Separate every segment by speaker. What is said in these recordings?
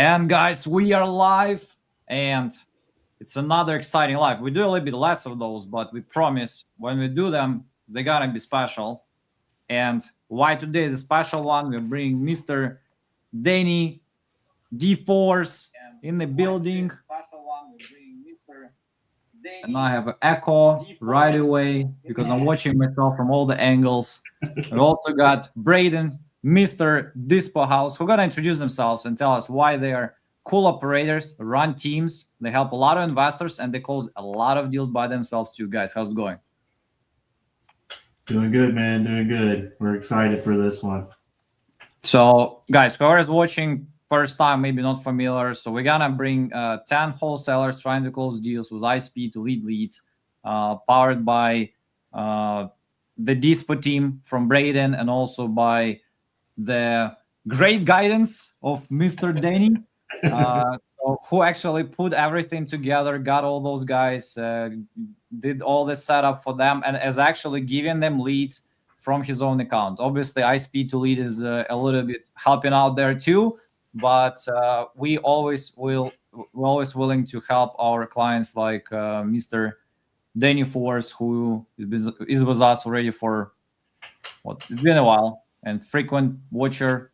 Speaker 1: And guys, we are live, and it's another exciting live. We do a little bit less of those, but we promise when we do them, they're gonna be special. And why today is a special one? We're bringing Mr. Danny D-Force in the building. And I have an echo right away because I'm watching myself from all the angles. We also got Braden, Mr. Dispo House, who are gonna introduce themselves and tell us why they are cool operators, run teams. They help a lot of investors and they close a lot of deals by themselves too. Guys, how's it going?
Speaker 2: Doing good, man. Doing good. We're excited for this one.
Speaker 1: So, guys, whoever is watching first time, maybe not familiar, so we're gonna bring 10 wholesalers trying to close deals with iSpeedToLead leads, powered by the Dispo team from Braden and also by the great guidance of Mr. Danny, so who actually put everything together, got all those guys, did all the setup for them, and is actually giving them leads from his own account. Obviously, iSpeedToLead is a little bit helping out there too, but we're always willing to help our clients like Mr. Danny Force, who is with us already for what? It's been a while, and frequent watcher,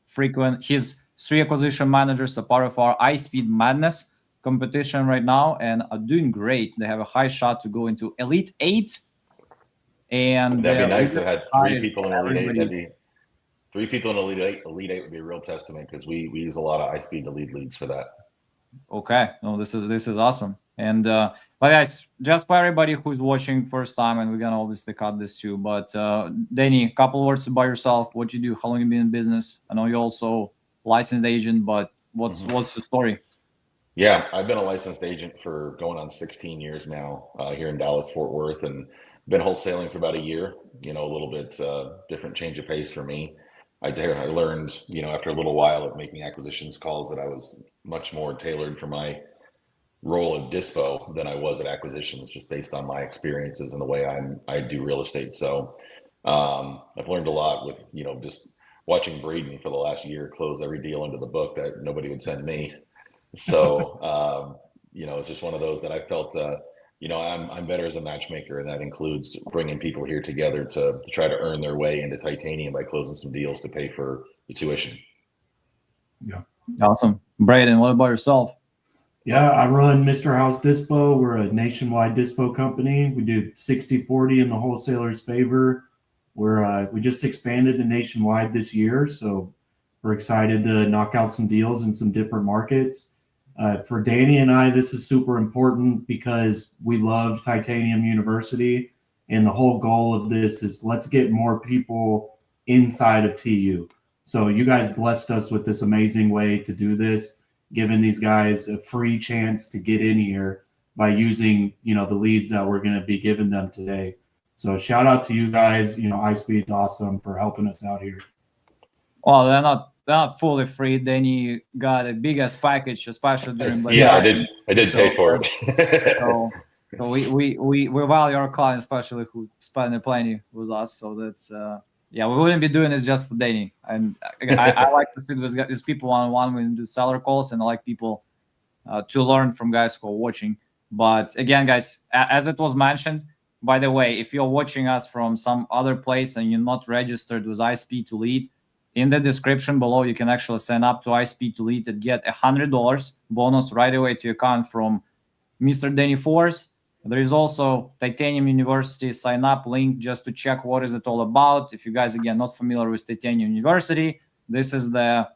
Speaker 1: his 3 acquisition managers are part of our iSpeed Madness competition right now and are doing great. They have a high shot to go into Elite 8. And
Speaker 3: that'd be nice to have 3 people in Elite 8. That'd be 3 people in Elite 8. Elite 8 would be a real testament because we use a lot of iSpeedToLead leads for that.
Speaker 1: Okay, no, this is awesome. And but guys, just for everybody who's watching first time, and we're gonna obviously cut this too. But Danny, a couple words about yourself, what you do, how long you been in business. I know you're also licensed agent, but what's the story?
Speaker 3: Yeah, I've been a licensed agent for going on 16 years now here in Dallas, Fort Worth, and been wholesaling for about a year. A little bit different change of pace for me. I learned, after a little while of making acquisitions calls that I was much more tailored for my role at Dispo than I was at acquisitions, just based on my experiences and the way I do real estate. So I've learned a lot with, just watching Braden for the last year close every deal into the book that nobody would send me. So, it's just one of those that I felt, I'm better as a matchmaker, and that includes bringing people here together to try to earn their way into titanium by closing some deals to pay for the tuition.
Speaker 2: Yeah.
Speaker 1: Awesome. Braden, what about yourself?
Speaker 2: Yeah, I run Mr. House Dispo. We're a nationwide Dispo company. We do 60-40 in the wholesaler's favor. We just expanded to nationwide this year, so we're excited to knock out some deals in some different markets. For Danny and I, this is super important because we love Titanium University, and the whole goal of this is let's get more people inside of TU. So you guys blessed us with this amazing way to do this, giving these guys a free chance to get in here by using, the leads that we're going to be giving them today. So shout out to you guys. iSpeed's awesome for helping us out here.
Speaker 1: Well, they're not fully free. Danny got a biggest package, especially during Black
Speaker 3: Friday. I did pay for it.
Speaker 1: so we value our clients, especially who spend plenty with us. So that's we wouldn't be doing this just for Danny. And I like to sit with these people one-on-one when we do seller calls, and I like people to learn from guys who are watching. But again, guys, as it was mentioned, by the way, if you're watching us from some other place and you're not registered with iSpeedToLead, in the description below, you can actually sign up to iSpeedToLead and get $100 bonus right away to your account from Mr. Danny Force. There is also Titanium University sign up link just to check what is it all about. If you guys, again, not familiar with Titanium University, this is the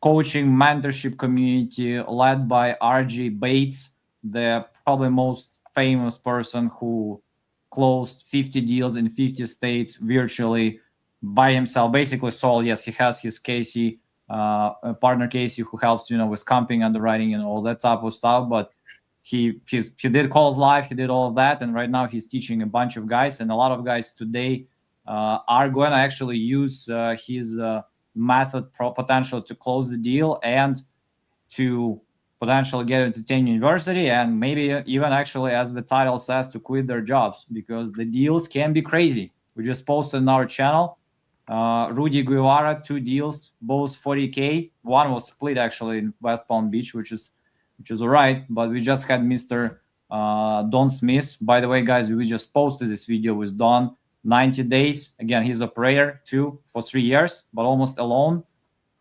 Speaker 1: coaching mentorship community led by RJ Bates, the probably most famous person who closed 50 deals in 50 states virtually by himself. Basically sold, yes, he has his Casey, partner Casey, who helps, with comping, underwriting, and all that type of stuff. But he did calls live, he did all of that, and right now he's teaching a bunch of guys, and a lot of guys today are going to actually use his method potential to close the deal and to potentially get into Titanium University, and maybe even actually, as the title says, to quit their jobs, because the deals can be crazy. We just posted on our channel Rudy Guevara, 2 deals, both 40K. One was split actually in West Palm Beach, which is all right. But we just had Mr. Don Smith. By the way, guys, we just posted this video with Don. 90 days. Again, he's a player too for 3 years, but almost alone.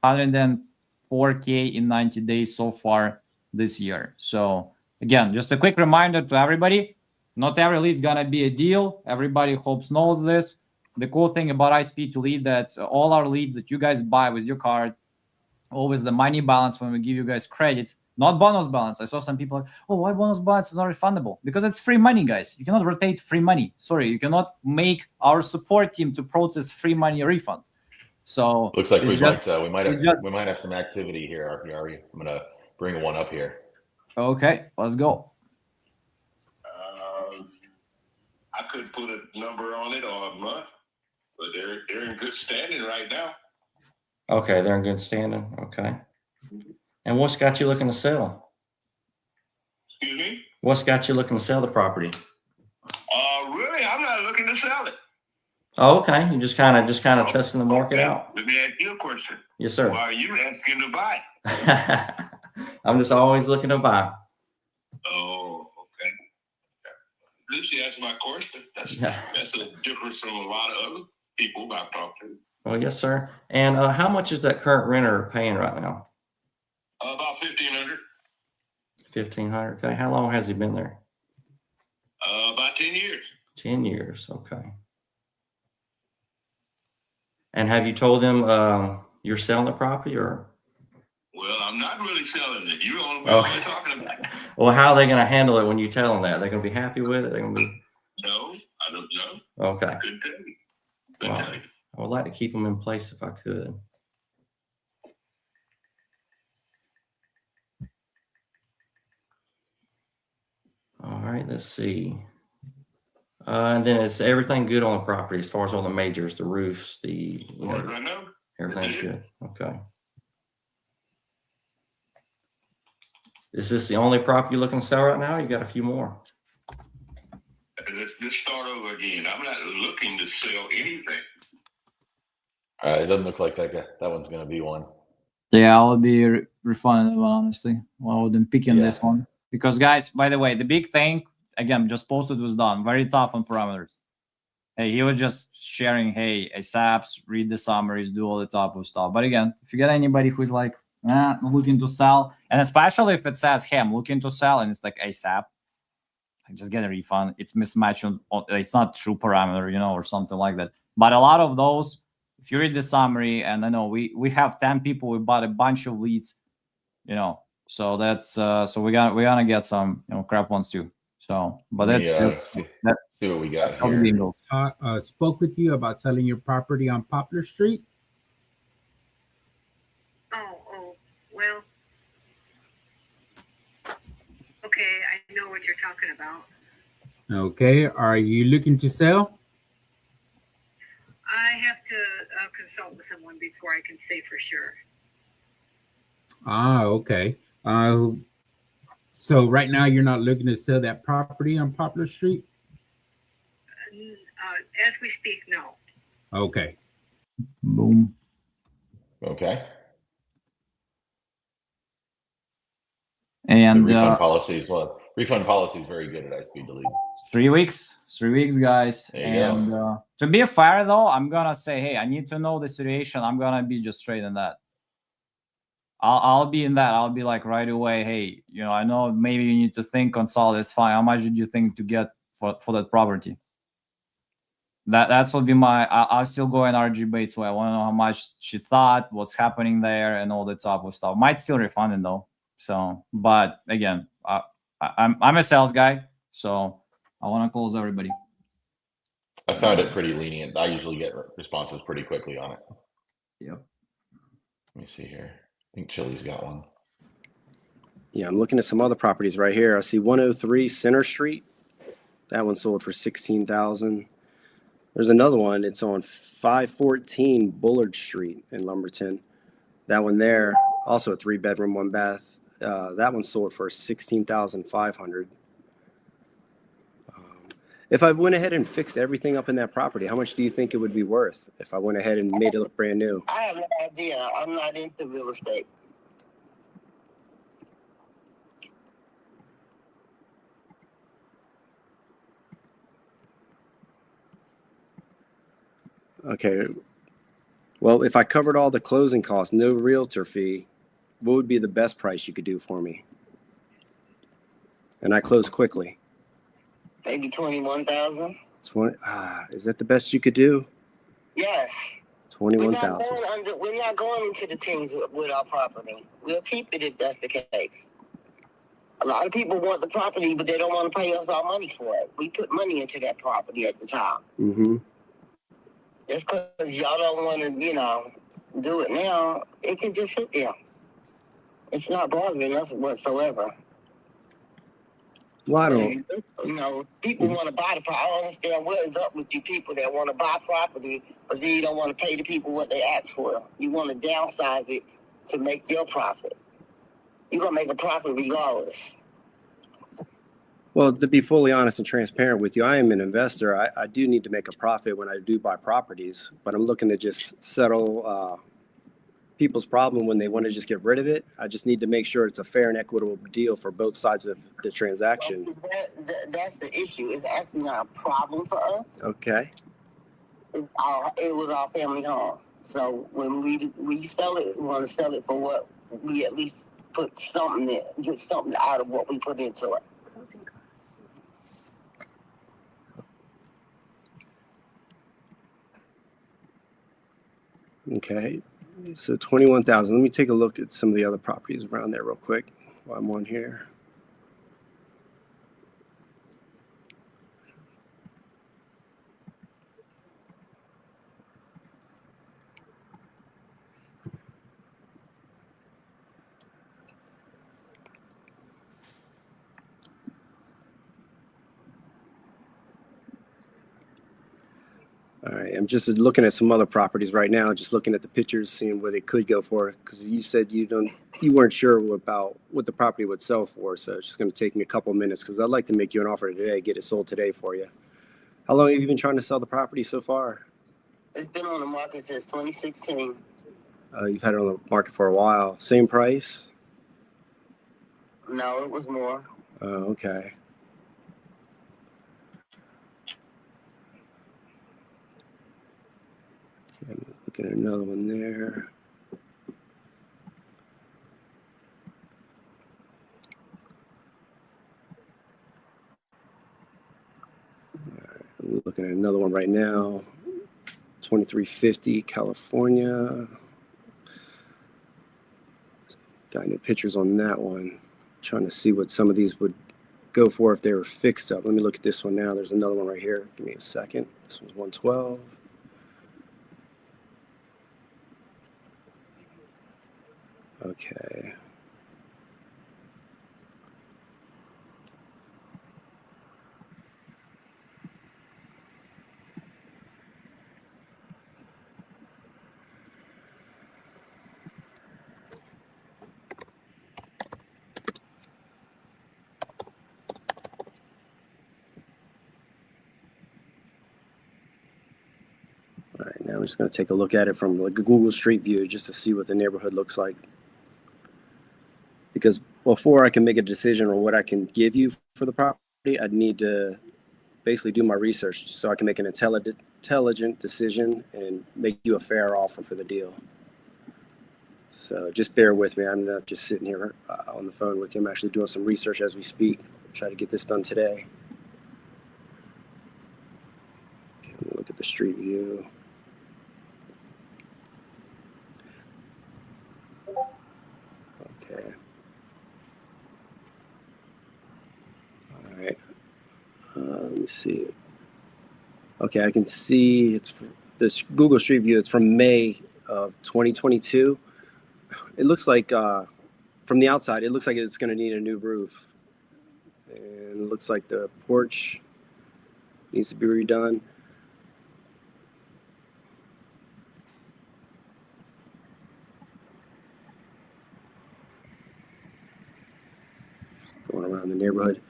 Speaker 1: 104K in 90 days so far this year. So again, just a quick reminder to everybody, not every lead gonna be a deal. Everybody hopes knows this. The cool thing about iSpeedToLead that all our leads that you guys buy with your card, always the money balance when we give you guys credits, not bonus balance. I saw some people like, oh, why bonus balance is not refundable? Because it's free money, guys. You cannot rotate free money. Sorry, you cannot make our support team to process free money refunds. So
Speaker 3: looks like we might have some activity here, Yari. I'm gonna bring one up here.
Speaker 1: Okay, let's go.
Speaker 4: I couldn't put a number on it or a month, but they're in good standing right now.
Speaker 5: Okay, they're in good standing. Okay. And what's got you looking to sell?
Speaker 4: Excuse me?
Speaker 5: What's got you looking to sell the property?
Speaker 4: Really, I'm not looking to sell it.
Speaker 5: Oh, okay. You just kind of testing the market out.
Speaker 4: Let me ask you a question.
Speaker 5: Yes, sir.
Speaker 4: Why are you asking to buy?
Speaker 5: I'm just always looking to buy.
Speaker 4: Oh, okay. At least you answered my question. That's a difference from a lot of other people I've talked to.
Speaker 5: Oh, yes, sir. And how much is that current renter paying right now?
Speaker 4: About $1,500.
Speaker 5: $1,500. Okay. How long has he been there?
Speaker 4: About 10 years.
Speaker 5: 10 years. Okay. And have you told them you're selling the property, or?
Speaker 4: Well, I'm not really selling it. You're the only one talking about it.
Speaker 5: Well, how are they going to handle it when you tell them that? They're going to be happy with it? They're going to be.
Speaker 4: No, I don't know.
Speaker 5: Okay.
Speaker 4: Couldn't tell you. Couldn't tell you.
Speaker 5: I would like to keep them in place if I could. All right, let's see. And then is everything good on the property as far as all the majors, the roofs,
Speaker 4: I know.
Speaker 5: everything's good. Okay. Is this the only property you're looking to sell right now? Or you got a few more?
Speaker 4: Let's start over again. I'm not looking to sell anything.
Speaker 3: It doesn't look like that one's going to be one.
Speaker 1: Yeah, I'll be refunded, honestly. Well, I wouldn't pick in this one. Because, guys, by the way, the big thing, again, just posted was done. Very tough on parameters. Hey, he was just sharing, hey, ASAPs, read the summaries, do all the type of stuff. But again, if you get anybody who's like, looking to sell, and especially if it says, hey, I'm looking to sell, and it's like ASAP, I just get a refund. It's mismatched on it's not true parameter, or something like that. But a lot of those, if you read the summary, and I know we have 10 people, we bought a bunch of leads, so that's so we're gonna get some crap ones too. So, but that's
Speaker 3: see what we got here.
Speaker 6: Spoke with you about selling your property on Poplar Street.
Speaker 7: Oh, well, okay, I know what you're talking about.
Speaker 6: Okay, are you looking to sell?
Speaker 7: I have to consult with someone before I can say for sure.
Speaker 6: Okay. So right now you're not looking to sell that property on Poplar Street?
Speaker 7: As we speak, no.
Speaker 6: Okay.
Speaker 1: Boom.
Speaker 3: Okay.
Speaker 1: And
Speaker 3: the refund policy is very good at iSpeedToLead.
Speaker 1: 3 weeks. 3 weeks, guys.
Speaker 3: There you
Speaker 1: go. To be fair, though, I'm gonna say, hey, I need to know the situation. I'm gonna be just straight in that. I'll be in that. I'll be like right away, hey, I know maybe you need to think, consult. It's fine. How much did you think to get for that property? That's what be my. I'll still go in RG Bates way. I want to know how much she thought, what's happening there, and all the type of stuff. Might still refund it though. So, but again, I'm a sales guy, so I want to close everybody.
Speaker 3: I found it pretty lenient. I usually get responses pretty quickly on it.
Speaker 1: Yep.
Speaker 3: Let me see here. I think Chili's got one.
Speaker 8: Yeah, I'm looking at some other properties right here. I see 103 Center Street. That one sold for $16,000. There's another one. It's on 514 Bullard Street in Lumberton. That one there, also a 3-bedroom, 1-bath. That one sold for $16,500. If I went ahead and fixed everything up in that property, how much do you think it would be worth if I went ahead and made it look brand new?
Speaker 9: I have no idea. I'm not into real estate.
Speaker 8: Okay. Well, if I covered all the closing costs, no realtor fee, what would be the best price you could do for me? And I close quickly.
Speaker 9: Maybe 21,000.
Speaker 8: Is that the best you could do?
Speaker 9: Yes.
Speaker 8: 21,000.
Speaker 9: We're not going into the things with our property. We'll keep it if that's the case. A lot of people want the property, but they don't want to pay us our money for it. We put money into that property at the time.
Speaker 8: Mm-hmm.
Speaker 9: Just because y'all don't want to, do it now, it can just sit there. It's not bothering us whatsoever.
Speaker 8: Well, I don't.
Speaker 9: People want to buy the property. I don't understand what is up with you people that want to buy property, but then you don't want to pay the people what they ask for. You want to downsize it to make your profit. You're going to make a profit regardless.
Speaker 8: Well, to be fully honest and transparent with you, I am an investor. I do need to make a profit when I do buy properties, but I'm looking to just settle people's problem when they want to just get rid of it. I just need to make sure it's a fair and equitable deal for both sides of the transaction.
Speaker 9: That's the issue. It's actually not a problem for us.
Speaker 8: Okay.
Speaker 9: It was our family home. So when we sell it, we want to sell it for what we at least put something in, get something out of what we put into it.
Speaker 8: Okay. So 21,000. Let me take a look at some of the other properties around there real quick while I'm on here. All right, I'm just looking at some other properties right now, just looking at the pictures, seeing what it could go for, because you said you weren't sure about what the property would sell for, so it's just going to take me a couple minutes, because I'd like to make you an offer today, get it sold today for you. How long have you been trying to sell the property so far?
Speaker 9: It's been on the market since 2016.
Speaker 8: You've had it on the market for a while. Same price?
Speaker 9: No, it was more.
Speaker 8: Oh, okay. I'm looking at another one there. I'm looking at another one right now. 2350 California. Got any pictures on that one? Trying to see what some of these would go for if they were fixed up. Let me look at this one now. There's another one right here. Give me a second. This one's 112. Okay. All right, now I'm just going to take a look at it from like a Google Street View just to see what the neighborhood looks like. Because before I can make a decision on what I can give you for the property, I'd need to basically do my research so I can make an intelligent decision and make you a fair offer for the deal. So just bear with me. I'm not just sitting here on the phone with you. I'm actually doing some research as we speak. Try to get this done today. Okay, let me look at the street view. Okay. All right. Let me see. Okay, I can see it's this Google Street View. It's from May of 2022. It looks like from the outside, it looks like it's going to need a new roof. And it looks like the porch needs to be redone. Going around the neighborhood.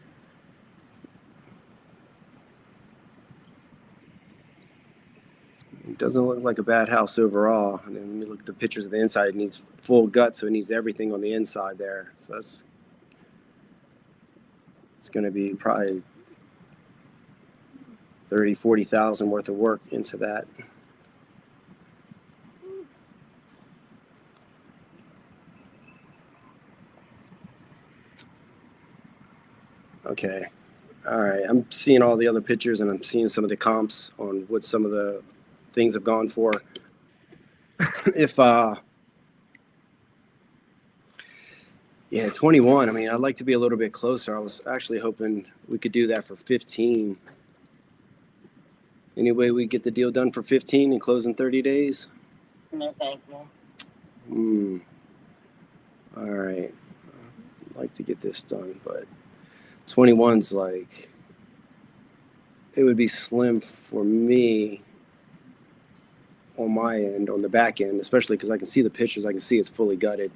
Speaker 8: It doesn't look like a bad house overall. And then when you look at the pictures of the inside, it needs full gut, so it needs everything on the inside there. So it's going to be probably 30,000-40,000 worth of work into that. Okay. All right. I'm seeing all the other pictures, and I'm seeing some of the comps on what some of the things have gone for. If yeah, 21. I mean, I'd like to be a little bit closer. I was actually hoping we could do that for 15. Any way we get the deal done for 15 and close in 30 days?
Speaker 9: No, thank you.
Speaker 8: All right. I'd like to get this done, but 21's like, it would be slim for me on my end, on the back end, especially because I can see the pictures. I can see it's fully gutted.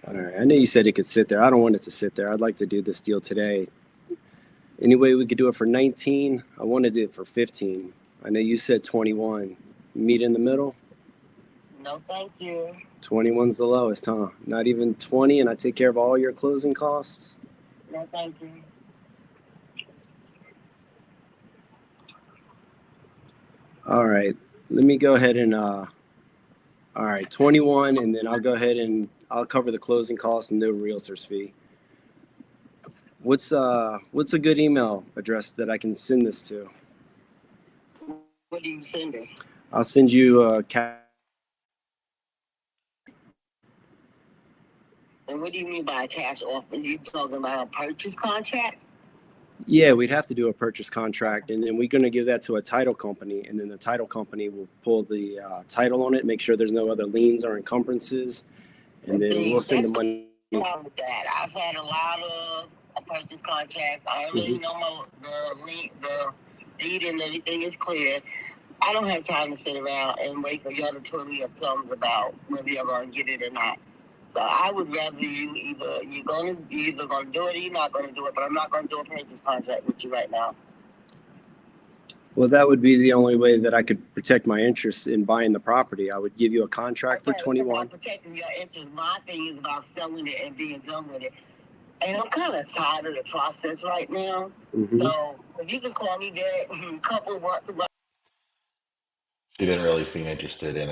Speaker 8: All right. I know you said it could sit there. I don't want it to sit there. I'd like to do this deal today. Any way we could do it for 19? I wanted it for 15. I know you said 21. Meet in the middle?
Speaker 9: No, thank you.
Speaker 8: 21's the lowest, huh? Not even 20, and I take care of all your closing costs?
Speaker 9: No, thank you.
Speaker 8: All right. Let me go ahead and, all right, 21, and then I'll go ahead and I'll cover the closing costs and no realtor's fee. What's a good email address that I can send this to?
Speaker 9: What are you sending?
Speaker 8: I'll send you a
Speaker 9: And what do you mean by a cash offer? You talking about a purchase contract?
Speaker 8: Yeah, we'd have to do a purchase contract, and then we're going to give that to a title company, and then the title company will pull the title on it, make sure there's no other liens or encumbrances, and then we'll send the money.
Speaker 9: With that, I've had a lot of purchase contracts. I already know the deed and everything is clear. I don't have time to sit around and wait for y'all to twiddle your thumbs about whether you're going to get it or not. So I would rather you you're gonna do it or you're not gonna do it, but I'm not gonna do a purchase contract with you right now.
Speaker 8: Well, that would be the only way that I could protect my interests in buying the property. I would give you a contract for 21.
Speaker 9: It's about protecting your interests. My thing is about selling it and being done with it. And I'm kind of tired of the process right now. So if you can call me back a couple of months ago.
Speaker 3: She didn't really seem interested in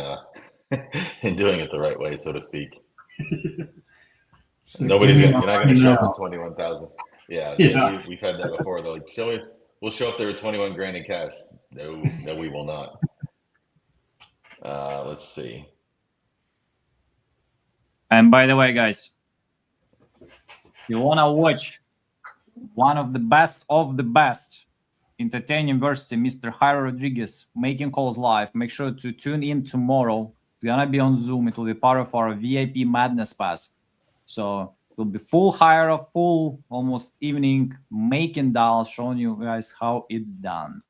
Speaker 3: in doing it the right way, so to speak. Nobody's you're not going to show up at 21,000. Yeah. We've had that before. They're like, we'll show up there with 21 grand in cash. No, we will not. Let's see.
Speaker 1: And by the way, guys, you want to watch one of the best entertaining university, Mr. Jairo Rodriguez, making calls live. Make sure to tune in tomorrow. It's gonna be on Zoom. It will be part of our VIP Madness Pass. So it will be full Jairo, full almost evening making dials, showing you guys how it's done.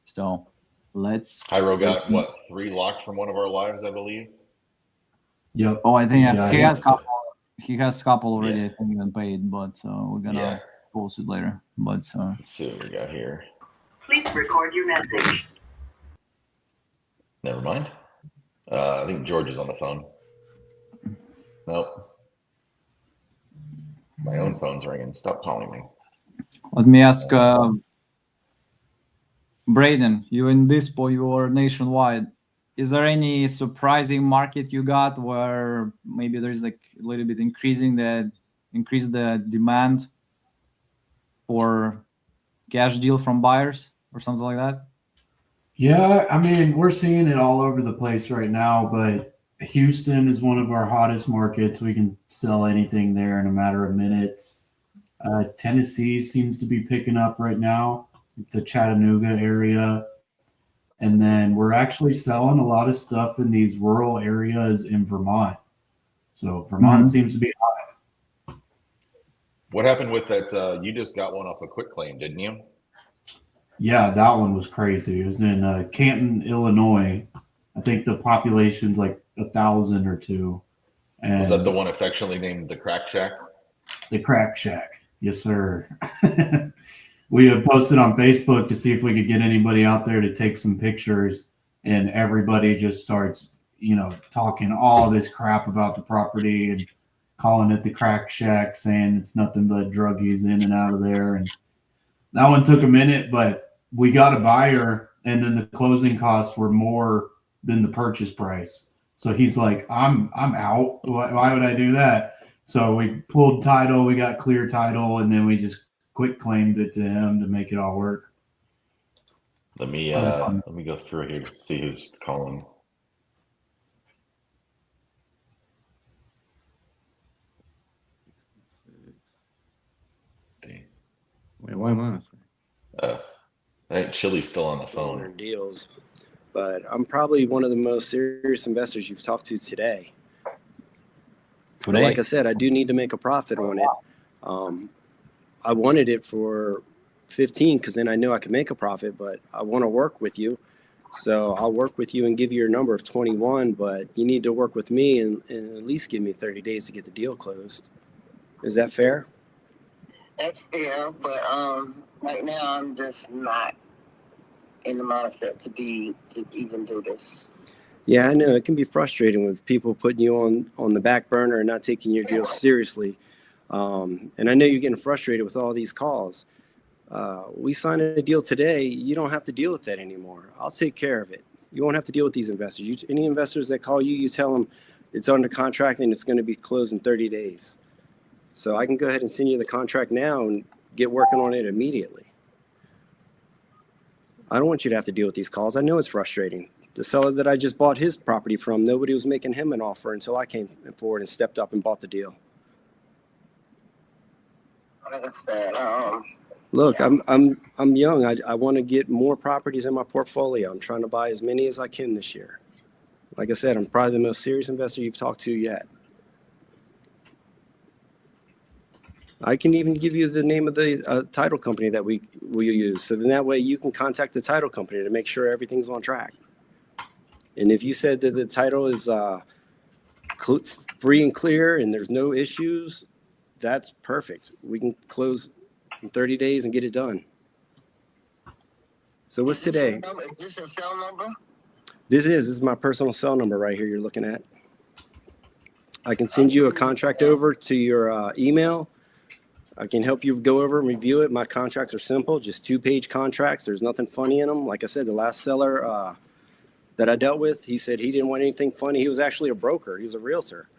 Speaker 1: So let's.
Speaker 3: Jairo got what, 3 locked from one of our lives, I believe.
Speaker 2: Yep.
Speaker 1: Oh, I think he has couple. He has a couple already. Yeah. I think even paid, but we're gonna post it later. But
Speaker 3: let's see what we got here.
Speaker 7: Please record your message.
Speaker 3: Never mind. I think George is on the phone. Nope. My own phone's ringing. Stop calling me.
Speaker 1: Let me ask Braden, you in Dispo, you are nationwide. Is there any surprising market you got where maybe there's like a little bit increase the demand for cash deal from buyers or something like that?
Speaker 2: Yeah, I mean, we're seeing it all over the place right now, but Houston is one of our hottest markets. We can sell anything there in a matter of minutes. Tennessee seems to be picking up right now, the Chattanooga area. And then we're actually selling a lot of stuff in these rural areas in Vermont. So Vermont seems to be hot.
Speaker 3: What happened with that? You just got one off a quick claim, didn't you?
Speaker 2: Yeah, that one was crazy. It was in Canton, Illinois. I think the population's like 1,000 or 2. And
Speaker 3: Was that the one affectionately named the Crack Shack?
Speaker 2: The Crack Shack. Yes, sir. We had posted on Facebook to see if we could get anybody out there to take some pictures, and everybody just starts, talking all this crap about the property and calling it the Crack Shack, saying it's nothing but druggies in and out of there. And that one took a minute, but we got a buyer, and then the closing costs were more than the purchase price. So he's like, I'm out. Why would I do that? So we pulled title, we got clear title, and then we just quick claimed it to him to make it all work.
Speaker 3: Let me go through here to see who's calling.
Speaker 10: Wait, why am I?
Speaker 3: I think Chili's still on the
Speaker 8: Owner
Speaker 3: phone.
Speaker 8: deals, but I'm probably one of the most serious investors you've talked to today. But like I said, I do need to make a profit on it. I wanted it for 15 because then I knew I could make a profit, but I want to work with you. So I'll work with you and give you your number of 21, but you need to work with me and at least give me 30 days to get the deal closed. Is that fair?
Speaker 9: That's fair, but right now I'm just not in the mindset to even do this.
Speaker 8: Yeah, I know it can be frustrating with people putting you on the back burner and not taking your deal seriously. And I know you're getting frustrated with all these calls. We signed a deal today. You don't have to deal with that anymore. I'll take care of it. You won't have to deal with these investors. Any investors that call you, you tell them it's under contract and it's going to be closed in 30 days. So I can go ahead and send you the contract now and get working on it immediately. I don't want you to have to deal with these calls. I know it's frustrating. The seller that I just bought his property from, nobody was making him an offer until I came forward and stepped up and bought the deal.
Speaker 9: Like I said,
Speaker 8: Look, I'm young. I want to get more properties in my portfolio. I'm trying to buy as many as I can this year. Like I said, I'm probably the most serious investor you've talked to yet. I can even give you the name of the title company that we use. So then that way you can contact the title company to make sure everything's on track. And if you said that the title is free and clear and there's no issues, that's perfect. We can close in 30 days and get it done. So what's today?
Speaker 9: Is this a cell number?
Speaker 8: This is my personal cell number right here you're looking at. I can send you a contract over to your email. I can help you go over and review it. My contracts are simple, just 2-page contracts. There's nothing funny in them. Like I said, the last seller that I dealt with, he said he didn't want anything funny. He was actually a broker. He was a realtor.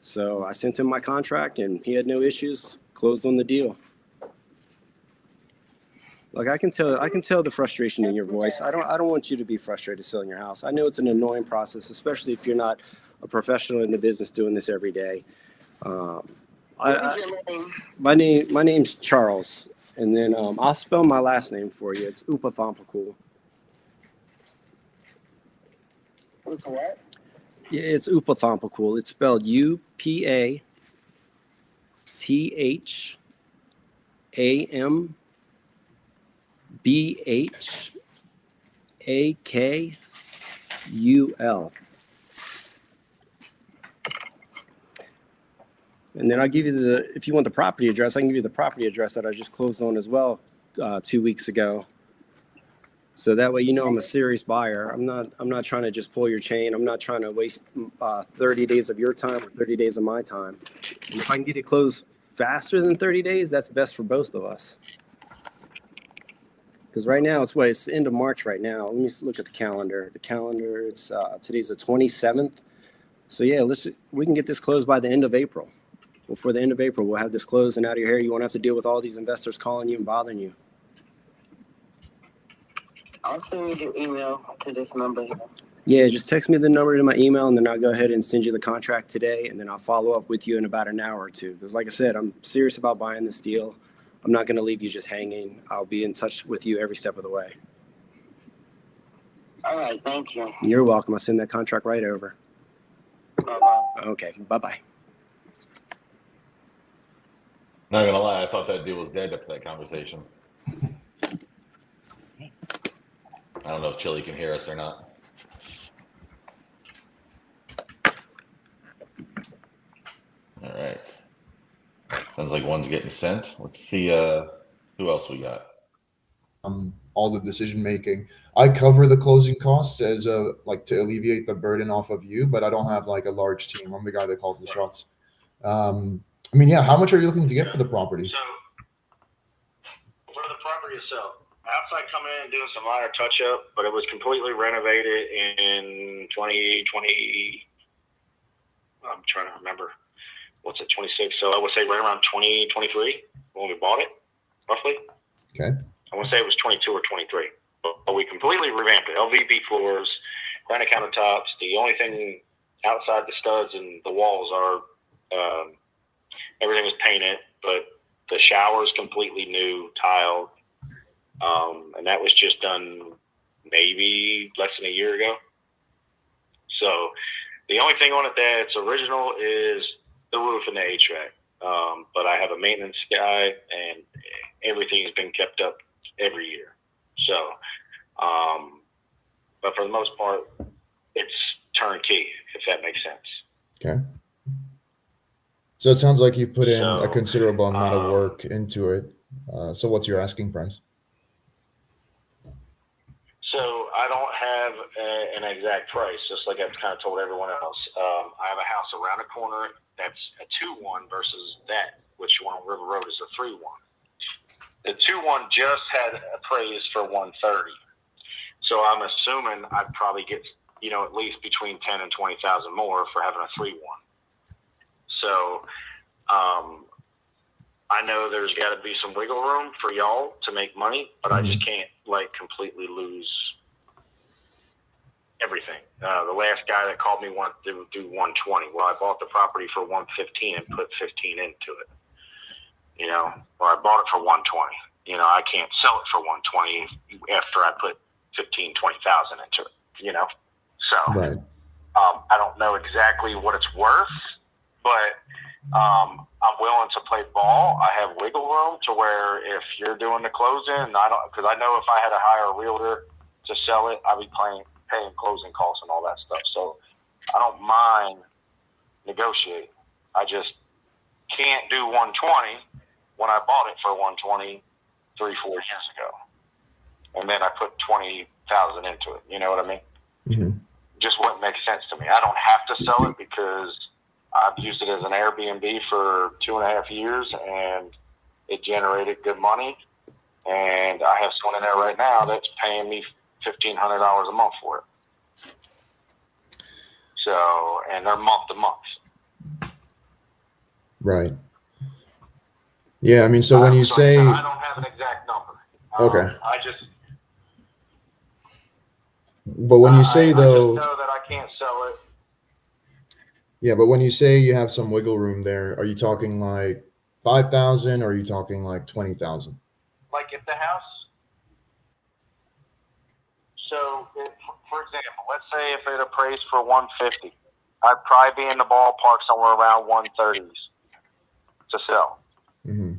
Speaker 8: So I sent him my contract and he had no issues, closed on the deal. Like I can tell the frustration in your voice. I don't want you to be frustrated selling your house. I know it's an annoying process, especially if you're not a professional in the business doing this every day.
Speaker 9: What is your name?
Speaker 8: My name's Charles, and then I'll spell my last name for you. It's Upathompakul.
Speaker 9: What's what?
Speaker 8: Yeah, it's Upathompakul. It's spelled UPATHAMBHAKUL. And then I'll give you if you want the property address, I can give you the property address that I just closed on as well 2 weeks ago. So that way, I'm a serious buyer. I'm not trying to just pull your chain. I'm not trying to waste 30 days of your time or 30 days of my time. And if I can get it closed faster than 30 days, that's best for both of us. Because right now it's the end of March right now. Let me look at the calendar. It's today's the 27th. So yeah, we can get this closed by the end of April. Before the end of April, we'll have this closed and out of your hair. You won't have to deal with all these investors calling you and bothering you.
Speaker 9: I'll send you the email to this number here.
Speaker 8: Yeah, just text me the number to my email, and then I'll go ahead and send you the contract today, and then I'll follow up with you in about an hour or two. Because like I said, I'm serious about buying this deal. I'm not going to leave you just hanging. I'll be in touch with you every step of the way.
Speaker 9: All right, thank you.
Speaker 8: You're welcome. I'll send that contract right over.
Speaker 9: Bye-bye.
Speaker 8: Okay, bye-bye.
Speaker 3: Not gonna lie, I thought that deal was dead after that conversation. I don't know if Chili can hear us or not. All right. Sounds like one's getting sent. Let's see who else we got.
Speaker 11: All the decision making. I cover the closing costs as like to alleviate the burden off of you, but I don't have like a large team. I'm the guy that calls the shots. I mean, yeah, how much are you looking to get for the property?
Speaker 12: So for the property itself, outside coming in and doing some minor touch up, but it was completely renovated in 2020. I'm trying to remember. What's it, 26? So I would say right around 2023 when we bought it, roughly.
Speaker 11: Okay.
Speaker 12: I want to say it was 22 or 23. But we completely revamped it. LVP floors, granite countertops. The only thing outside the studs and the walls are everything was painted, but the shower's completely new, tiled. And that was just done maybe less than a year ago. So the only thing on it that's original is the roof and the HVAC. But I have a maintenance guy, and everything has been kept up every year. So, but for the most part, it's turnkey, if that makes sense.
Speaker 11: Okay. So it sounds like you put in a considerable amount of work into it. So what's your asking price?
Speaker 12: So I don't have an exact price, just like I've kind of told everyone else. I have a house around the corner that's a 2-1 versus that, which one on River Road is a 3-1. The 2-1 just had appraised for 130. So I'm assuming I'd probably get, at least between 10 and 20,000 more for having a 3-1. So I know there's got to be some wiggle room for y'all to make money, but I just can't completely lose everything. The last guy that called me wanted to do 120. Well, I bought the property for 115 and put 15 into it. Or I bought it for 120. I can't sell it for 120 after I put 15, 20,000 into it. So
Speaker 11: right.
Speaker 12: I don't know exactly what it's worth, but I'm willing to play ball. I have wiggle room to where if you're doing the closing, because I know if I had to hire a realtor to sell it, I'd be paying closing costs and all that stuff. So I don't mind negotiating. I just can't do 120 when I bought it for 120 3-4 years ago, and then I put 20,000 into it. You know what I mean?
Speaker 11: Mm-hmm.
Speaker 12: Just wouldn't make sense to me. I don't have to sell it because I've used it as an Airbnb for 2.5 years, and it generated good money. And I have someone in there right now that's paying me $1,500 a month for it. So, and they're month to month.
Speaker 11: Right. Yeah, I mean, so when you say,
Speaker 12: I don't have an exact number.
Speaker 11: Okay.
Speaker 12: I just.
Speaker 11: But when you say though,
Speaker 12: I just know that I can't sell it.
Speaker 11: Yeah, but when you say you have some wiggle room there, are you talking like 5,000 or are you talking like 20,000?
Speaker 12: Like if the house. So, for example, let's say if it appraised for 150, I'd probably be in the ballpark somewhere around 130s to sell.
Speaker 11: Mm-hmm.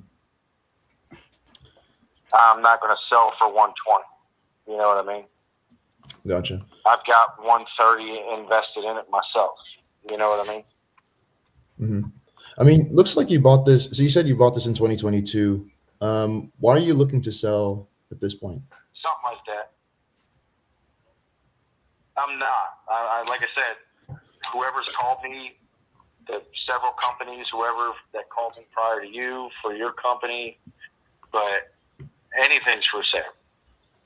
Speaker 12: I'm not going to sell for 120. You know what I mean?
Speaker 11: Gotcha.
Speaker 12: I've got 130 invested in it myself. You know what I mean?
Speaker 11: Mm-hmm. I mean, looks like you bought this. So you said you bought this in 2022. Why are you looking to sell at this point?
Speaker 12: Something like that. I'm not. I like I said, whoever's called me, the several companies, whoever that called me prior to you for your company, but anything's for sale.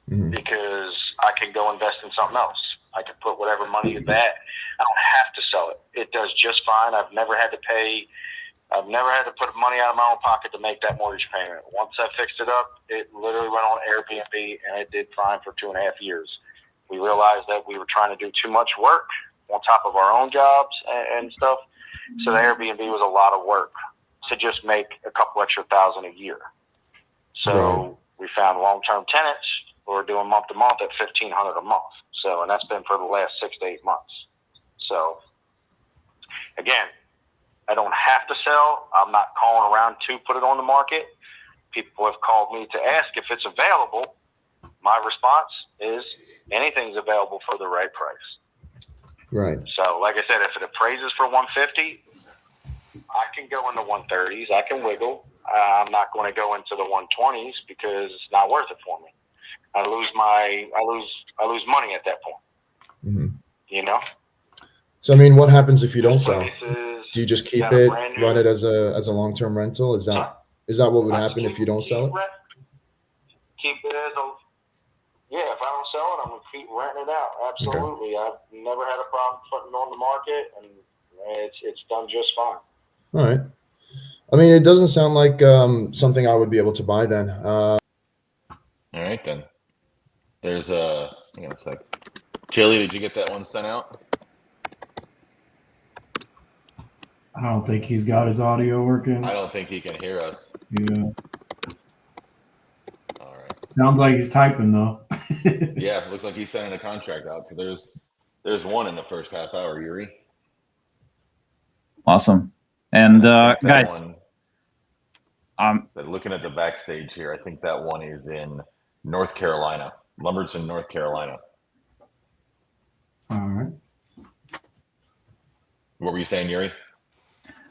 Speaker 11: Mm-hmm.
Speaker 12: Because I can go invest in something else. I can put whatever money in that. I don't have to sell it. It does just fine. I've never had to put money out of my own pocket to make that mortgage payment. Once I fixed it up, it literally went on Airbnb, and it did fine for 2.5 years. We realized that we were trying to do too much work on top of our own jobs and stuff. So the Airbnb was a lot of work to just make a couple extra thousand a year. So we found long-term tenants who are doing month to month at $1,500 a month. So, and that's been for the last 6 to 8 months. So again, I don't have to sell. I'm not calling around to put it on the market. People have called me to ask if it's available. My response is anything's available for the right price.
Speaker 11: Right.
Speaker 12: So like I said, if it appraises for 150, I can go in the 130s. I can wiggle. I'm not going to go into the 120s because it's not worth it for me. I lose money at that point.
Speaker 11: Mm-hmm.
Speaker 12: You know.
Speaker 11: So I mean, what happens if you don't sell?
Speaker 12: Places,
Speaker 11: Do you just keep
Speaker 12: got a
Speaker 11: it,
Speaker 12: brand new-
Speaker 11: run it as a long-term rental? Is that what would happen if you don't sell it?
Speaker 12: Keep it as a if I don't sell it, I'm gonna keep renting it out. Absolutely, okay. I've never had a problem putting it on the market, and it's done just fine.
Speaker 11: All right. I mean, it doesn't sound like something I would be able to buy then.
Speaker 3: All right then. There's hang on a sec. Chili, did you get that one sent out?
Speaker 2: I don't think he's got his audio working.
Speaker 3: I don't think he can hear us.
Speaker 2: Yeah.
Speaker 3: All right.
Speaker 2: Sounds like he's typing though.
Speaker 3: Yeah, looks like he's sending a contract out. So there's one in the first half hour, Yuri.
Speaker 1: Awesome. And guys,
Speaker 3: so looking at the backstage here, I think that one is in North Carolina, Lumberton, North Carolina.
Speaker 2: All right.
Speaker 3: What were you saying, Yuri?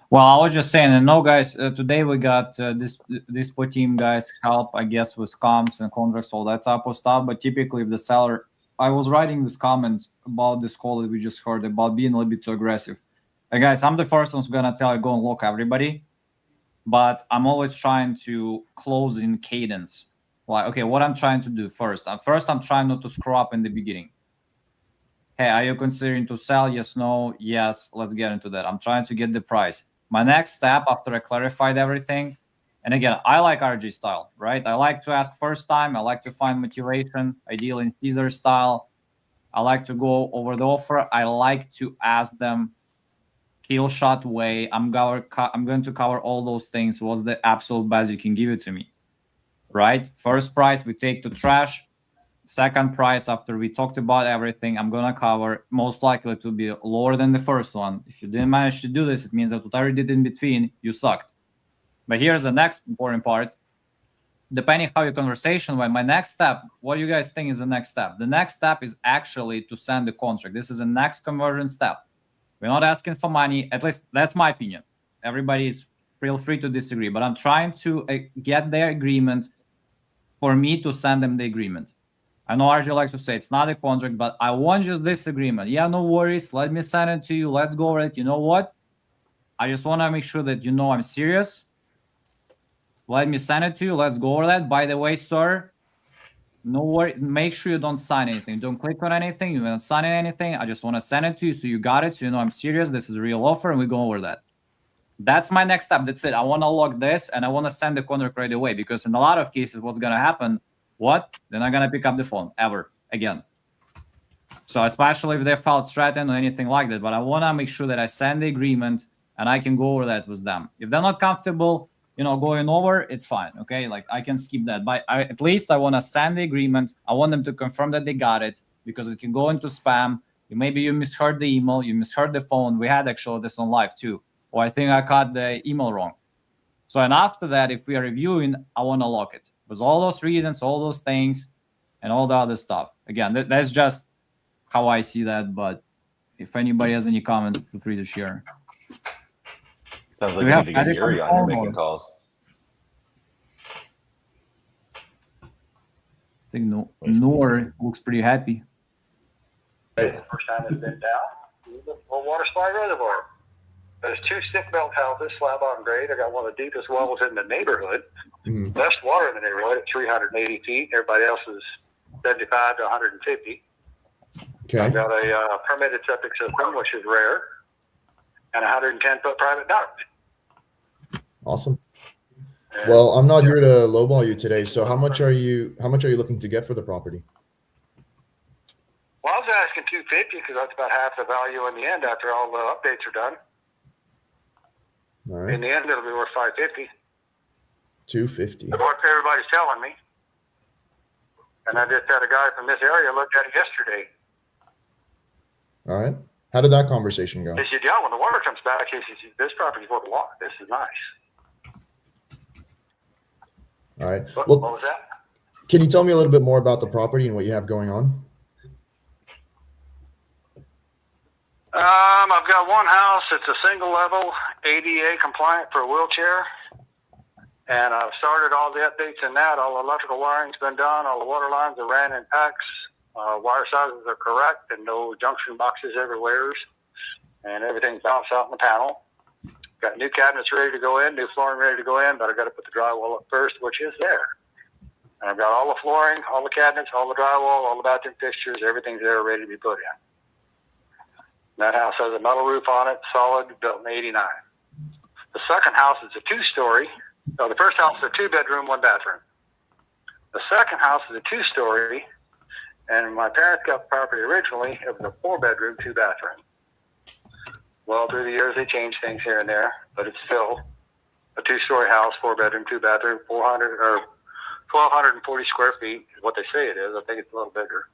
Speaker 1: well, I was just saying, and no, guys, today we got this team guys help, I guess, with comps and contracts, all that type of stuff. But typically, if the seller, I was writing this comment about this call that we just heard about being a little bit too aggressive. Hey guys, I'm the first one who's gonna tell you go and lock everybody, but I'm always trying to close in cadence. Like, okay, what I'm trying to do first. I'm trying not to screw up in the beginning. Hey, are you considering to sell? Yes, no, yes. Let's get into that. I'm trying to get the price. My next step after I clarified everything, and again, I like RG style, right? I like to ask first time. I like to find motivation, ideally in Caesar style. I like to go over the offer. I like to ask them kill shot way. I'm going to cover all those things. What's the absolute best you can give it to me, right? First price we take to trash. Second price after we talked about everything, I'm gonna cover. Most likely to be lower than the first one. If you didn't manage to do this, it means that whatever you did in between, you sucked. But here's the next important part. Depending how your conversation went, my next step, what do you guys think is the next step? The next step is actually to send the contract. This is the next conversion step. We're not asking for money. At least that's my opinion. Everybody is feel free to disagree, but I'm trying to get their agreement for me to send them the agreement. I know RJ likes to say it's not a contract, but I want just this agreement. Yeah, no worries. Let me send it to you. Let's go over it. You know what? I just want to make sure that you know I'm serious. Let me send it to you. Let's go over that. By the way, sir, no worry. Make sure you don't sign anything. Don't click on anything. You don't sign anything. I just want to send it to you so you got it. So you know I'm serious. This is a real offer, and we go over that. That's my next step. That's it. I want to log this, and I want to send the contract right away because in a lot of cases, what's going to happen? What? They're not gonna pick up the phone ever again. So especially if they felt threatened or anything like that. But I wanna make sure that I send the agreement and I can go over that with them. If they're not comfortable, going over, it's fine. Okay, like I can skip that. But at least I wanna send the agreement. I want them to confirm that they got it because it can go into spam. Maybe you misheard the email, you misheard the phone. We had actually this on live too. Or I think I caught the email wrong. So and after that, if we are reviewing, I wanna lock it. With all those reasons, all those things, and all the other stuff. Again, that's just how I see that. But if anybody has any comments, feel free to share.
Speaker 3: Sounds like you need to get Yuri on here making calls.
Speaker 1: I think Noor looks pretty happy.
Speaker 12: First time it's been down. The water supply reservoir. There's 2 stick belt houses, slab on grade. I got one of the deepest wells in the neighborhood.
Speaker 11: Mm-hmm.
Speaker 12: Best water in the neighborhood at 380 feet. Everybody else is 75 to 150.
Speaker 11: Okay.
Speaker 12: I got a permitted septic system, which is rare, and a 110-foot private duct.
Speaker 11: Awesome. Well, I'm not here to lowball you today. So how much are you looking to get for the property?
Speaker 12: Well, I was asking 250 because that's about half the value in the end after all the updates are done.
Speaker 11: All right.
Speaker 12: In the end, it'll be worth 550.
Speaker 11: 250.
Speaker 12: That's what everybody's telling me. And I just had a guy from this area look at it yesterday.
Speaker 11: All right. How did that conversation go?
Speaker 12: He said, yeah, when the water comes back, he said, this property's worth a lot. This is nice.
Speaker 11: All right.
Speaker 12: What
Speaker 11: Well,
Speaker 12: was that?
Speaker 11: can you tell me a little bit more about the property and what you have going on?
Speaker 12: I've got one house. It's a single level, ADA compliant for a wheelchair. And I've started all the updates in that. All the electrical wiring's been done. All the water lines are ran in packs. Wire sizes are correct and no junction boxes everywhere. And everything's bounced out in the panel. Got new cabinets ready to go in, new flooring ready to go in, but I've got to put the drywall up first, which is there. And I've got all the flooring, all the cabinets, all the drywall, all the bathroom fixtures, everything's there ready to be put in. That house has a metal roof on it, solid, built in '89. The second house is a two-story. No, the first house is a 2-bedroom, 1-bathroom. The second house is a 2-story, and my parents got the property originally. It was a 4-bedroom, 2-bathroom. Well, through the years, they changed things here and there, but it's still a 2-story house, 4-bedroom, 2-bathroom, 1,240 square feet is what they say it is. I think it's a little bigger.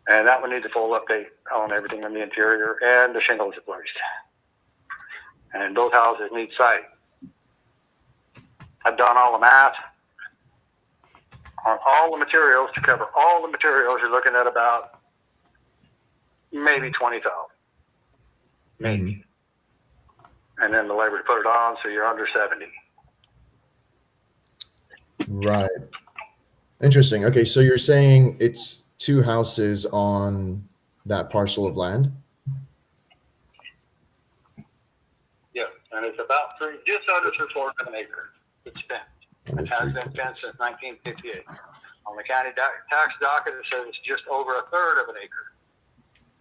Speaker 12: And that one needs a full update on everything in the interior, and the shingles are placed. And both houses need siding. I've done all the math on all the materials to cover all the materials. You're looking at about maybe 20,000, maybe. And then the labor to put it on, so you're under 70.
Speaker 11: Right. Interesting. Okay, so you're saying it's 2 houses on that parcel of land?
Speaker 12: Yeah, and it's about just under 3/4 of an acre. It's fenced. It has been fenced since 1958. On the county tax docket, it says it's just over 1/3 of an acre.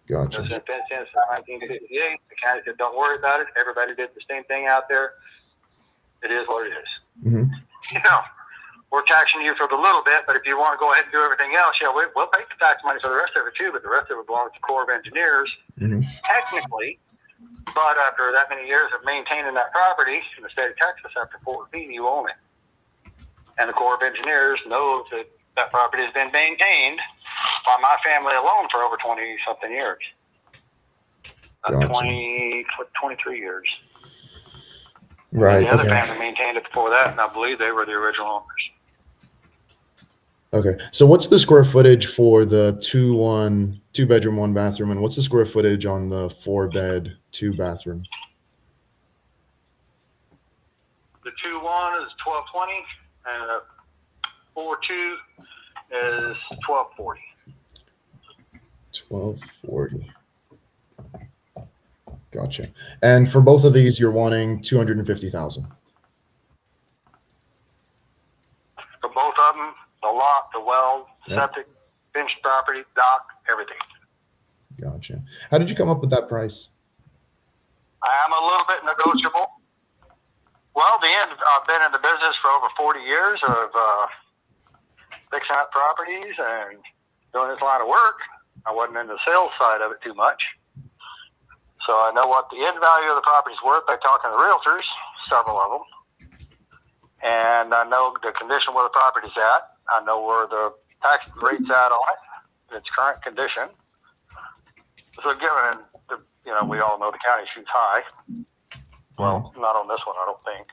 Speaker 11: Gotcha.
Speaker 12: It's been fenced since 1958. The county said, don't worry about it. Everybody did the same thing out there. It is what it is.
Speaker 11: Mm-hmm.
Speaker 12: You know, we're taxing you for the little bit, but if you want to go ahead and do everything else, yeah, we'll pay the tax money for the rest of it too, but the rest of it belongs to Corps of Engineers, technically. But after that many years of maintaining that property in the state of Texas, after 14, you own it. And the Corps of Engineers knows that that property has been maintained by my family alone for over 20-something years.
Speaker 11: Gotcha.
Speaker 12: 23 years.
Speaker 11: Right.
Speaker 12: And the other
Speaker 11: Okay.
Speaker 12: family maintained it before that, and I believe they were the original owners.
Speaker 11: Okay. So what's the square footage for the 2-bedroom, 1-bathroom, and what's the square footage on the 4-bed, 2-bathroom?
Speaker 12: The 2-1 is 1,220, and the 4-2 is 1,240.
Speaker 11: 1,240. Gotcha. And for both of these, you're wanting 250,000.
Speaker 12: For both of them, the lot, the well, septic, finished property, dock, everything.
Speaker 11: Gotcha. How did you come up with that price?
Speaker 12: I am a little bit negotiable. Well, I've been in the business for over 40 years of fixing up properties and doing this line of work. I wasn't in the sales side of it too much. So I know what the end value of the property is worth by talking to realtors, several of them. And I know the condition where the property's at. I know where the tax rate's at on it, its current condition. So given, we all know the county shoots high. Well, not on this one, I don't think.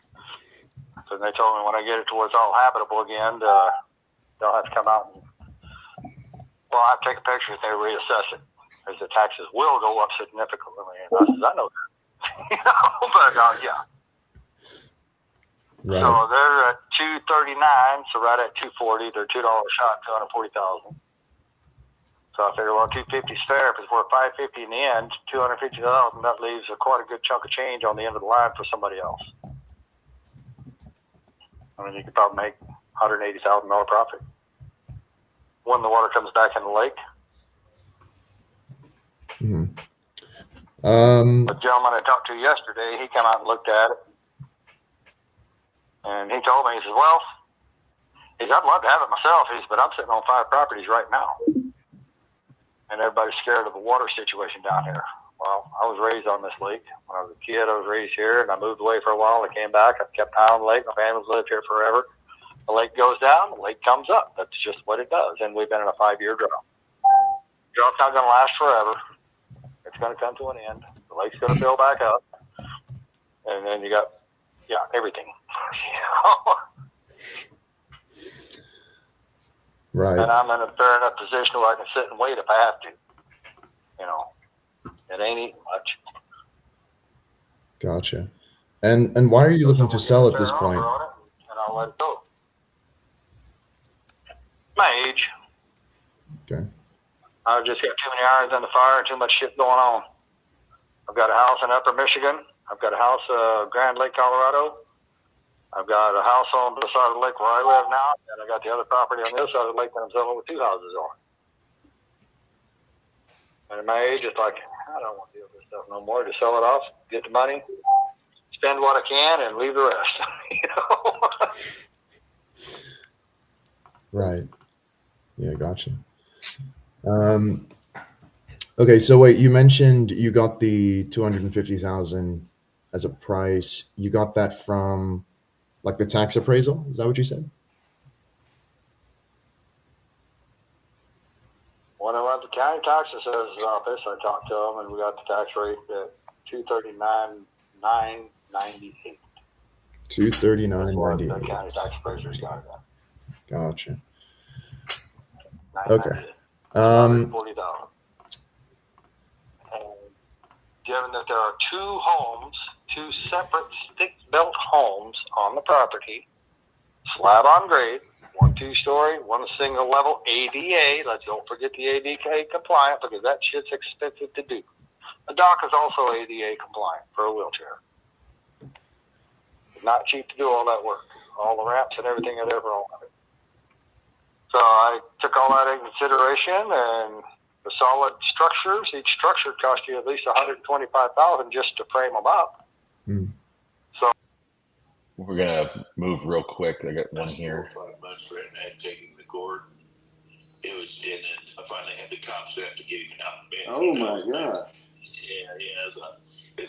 Speaker 12: So they told me when I get it to where it's all habitable again, they'll have to come out and, well, I have to take a picture if they reassess it, because the taxes will go up significantly. And I said, I know that. But yeah.
Speaker 11: Right.
Speaker 12: So they're at 239, so right at 240, they're $2 shot, 240,000. So I figure, well, 250 is fair. If it's worth 550 in the end, 250,000, that leaves quite a good chunk of change on the end of the line for somebody else. I mean, you could probably make $180,000 profit when the water comes back in the lake.
Speaker 11: Mm-hmm.
Speaker 12: The gentleman I talked to yesterday, he came out and looked at it, and he told me, he says, well, I'd love to have it myself, but I'm sitting on 5 properties right now. And everybody's scared of the water situation down here. Well, I was raised on this lake. When I was a kid, I was raised here, and I moved away for a while. I came back. I've kept an eye on the lake. My family's lived here forever. The lake goes down, the lake comes up. That's just what it does. And we've been in a 5-year drought. Drought's not going to last forever. It's going to come to an end. The lake's going to fill back up. And then you got, everything.
Speaker 11: Right.
Speaker 12: And I'm in a fair enough position where I can sit and wait if I have to. It ain't eating much.
Speaker 11: Gotcha. And why are you looking to sell at this point?
Speaker 12: And I'll let it go. My age.
Speaker 11: Okay.
Speaker 12: I've just got too many irons in the fire and too much shit going on. I've got a house in Upper Michigan. I've got a house Grand Lake, Colorado. I've got a house on the side of the lake where I live now, and I got the other property on the other side of the lake that I'm selling with 2 houses on. And at my age, it's like, I don't want to deal with this stuff no more. Just sell it off, get the money, spend what I can, and leave the rest. You know?
Speaker 11: Right. Yeah, gotcha. Okay, so wait, you mentioned you got the 250,000 as a price. You got that from like the tax appraisal? Is that what you said?
Speaker 12: When I went to county tax assessor's office, I talked to them, and we got the tax rate at $239,998.
Speaker 11: 239.98.
Speaker 12: The county tax appraisers got it.
Speaker 11: Gotcha.
Speaker 12: $998.
Speaker 11: Okay.
Speaker 12: $40. And given that there are 2 homes, 2 separate stick-built homes on the property, slab on grade, 1 2-story, 1 single level ADA. Let's don't forget the ADA compliant, because that shit's expensive to do. The dock is also ADA compliant for a wheelchair. Not cheap to do all that work, all the ramps and everything that ever on it. So I took all that into consideration, and the solid structures, each structure cost you at least $125,000 just to frame them up. So
Speaker 3: we're gonna move real quick. I got one here.
Speaker 4: 4 or 5 months for it, and I had taken the court. It was in it. I finally had the cops have to get him out of bed.
Speaker 13: Oh my God.
Speaker 4: Yeah, it's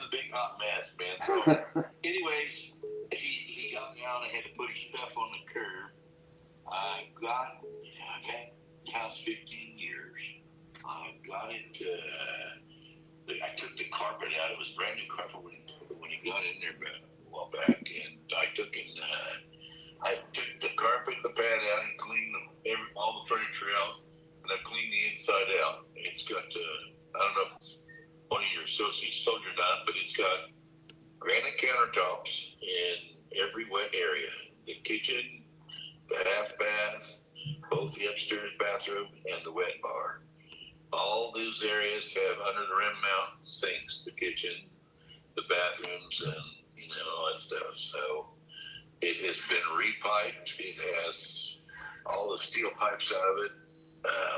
Speaker 4: a big hot mess, man. So, anyways, he got down. I had to put his stuff on the curb. I've had the house 15 years. I've got it. I took the carpet out. It was brand new carpet when he got in there a while back, and I took the carpet, the pad out, and cleaned all the furniture out, and I cleaned the inside out. It's got I don't know if one of your associates told you or not, but it's got granite countertops in every wet area. The kitchen, the half bath, both the upstairs bathroom, and the wet bar. All those areas have under the rim mount sinks, the kitchen, the bathrooms, and all that stuff. So it has been repiped. It has all the steel pipes out of it.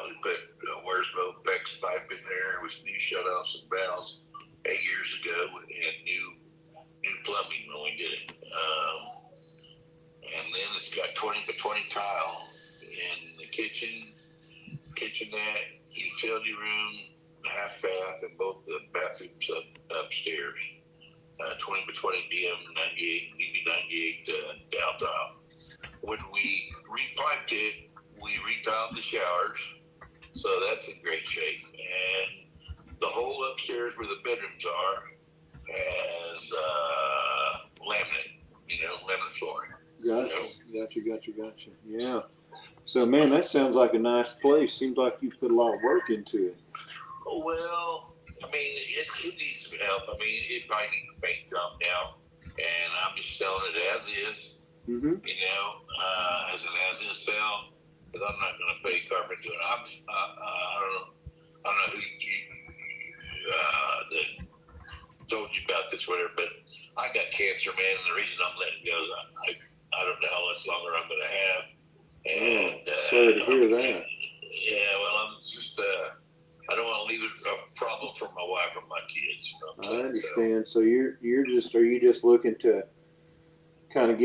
Speaker 4: We put Wiersbo Beck's pipe in there with new shutoffs and valves 8 years ago, and new plumbing when we did it. And then it's got 20 by 20 tile in the kitchenette, utility room, half bath, and both the bathrooms upstairs. 20 by 20 DM98, DV98 down tile. When we repiped it, we retiled the showers, so that's in great shape. And the whole upstairs where the bedrooms are has laminate, laminate flooring.
Speaker 13: Gotcha. Yeah. So, man, that sounds like a nice place. Seems like you put a lot of work into it.
Speaker 4: Well, I mean, it needs some help. I mean, it probably needs a paint job now, and I'm just selling it as is.
Speaker 13: Mm-hmm.
Speaker 4: As an as-is sale, because I'm not going to pay carpet to it. I don't know who that told you about this, whatever, but I got cancer, man, and the reason I'm letting it go is I don't know how much longer I'm going to have. And
Speaker 13: sorry to hear that.
Speaker 4: Yeah, well, I'm just I don't want to leave it a problem for my wife or my kids.
Speaker 13: I understand. So are you just looking to kind of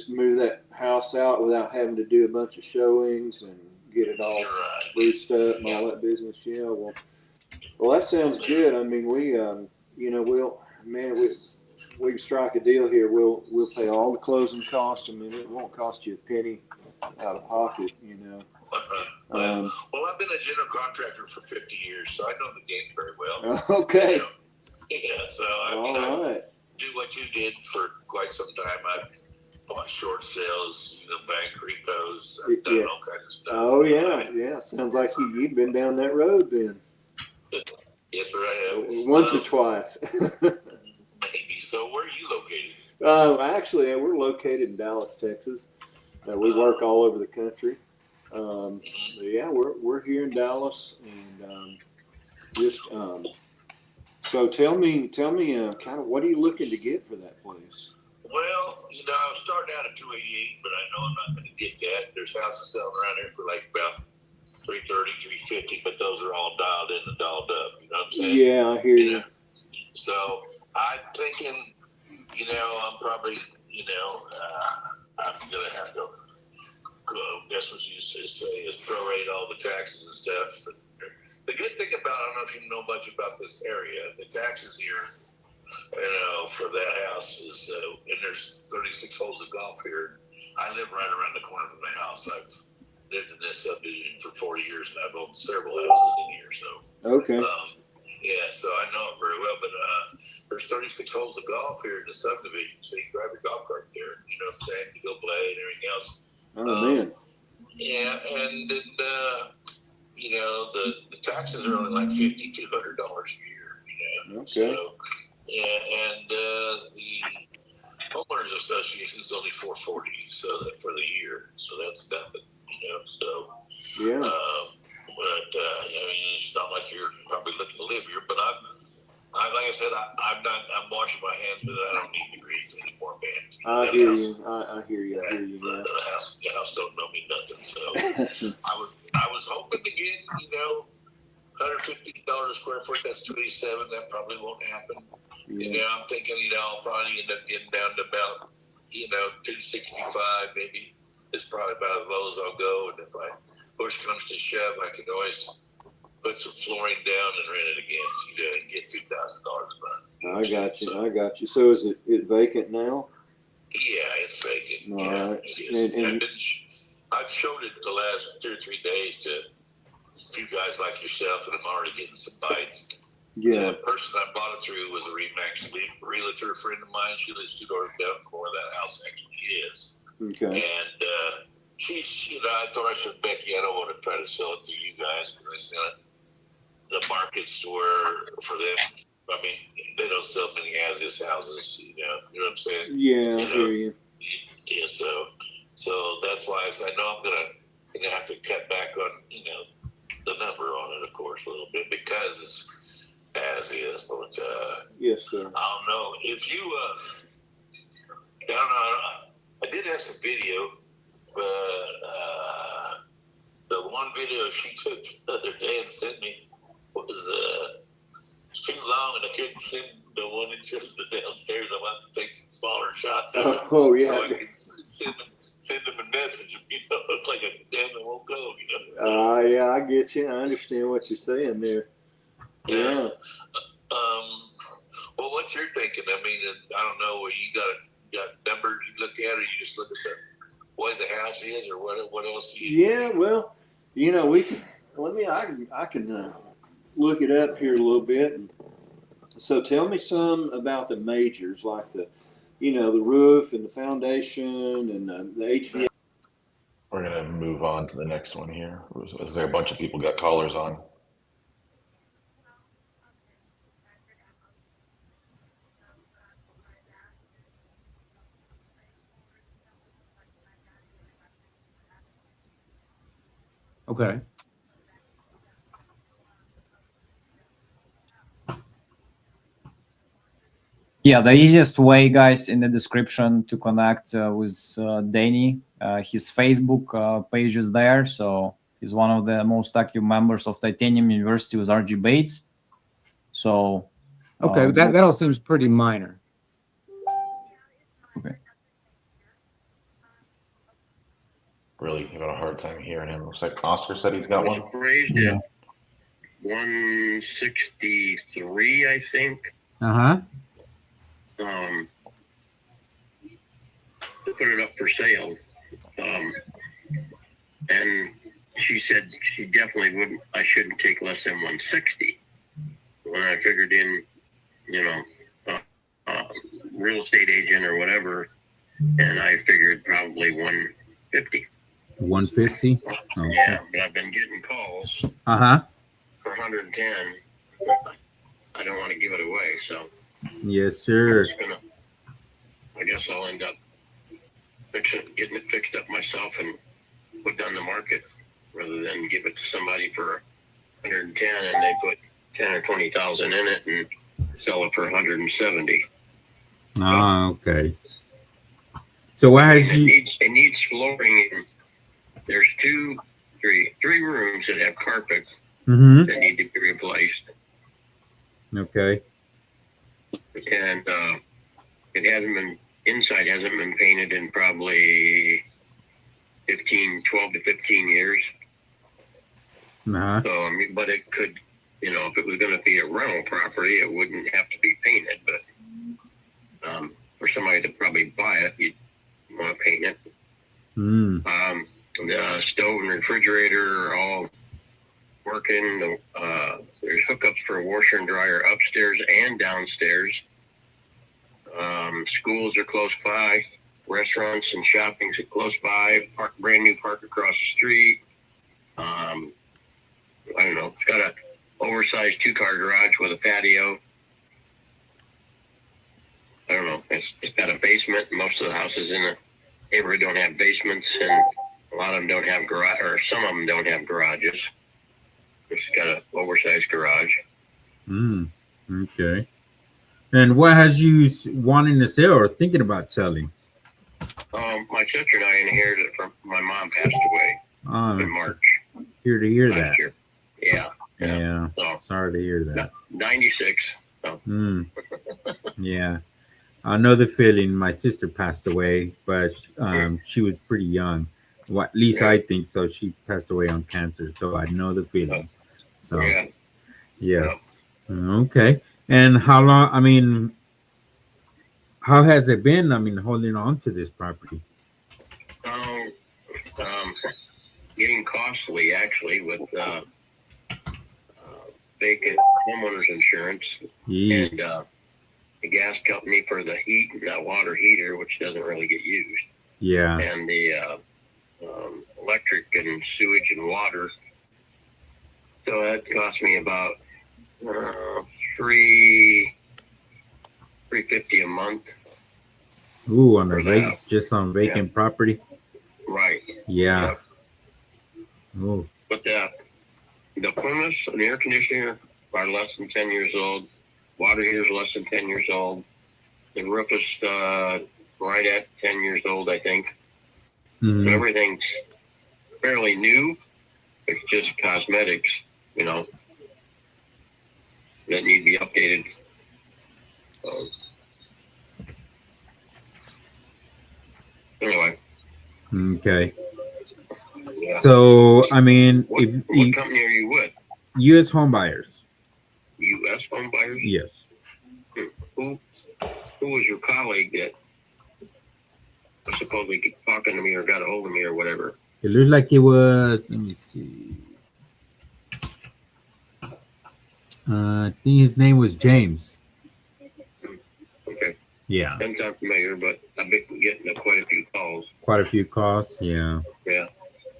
Speaker 13: move that house out without having to do a bunch of showings and get it all spruced up and all that business? Yeah. Well, that sounds good. I mean, we can strike a deal here. We'll pay all the closing costs. I mean, it won't cost you a penny out of pocket,
Speaker 4: Well, I've been a general contractor for 50 years, so I know the game very well.
Speaker 13: Okay.
Speaker 4: Yeah, so I do what you did for quite some time. I've bought short sales, bank repos, I've done all kinds of stuff.
Speaker 13: Oh, yeah. Sounds like you've been down that road then.
Speaker 4: Yes, sir, I have.
Speaker 13: Once or twice.
Speaker 4: Maybe. So where are you located?
Speaker 13: Actually, we're located in Dallas, Texas. We work all over the country. But yeah, we're here in Dallas, and so tell me, kind of what are you looking to get for that place?
Speaker 4: Well, I was starting out at 288, but I know I'm not going to get that. There's houses selling around here for like about 330, 350, but those are all dialed in and dialed up. You know what I'm saying?
Speaker 13: Yeah, I hear you.
Speaker 4: So I'm thinking, I'm probably, I'm going to have to go. That's what you say is prorate all the taxes and stuff. But the good thing about, I don't know if you know much about this area, the taxes here, for that house is, and there's 36 holes of golf here. I live right around the corner from the house. I've lived in this subdivision for 40 years, and I've owned several houses in here. So
Speaker 13: okay.
Speaker 4: Yeah, so I know it very well. But there's 36 holes of golf here in the subdivision, so you can drive your golf cart there. You know what I'm saying? You go play and everything else.
Speaker 13: Oh man.
Speaker 4: Yeah, and then the taxes are only like $5,200 a year.
Speaker 13: Okay.
Speaker 4: So, and the homeowners association is only $440, so that for the year. So that's nothing. So
Speaker 13: yeah.
Speaker 4: But it's not like you're probably looking to live here. But like I said, I'm washing my hands, but I don't need degrees anymore, man.
Speaker 13: I hear you. I hear you.
Speaker 4: The house don't know me nothing. So I was hoping to get $150 a square foot. That's $287. That probably won't happen.
Speaker 13: Yeah.
Speaker 4: I'm thinking I'll probably end up getting down to about $265 maybe. It's probably about as low as I'll go. And if push comes to shove, I can always put some flooring down and rent it again. And get $2,000 a month.
Speaker 13: I got you. So is it vacant now?
Speaker 4: Yeah, it's vacant.
Speaker 13: All right.
Speaker 4: It is. I've showed it the last 2 or 3 days to a few guys like yourself, and I'm already getting some bites.
Speaker 13: Yeah.
Speaker 4: The person I bought it through was a RE/MAX realtor friend of mine. She lives 2 doors down from where that house actually is.
Speaker 13: Okay.
Speaker 4: And I told her, I said, Becky, I don't want to try to sell it to you guys because the market's where for them. I mean, they don't sell many as-is houses. You know what I'm saying?
Speaker 13: Yeah, I hear you.
Speaker 4: Yeah, so that's why I said, I know I'm gonna have to cut back on the number on it, of course, a little bit because it's as is. But
Speaker 13: yes, sir.
Speaker 4: I don't know if you. I don't know. I did have some video, but the one video she took the other day and sent me was too long, and I couldn't send the one that shows the downstairs. I want to take some smaller shots of it.
Speaker 13: Oh yeah.
Speaker 4: So I can send them a message. It's like a damn it won't go.
Speaker 13: Yeah, I get you. I understand what you're saying there. Yeah.
Speaker 4: Well, what you're thinking? I mean, I don't know. You got numbers you look at, or you just look at the way the house is, or what else?
Speaker 13: Yeah. Well, we can. I can look it up here a little bit. So tell me some about the majors, like the roof and the foundation and the HVAC.
Speaker 3: We're going to move on to the next one here. There a bunch of people got callers on.
Speaker 6: Okay.
Speaker 1: Yeah, the easiest way, guys, in the description to connect with Danny. His Facebook page is there, so he's one of the most active members of Titanium University with RG Bates. So,
Speaker 10: okay, that all seems pretty minor.
Speaker 1: Okay.
Speaker 3: Really having a hard time hearing him. Looks like Oscar said he's got one.
Speaker 14: Raised at 163, I think.
Speaker 6: Uh-huh.
Speaker 14: To put it up for sale. And she said she definitely wouldn't, I shouldn't take less than 160. When I figured in, real estate agent or whatever, and I figured probably 150.
Speaker 6: 150?
Speaker 14: Okay. Yeah, but I've been getting calls
Speaker 6: Uh-huh.
Speaker 14: for 110. I don't want to give it away. So
Speaker 6: Yes, sir.
Speaker 14: I guess I'll end up getting it fixed up myself and put it on the market rather than give it to somebody for 110 and they put 10 or 20,000 in it and sell it for 170.
Speaker 6: Ah, okay. So what has
Speaker 14: It needs flooring. And there's three rooms that have carpet that need to be replaced.
Speaker 6: Okay.
Speaker 14: And it hasn't been, inside hasn't been painted in probably 12 to 15 years.
Speaker 6: Uh-huh.
Speaker 14: So, I mean, but it could, you know, if it was going to be a rental property, it wouldn't have to be painted. But for somebody to probably buy it, you'd want to paint it. The stove and refrigerator are all working. There's hookups for a washer and dryer upstairs and downstairs. Schools are close by. Restaurants and shoppings are close by. Brand new park across the street. I don't know. It's got an oversized 2-car garage with a patio. I don't know. It's got a basement. Most of the houses in the neighborhood don't have basements, and a lot of them don't have garage, or some of them don't have garages. It's got an oversized garage.
Speaker 6: Okay. And what has you wanting to sell or thinking about selling?
Speaker 14: My sister and I inherited it from my mom passed away in March.
Speaker 6: Here to hear
Speaker 14: last
Speaker 6: that.
Speaker 14: year. Yeah.
Speaker 6: So, sorry to hear that.
Speaker 14: 96. So.
Speaker 6: Yeah. I know the feeling. My sister passed away, but she was pretty young. Well, at least I think so. She passed away on cancer, so I know the feeling. So, yes. Okay. And how long, I mean, how has it been, I mean, holding on to this property?
Speaker 14: Getting costly, actually, with vacant homeowners insurance and the gas company for the heat and that water heater, which doesn't really get used.
Speaker 6: Yeah.
Speaker 14: And the electric and sewage and water. So that cost me about $350 a month.
Speaker 6: Ooh, on just on vacant property.
Speaker 14: Right.
Speaker 6: Yeah. Ooh.
Speaker 14: But the furnace and the air conditioner are less than 10 years old. Water heater is less than 10 years old. The roof is right at 10 years old, I think. So everything's fairly new. It's just cosmetics, you know, that need to be updated. Anyway.
Speaker 6: Okay. Yeah. So, I mean,
Speaker 14: what company are you with?
Speaker 6: U.S. Home Buyers.
Speaker 14: U.S. Home Buyers?
Speaker 6: Yes.
Speaker 14: Who was your colleague that was supposedly talking to me or got a hold of me or whatever?
Speaker 6: It looks like it was, let me see. I think his name was James.
Speaker 14: Okay.
Speaker 6: Yeah.
Speaker 14: Doesn't sound familiar, but I've been getting quite a few calls.
Speaker 6: Quite a few calls, yeah.
Speaker 14: Yeah.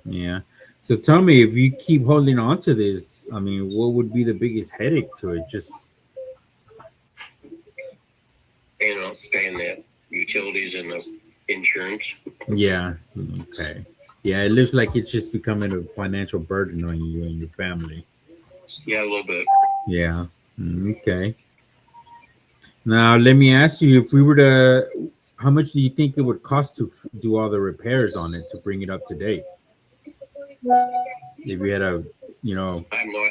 Speaker 6: Yeah. So tell me, if you keep holding on to this, I mean, what would be the biggest headache to it? Just
Speaker 14: paying the utilities and the insurance.
Speaker 6: Yeah. Okay. Yeah, it looks like it's just becoming a financial burden on you and your family.
Speaker 14: Yeah, a little bit.
Speaker 6: Yeah. Okay. Now, let me ask you, if we were to, how much do you think it would cost to do all the repairs on it to bring it up to date? If you had an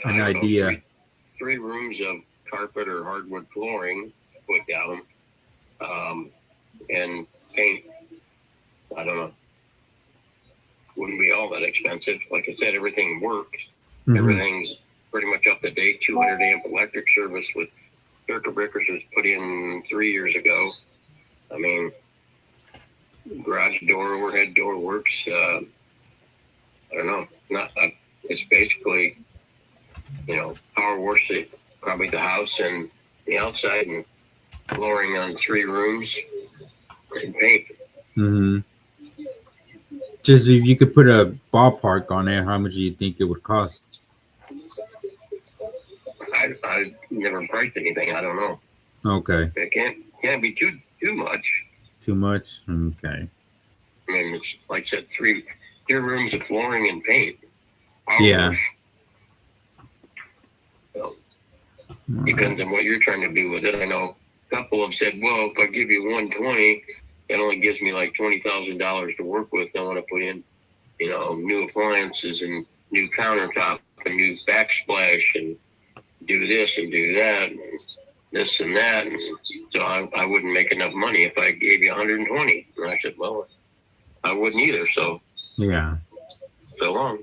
Speaker 6: idea.
Speaker 14: Three rooms of carpet or hardwood flooring put down, and paint. I don't know. Wouldn't be all that expensive. Like I said, everything works. Everything's pretty much up to date. 200 amp electric service with circuit breakers was put in 3 years ago. I mean, garage door, overhead door works. I don't know. It's basically, power wash probably the house and the outside and flooring on 3 rooms and paint.
Speaker 6: Just if you could put a ballpark on it, how much do you think it would cost?
Speaker 14: I never priced anything. I don't know.
Speaker 6: Okay.
Speaker 14: It can't be too much.
Speaker 6: Too much? Okay.
Speaker 14: I mean, it's like I said, three rooms of flooring and paint.
Speaker 6: Yeah.
Speaker 14: So, depends on what you're trying to do with it. I know a couple have said, well, if I give you 120, that only gives me like $20,000 to work with. I want to put in, new appliances and new countertop and new backsplash and do this and do that and this and that. And so I wouldn't make enough money if I gave you 120. And I said, well, I wouldn't either. So
Speaker 6: Yeah.
Speaker 14: so long.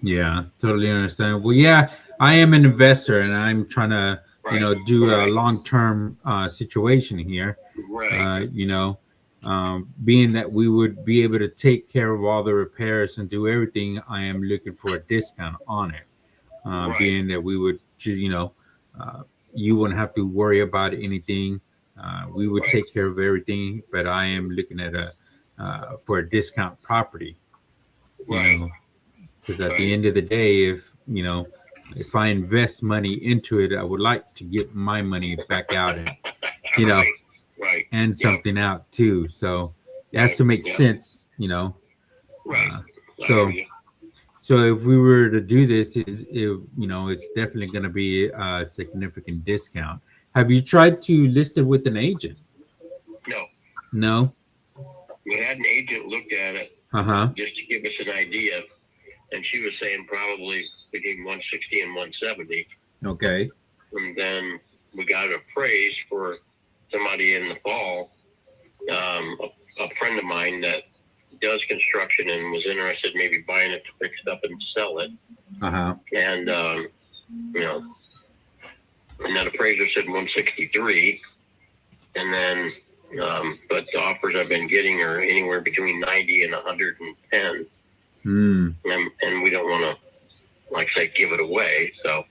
Speaker 6: Yeah, totally understand. Well, yeah, I am an investor and I'm trying to, do a long-term situation here.
Speaker 14: Right.
Speaker 6: Being that we would be able to take care of all the repairs and do everything, I am looking for a discount on it. Being that we would, you wouldn't have to worry about anything. We would take care of everything, but I am looking at for a discount property. Because at the end of the day, if I invest money into it, I would like to get my money back out and, and something out too. So it has to make sense, So if we were to do this, it's definitely going to be a significant discount. Have you tried to list it with an agent?
Speaker 14: No.
Speaker 6: No?
Speaker 14: We had an agent look at it just to give us an idea. And she was saying probably between 160 and 170.
Speaker 6: Okay.
Speaker 14: And then we got it appraised for somebody in the fall, a friend of mine that does construction and was interested maybe buying it to fix it up and sell it. And, and that appraiser said 163. And then, but the offers I've been getting are anywhere between 90 and 110. And we don't want to, like I say, give it away. So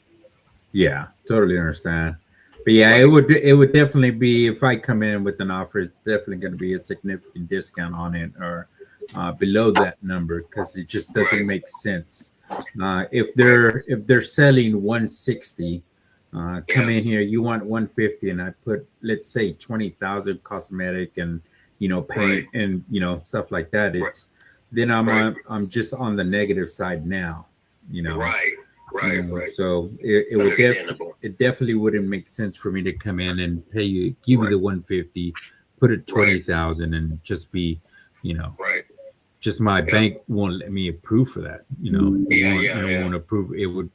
Speaker 6: yeah, totally understand. But yeah, it would definitely be, if I come in with an offer, it's definitely going to be a significant discount on it, or below that number, because it just doesn't make sense. If they're selling 160, come in here, you want 150, and I put, let's say, 20,000 cosmetic and paint and stuff like that. It's then I'm just on the negative side now. So it definitely wouldn't make sense for me to come in and pay you, give you the 150, put it 20,000, and just be, just my bank won't let me approve for that. They won't approve. It would,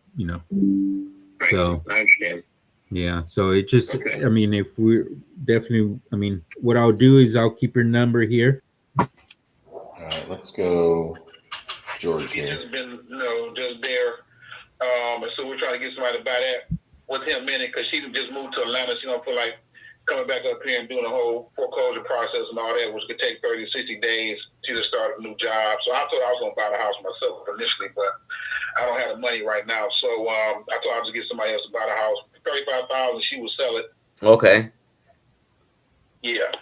Speaker 6: So
Speaker 14: I understand.
Speaker 6: Yeah, so it just, I mean, if we're definitely, I mean, what I'll do is I'll keep your number here.
Speaker 3: All right, let's go, George
Speaker 15: He's
Speaker 3: here.
Speaker 15: just been, just there. So we're trying to get somebody to buy that with him in it, because she just moved to Atlanta. She don't feel like coming back up here and doing the whole foreclosure process and all that, which could take 30, 60 days to start a new job. So I thought I was going to buy the house myself initially, but I don't have the money right now. So I thought I'd just get somebody else to buy the house. $35,000, she would sell it.
Speaker 16: Okay.
Speaker 15: Yeah.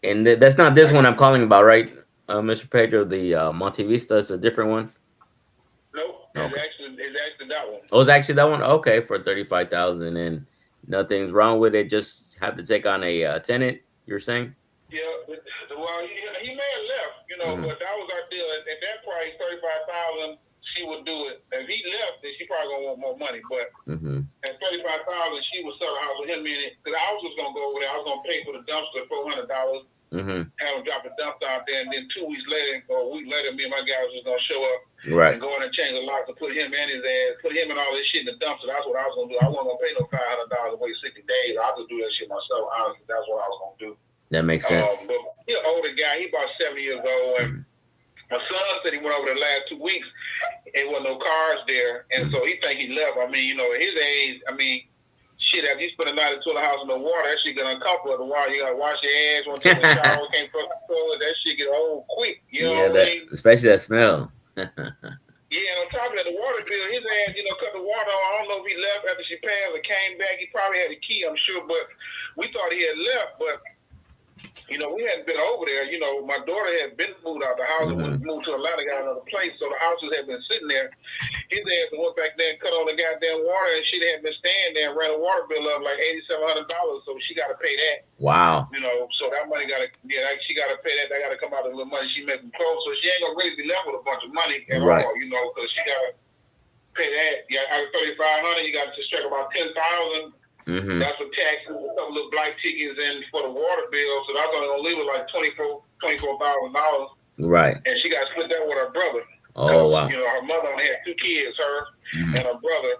Speaker 16: And that's not this one I'm calling about, right, Mr. Pedro? The Monte Vista is a different one?
Speaker 15: Nope.
Speaker 16: Okay.
Speaker 15: It's actually that one.
Speaker 16: Oh, it's actually that one? Okay, for $35,000, and nothing's wrong with it. Just have to take on a tenant, you're saying?
Speaker 15: Yeah. Well, he may have left, but that was our deal. At that price, $35,000, she would do it. If he left, then she probably gonna want more money. But at $35,000, she would sell the house with him in it. Because I was just gonna go over there. I was gonna pay for the dumpster $400. Have him drop the dumpster out there, and then 2 weeks later, or a week later, me and my guy was just gonna show up and go in and change the locks and put him and his ass, put him and all this shit in the dumpster. That's what I was gonna do. I wasn't gonna pay no $500 and wait 60 days. I'll just do that shit myself. Honestly, that's what I was gonna do.
Speaker 16: That makes sense.
Speaker 15: But he's an older guy. He's about 70 years old, and my son said he went over the last 2 weeks and there wasn't no cars there, and so he think he left. I mean, at his age, I mean, shit, after you spend a night into the house in the water, that shit get uncomfortable. The water, you gotta wash your ass, want to take a shower, can't fucking control it. That shit get old quick. You know what I mean?
Speaker 16: Especially that smell.
Speaker 15: Yeah, and on top of that, the water bill, his ass, cut the water on. I don't know if he left after she passed or came back. He probably had a key, I'm sure, but we thought he had left. But You know, we hadn't been over there. You know, my daughter had been moved out the house and moved to Atlanta, got another place. So the houses had been sitting there. His ass went back there and cut on the goddamn water, and she had been staying there and ran a water bill up like $8,700. So she got to pay that.
Speaker 16: Wow.
Speaker 15: You know, so that money got to, she got to pay that. That got to come out of the little money she made from clothes. So she ain't gonna really be left with a bunch of money at all. You know, because she got to pay that. Yeah, out of $3,500, you got to strike about $10,000. That's for taxes, a couple of black tickets, and for the water bill. So that's only gonna leave her like $24,000.
Speaker 16: Right.
Speaker 15: And she got split that with her brother.
Speaker 16: Oh wow.
Speaker 15: You know, her mother only had 2 kids, her and her brother.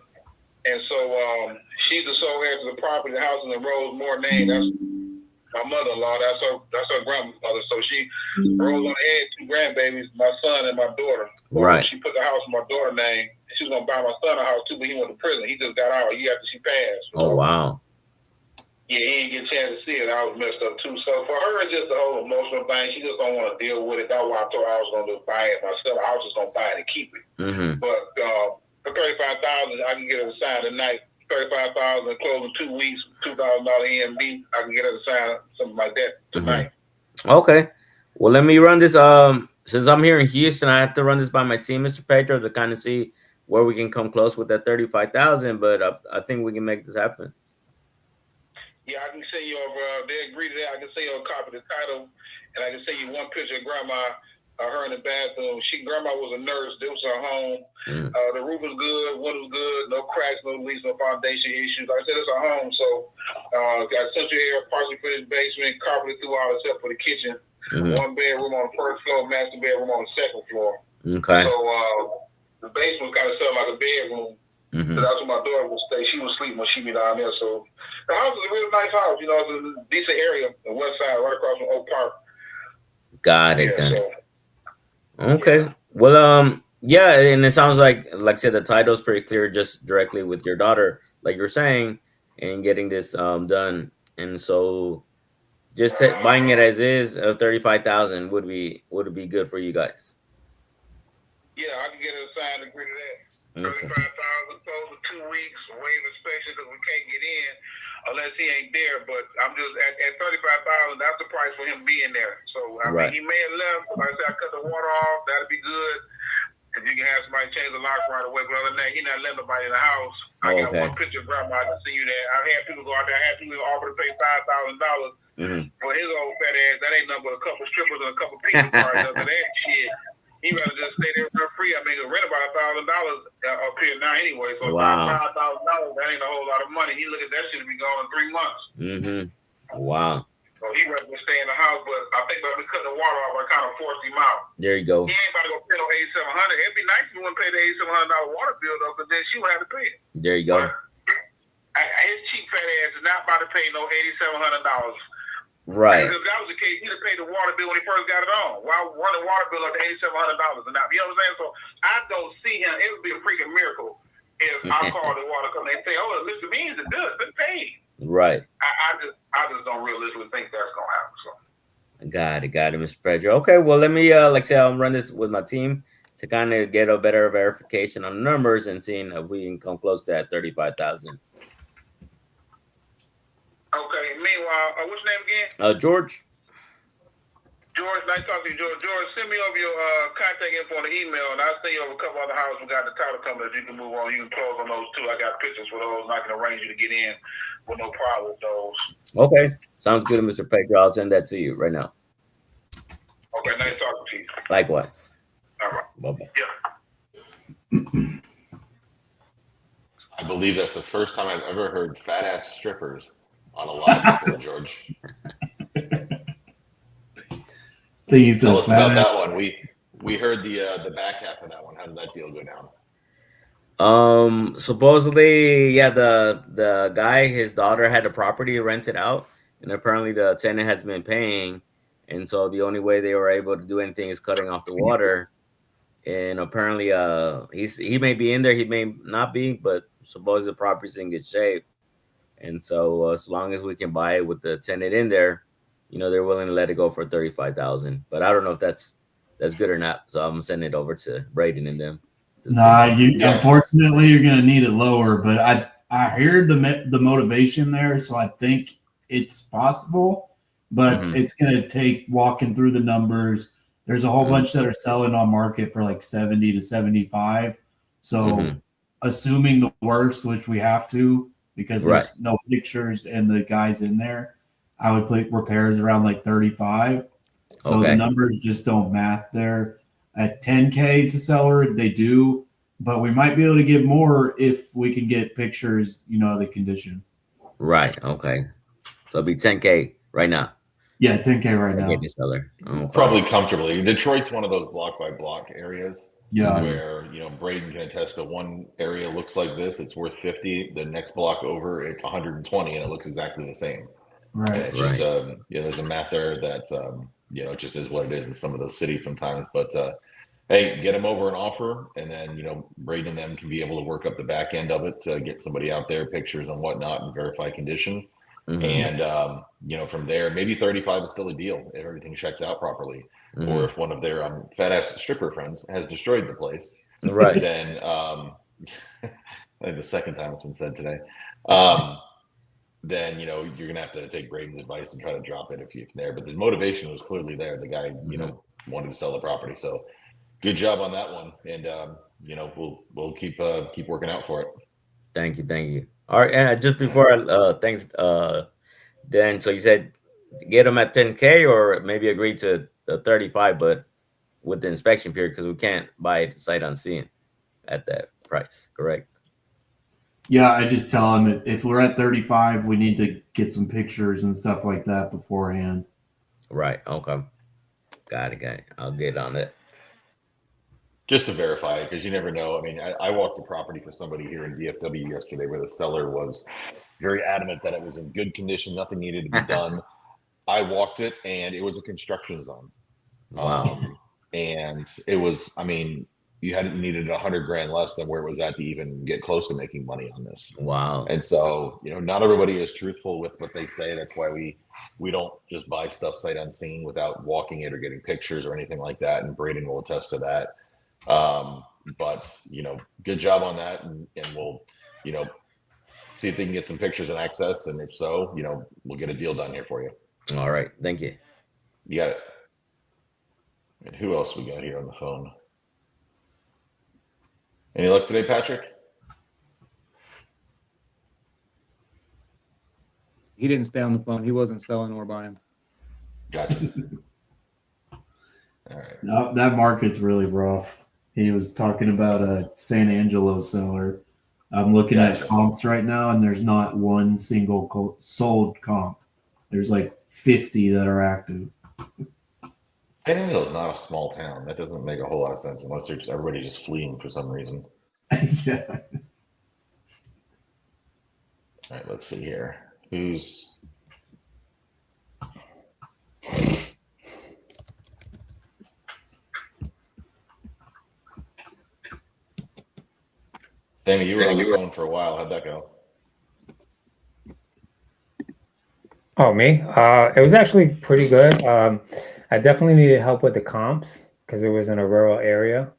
Speaker 15: And so she's the sole heir to the property. The house is in Rose Moore name. That's my mother-in-law. That's her grandmother. So she Rose only had 2 grandbabies, my son and my daughter.
Speaker 16: Right.
Speaker 15: She put the house in my daughter's name. She was gonna buy my son a house too, but he went to prison. He just got out a year after she passed.
Speaker 16: Oh wow.
Speaker 15: Yeah, he didn't get a chance to see it. I was messed up too. So for her, it's just a whole emotional thing. She just don't want to deal with it. That's why I told her I was gonna just buy it myself. I was just gonna buy it and keep it. But for $35,000, I can get her to sign tonight. $35,000 close in 2 weeks, $2,000 EMD. I can get her to sign something like that tonight.
Speaker 16: Okay. Well, let me run this. Since I'm here in Houston, I have to run this by my team, Mr. Pedro, to kind of see where we can come close with that 35,000. But I think we can make this happen.
Speaker 15: Yeah, I can send you over. They agree to that. I can send you a copy of the title, and I can send you one picture of Grandma, her in the bathroom. Grandma was a nurse. This was her home. The roof was good. Wood was good. No cracks, no leaks, no foundation issues. Like I said, it's her home. So got central air, partially finished basement, carpeted throughout except for the kitchen. 1 bedroom on the first floor, master bedroom on the second floor.
Speaker 16: Okay.
Speaker 15: So the basement kind of sounded like a bedroom. So that's where my daughter would stay. She would sleep when she be down there. So the house is a really nice house. You know, it's a decent area, the west side, right across from Oak Park.
Speaker 16: Got it. Okay. Well, yeah, and it sounds like I said, the title's pretty clear, just directly with your daughter, like you're saying, and getting this done. And so, just buying it as is, $35,000 would be good for you guys.
Speaker 15: Yeah, I can get her signed and agree to that. $35,000 close in 2 weeks, waive inspection because we can't get in unless he ain't there. But I'm just at $35,000. That's the price for him being there. So I mean, he may have left. Like I said, I cut the water off. That'd be good. If you can have somebody change the lock right away. But other than that, he's not letting nobody in the house. I got one picture of Grandma. I can see you there. I've had people go out there. I had people offer to pay $5,000 for his old fat ass. That ain't nothing but a couple strippers and a couple pizza cards. Other than that shit. He rather just stay there for free. I mean, rent about $1,000 up here now anyway. So $5,000, that ain't a whole lot of money. He look at that shit to be gone in 3 months.
Speaker 16: Wow.
Speaker 15: So he rather just stay in the house. But I think by me cutting the water off, I kind of forced him out.
Speaker 16: There you go.
Speaker 15: He ain't about to go pay no $8,700. It'd be nice if he wouldn't pay the $8,700 water bill though, because then she would have to pay it.
Speaker 16: There you go.
Speaker 15: But his cheap fat ass is not about to pay no $8,700.
Speaker 16: Right.
Speaker 15: Because if that was the case, he'd have paid the water bill when he first got it on. Why run the water bill up to $8,700 and now? You know what I'm saying? So I don't see him. It would be a freaking miracle if I call the water company and say, "Oh, Mr. Means is good, been paid."
Speaker 16: Right.
Speaker 15: I just don't realistically think that's gonna happen. So.
Speaker 16: Got it, Mr. Pedro. Okay, well, let me like I said, I'll run this with my team to kind of get a better verification on the numbers and seeing if we can come close to that 35,000.
Speaker 15: Okay. Meanwhile, what's your name again?
Speaker 16: George.
Speaker 15: George, nice talking to you, George. George, send me over your contact info on the email, and I'll send you over a couple other houses we got the title company. If you can move on, you can close on those too. I got pictures for those, and I can arrange you to get in with no problem with those.
Speaker 16: Okay, sounds good, Mr. Pedro. I'll send that to you right now.
Speaker 15: Okay, nice talking to you.
Speaker 16: Likewise.
Speaker 15: All right.
Speaker 16: Bye-bye.
Speaker 15: Yeah.
Speaker 3: I believe that's the first time I've ever heard fat ass strippers on a live before, George. Tell us about that one. We heard the back half of that one. How did that deal go down?
Speaker 16: Supposedly, yeah, the guy, his daughter had the property rented out, and apparently the tenant has been paying, and so the only way they were able to do anything is cutting off the water. And apparently, he may be in there, he may not be, but suppose the property's in good shape. And so as long as we can buy it with the tenant in there, you know, they're willing to let it go for 35,000. But I don't know if that's good or not. So I'm sending it over to Braden and them.
Speaker 2: Unfortunately, you're going to need it lower. But I heard the motivation there, so I think it's possible. but it's going to take walking through the numbers. There's a whole bunch that are selling on market for like 70 to 75. So assuming the worst, which we have to, because there's no pictures and the guys in there, I would put repairs around like 35. So the numbers just don't math there. At 10K to seller, they do, but we might be able to give more if we can get pictures, of the condition.
Speaker 16: Right. Okay. So it'll be 10K right now.
Speaker 2: Yeah, 10K right now.
Speaker 16: Seller. Okay.
Speaker 3: Probably comfortably. Detroit's one of those block by block areas.
Speaker 2: Yeah.
Speaker 3: Where, Braden can attest to one area looks like this, it's worth 50. The next block over, it's 120, and it looks exactly the same.
Speaker 2: Right.
Speaker 3: And it's just, there's a math there that, it just is what it is in some of those cities sometimes. But, hey, get them over an offer, and then, Braden and them can be able to work up the back end of it to get somebody out there, pictures and whatnot, and verify condition. And, from there, maybe 35 is still a deal if everything checks out properly. Or if one of their fat ass stripper friends has destroyed the place,
Speaker 16: right?
Speaker 3: Then the second time it's been said today, then you're gonna have to take Braden's advice and try to drop it if you're there. But the motivation was clearly there. The guy wanted to sell the property, so good job on that one. And we'll keep working out for it.
Speaker 16: Thank you. All right, and just before thanks, Dan. So you said get them at 10K, or maybe agree to the 35, but with the inspection period, because we can't buy it sight unseen at that price, correct?
Speaker 2: Yeah, I just tell them if we're at 35, we need to get some pictures and stuff like that beforehand.
Speaker 16: Right. Okay. Got it. I'll get on it.
Speaker 3: Just to verify it, because you never know. I mean, I walked the property for somebody here in DFW yesterday where the seller was very adamant that it was in good condition, nothing needed to be done. I walked it, and it was a construction zone.
Speaker 16: Wow.
Speaker 3: And it was, you hadn't needed $100,000 less than where it was at to even get close to making money on this.
Speaker 16: Wow.
Speaker 3: And so, not everybody is truthful with what they say. That's why we don't just buy stuff sight unseen without walking it or getting pictures or anything like that. And Braden will attest to that. But good job on that. And we'll, see if they can get some pictures and access. And if so, we'll get a deal done here for you.
Speaker 16: All right. Thank you.
Speaker 3: You got it. And who else we got here on the phone? Any luck today, Patrick?
Speaker 10: He didn't stay on the phone. He wasn't selling or buying.
Speaker 3: Gotcha. All right.
Speaker 2: No, that market's really rough. He was talking about a San Angelo seller. I'm looking at comps right now, and there's not one single sold comp. There's like 50 that are active.
Speaker 3: San Angelo is not a small town. That doesn't make a whole lot of sense unless everybody's just fleeing for some reason.
Speaker 2: Yeah.
Speaker 3: All right, let's see here. Who's Sammy, you were on the phone for a while. How'd that go?
Speaker 17: Oh, me? It was actually pretty good. I definitely needed help with the comps because it was in a rural area.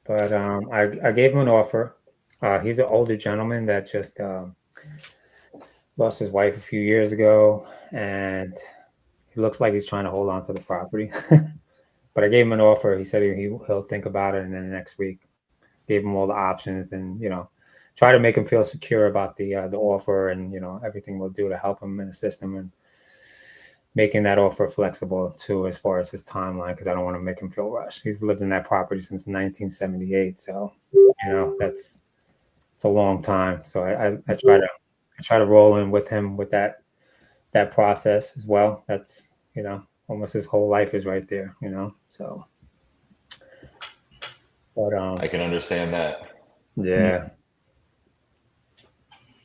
Speaker 17: But I gave him an offer. He's an older gentleman that just lost his wife a few years ago, and he looks like he's trying to hold on to the property. But I gave him an offer. He said he'll think about it, and then next week gave him all the options, and try to make him feel secure about the offer, and everything we'll do to help him and assist him in making that offer flexible too, as far as his timeline, because I don't want to make him feel rushed. He's lived in that property since 1978, so it's a long time. So I try to roll in with him with that process as well. That's almost his whole life is right there, so. But
Speaker 3: I can understand that.
Speaker 17: Yeah.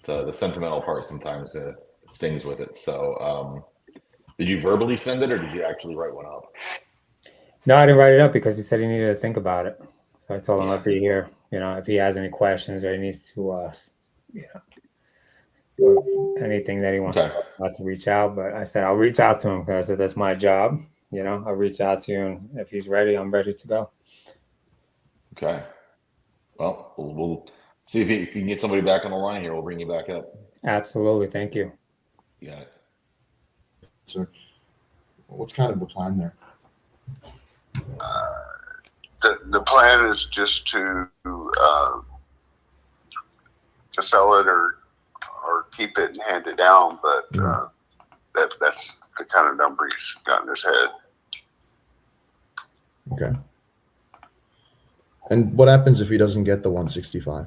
Speaker 3: The sentimental part sometimes stings with it. So, did you verbally send it, or did you actually write one up?
Speaker 17: No, I didn't write it up because he said he needed to think about it. So I told him I'd be here. If he has any questions or he needs to, anything that he wants to talk about, to reach out. But I said I'll reach out to him because I said that's my job. I'll reach out to you, and if he's ready, I'm ready to go.
Speaker 3: Okay. Well, we'll see if you can get somebody back on the line here. We'll bring you back up.
Speaker 17: Absolutely. Thank you.
Speaker 3: You got it.
Speaker 11: Sir. what's kind of the plan there?
Speaker 18: The plan is just to sell it or keep it and hand it down, but that's the kind of number he's got in his head.
Speaker 11: Okay. And what happens if he doesn't get the 165?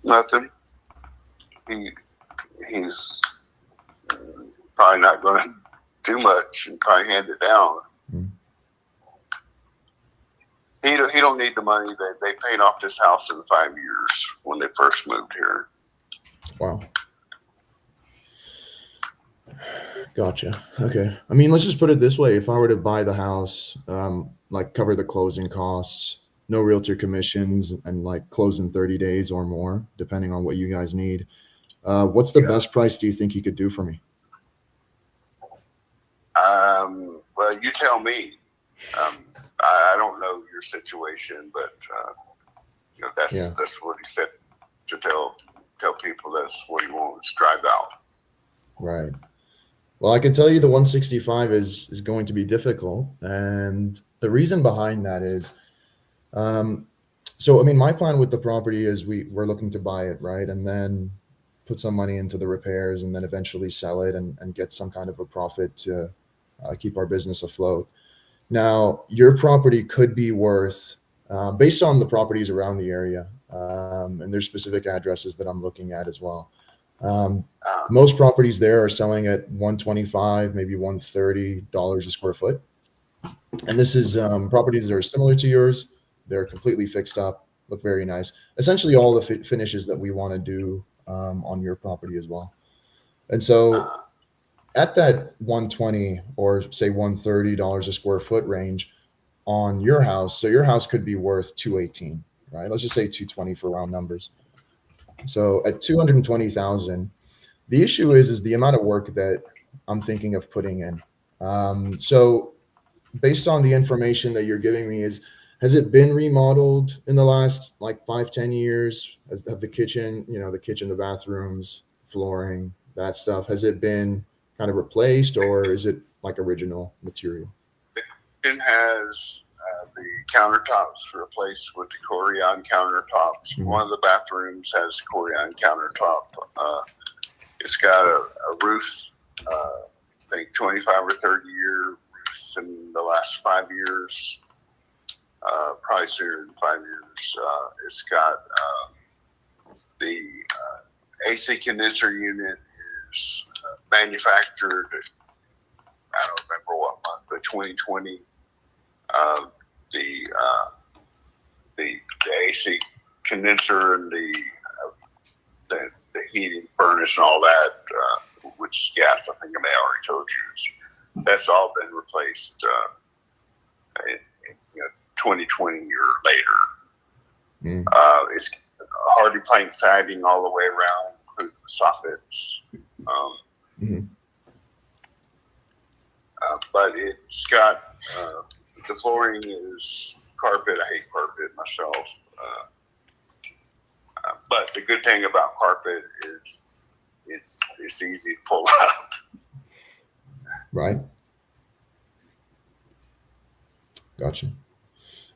Speaker 18: Nothing. He's probably not going to do much and probably hand it down. He don't need the money. They paid off this house in 5 years when they first moved here.
Speaker 11: Wow. Gotcha. Okay. I mean, let's just put it this way. If I were to buy the house, like cover the closing costs, no realtor commissions, and like close in 30 days or more, depending on what you guys need, what's the best price do you think you could do for me?
Speaker 18: Well, you tell me. I don't know your situation, but that's what he said to tell people. That's what he wants to drive out.
Speaker 11: Right. Well, I can tell you the 165 is going to be difficult, and the reason behind that is, so I mean, my plan with the property is we're looking to buy it, right, and then put some money into the repairs, and then eventually sell it and get some kind of a profit to keep our business afloat. Now, your property could be worth, based on the properties around the area, and there's specific addresses that I'm looking at as well. Most properties there are selling at $125, maybe $130 a square foot. And this is properties that are similar to yours. They're completely fixed up, look very nice. Essentially all the finishes that we want to do on your property as well. And so at that 120 or say $130 a square foot range on your house, so your house could be worth 218, right? Let's just say 220 for round numbers. So at 220,000, the issue is the amount of work that I'm thinking of putting in. So based on the information that you're giving me, has it been remodeled in the last like 5-10 years? Have the kitchen, the bathrooms, flooring, that stuff, has it been kind of replaced, or is it like original material?
Speaker 18: It has the countertops replaced with the Corian countertops. Mm-hmm. One of the bathrooms has Corian countertop. It's got a roof, I think 25 or 30 year roof in the last 5 years, probably sooner than 5 years. It's got the AC condenser unit is manufactured, I don't remember what month, but 2020. The AC condenser and the heating furnace and all that, which is gas, I think I may have already told you, that's all been replaced in 2020 or later. It's hardy plank siding all the way around, including the soffits. But it's got the flooring is carpet. I hate carpet myself. But the good thing about carpet is it's easy to pull out.
Speaker 11: Right. Gotcha.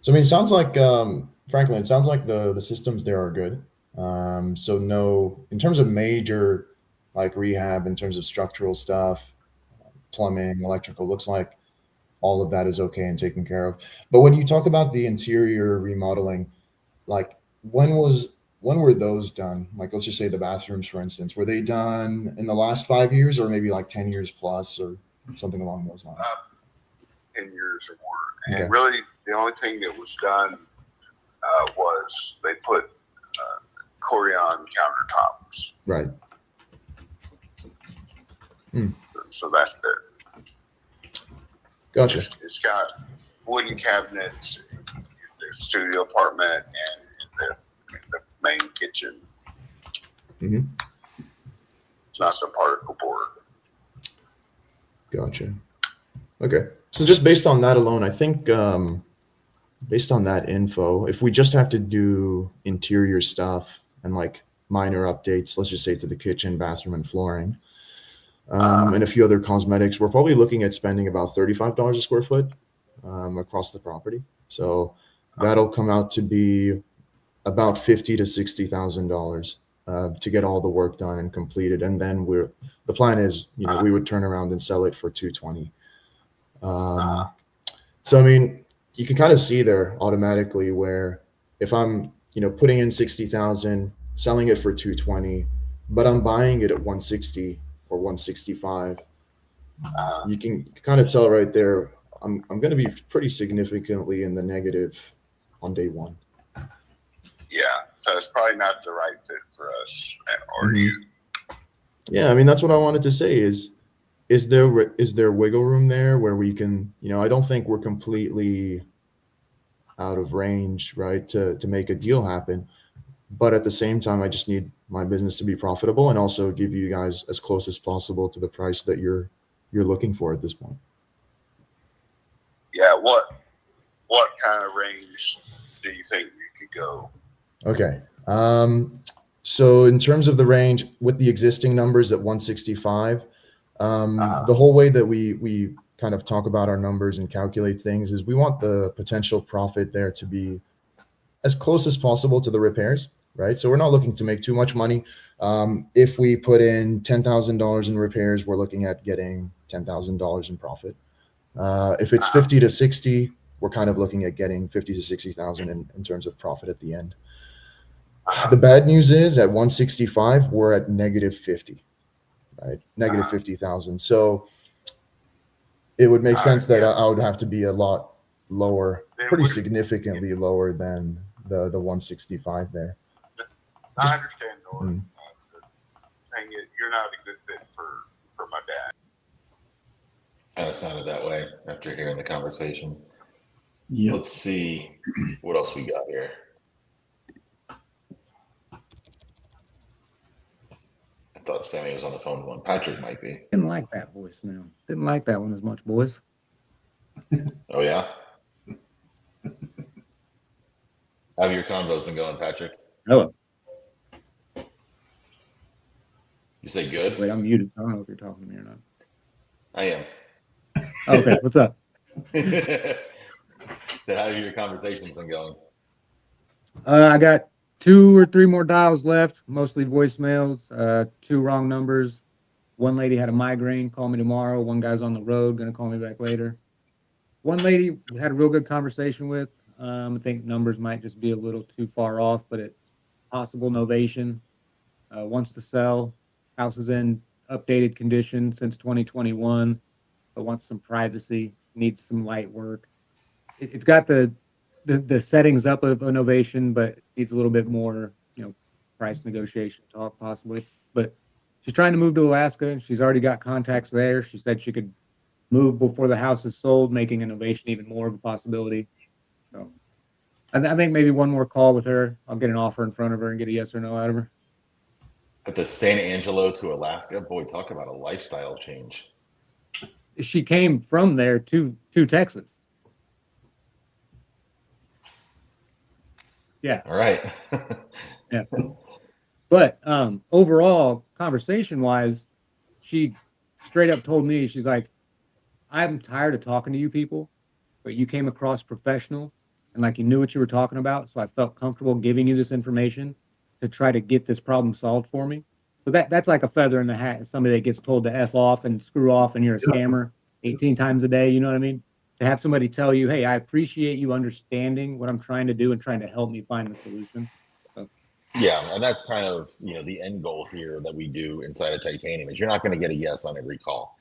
Speaker 11: So I mean, it sounds like Franklin, it sounds like the systems there are good. So no, in terms of major like rehab, in terms of structural stuff, plumbing, electrical, looks like all of that is okay and taken care of. But when you talk about the interior remodeling, like when were those done? Like, let's just say the bathrooms, for instance, were they done in the last 5 years or maybe like 10 years plus or something along those lines?
Speaker 18: 10 years or more.
Speaker 11: Okay.
Speaker 18: And really the only thing that was done was they put Corian countertops.
Speaker 11: Right.
Speaker 18: So that's it.
Speaker 11: Gotcha.
Speaker 18: It's got wooden cabinets in the studio apartment and in the main kitchen.
Speaker 11: Mm-hmm.
Speaker 18: It's not some particle board.
Speaker 11: Gotcha. Okay. So just based on that alone, I think based on that info, if we just have to do interior stuff and like minor updates, let's just say to the kitchen, bathroom, and flooring, and a few other cosmetics. We're probably looking at spending about $35 a square foot across the property. So that'll come out to be about $50,000 to $60,000 to get all the work done and completed. And then the plan is, we would turn around and sell it for $220,000. So I mean, you can kind of see there automatically where if I'm putting in $60,000, selling it for $220,000, but I'm buying it at $160,000 or $165,000, you can kind of tell right there I'm going to be pretty significantly in the negative on day one.
Speaker 18: Yeah, so it's probably not the right fit for us or you.
Speaker 11: Yeah, I mean, that's what I wanted to say is there wiggle room there where we can, I don't think we're completely out of range, right, to make a deal happen. But at the same time, I just need my business to be profitable and also give you guys as close as possible to the price that you're looking for at this point.
Speaker 18: Yeah, what kind of range do you think you could go?
Speaker 11: Okay. So in terms of the range with the existing numbers at 165, the whole way that we kind of talk about our numbers and calculate things is we want the potential profit there to be as close as possible to the repairs, right? So we're not looking to make too much money. If we put in $10,000 in repairs, we're looking at getting $10,000 in profit. If it's 50 to 60, we're kind of looking at getting 50 to 60,000 in terms of profit at the end. The bad news is at 165, we're at negative 50, right? Negative 50,000. So it would make sense that I would have to be a lot lower, pretty significantly lower than the 165 there.
Speaker 18: I understand, Norm. You're not a good fit for my dad.
Speaker 3: Kind of sounded that way after hearing the conversation.
Speaker 2: Yep.
Speaker 3: Let's see what else we got here. I thought Sammy was on the phone one. Patrick might be.
Speaker 10: Didn't like that voicemail. Didn't like that one as much, boys.
Speaker 3: Oh, yeah? How have your convos been going, Patrick?
Speaker 10: Hello.
Speaker 3: You say good?
Speaker 10: Wait, I'm muted. I don't know if you're talking to me or not.
Speaker 3: I am.
Speaker 10: Okay, what's up?
Speaker 3: So how have your conversations been going?
Speaker 10: I got 2 or 3 more dials left, mostly voicemails, 2 wrong numbers. One lady had a migraine, call me tomorrow. One guy's on the road, gonna call me back later. One lady we had a real good conversation with. I think numbers might just be a little too far off, but it's possible novation. Wants to sell. House is in updated condition since 2021, but wants some privacy, needs some light work. It's got the settings up of innovation, but needs a little bit more, price negotiation talk possibly. But she's trying to move to Alaska, and she's already got contacts there. She said she could move before the house is sold, making innovation even more of a possibility. So I think maybe one more call with her. I'll get an offer in front of her and get a yes or no out of her.
Speaker 3: At the San Angelo to Alaska, boy, talk about a lifestyle change.
Speaker 10: She came from there to Texas. Yeah.
Speaker 3: All right.
Speaker 10: Yeah. But overall, conversation-wise, she straight up told me, she's like, I'm tired of talking to you people, but you came across professional and like you knew what you were talking about, so I felt comfortable giving you this information to try to get this problem solved for me. So that's like a feather in the hat. Somebody that gets told to F off and screw off and you're a scammer 18 times a day, you know what I mean? To have somebody tell you, hey, I appreciate you understanding what I'm trying to do and trying to help me find the solution. So.
Speaker 3: Yeah, and that's kind of, the end goal here that we do inside of Titanium is you're not going to get a yes on every call.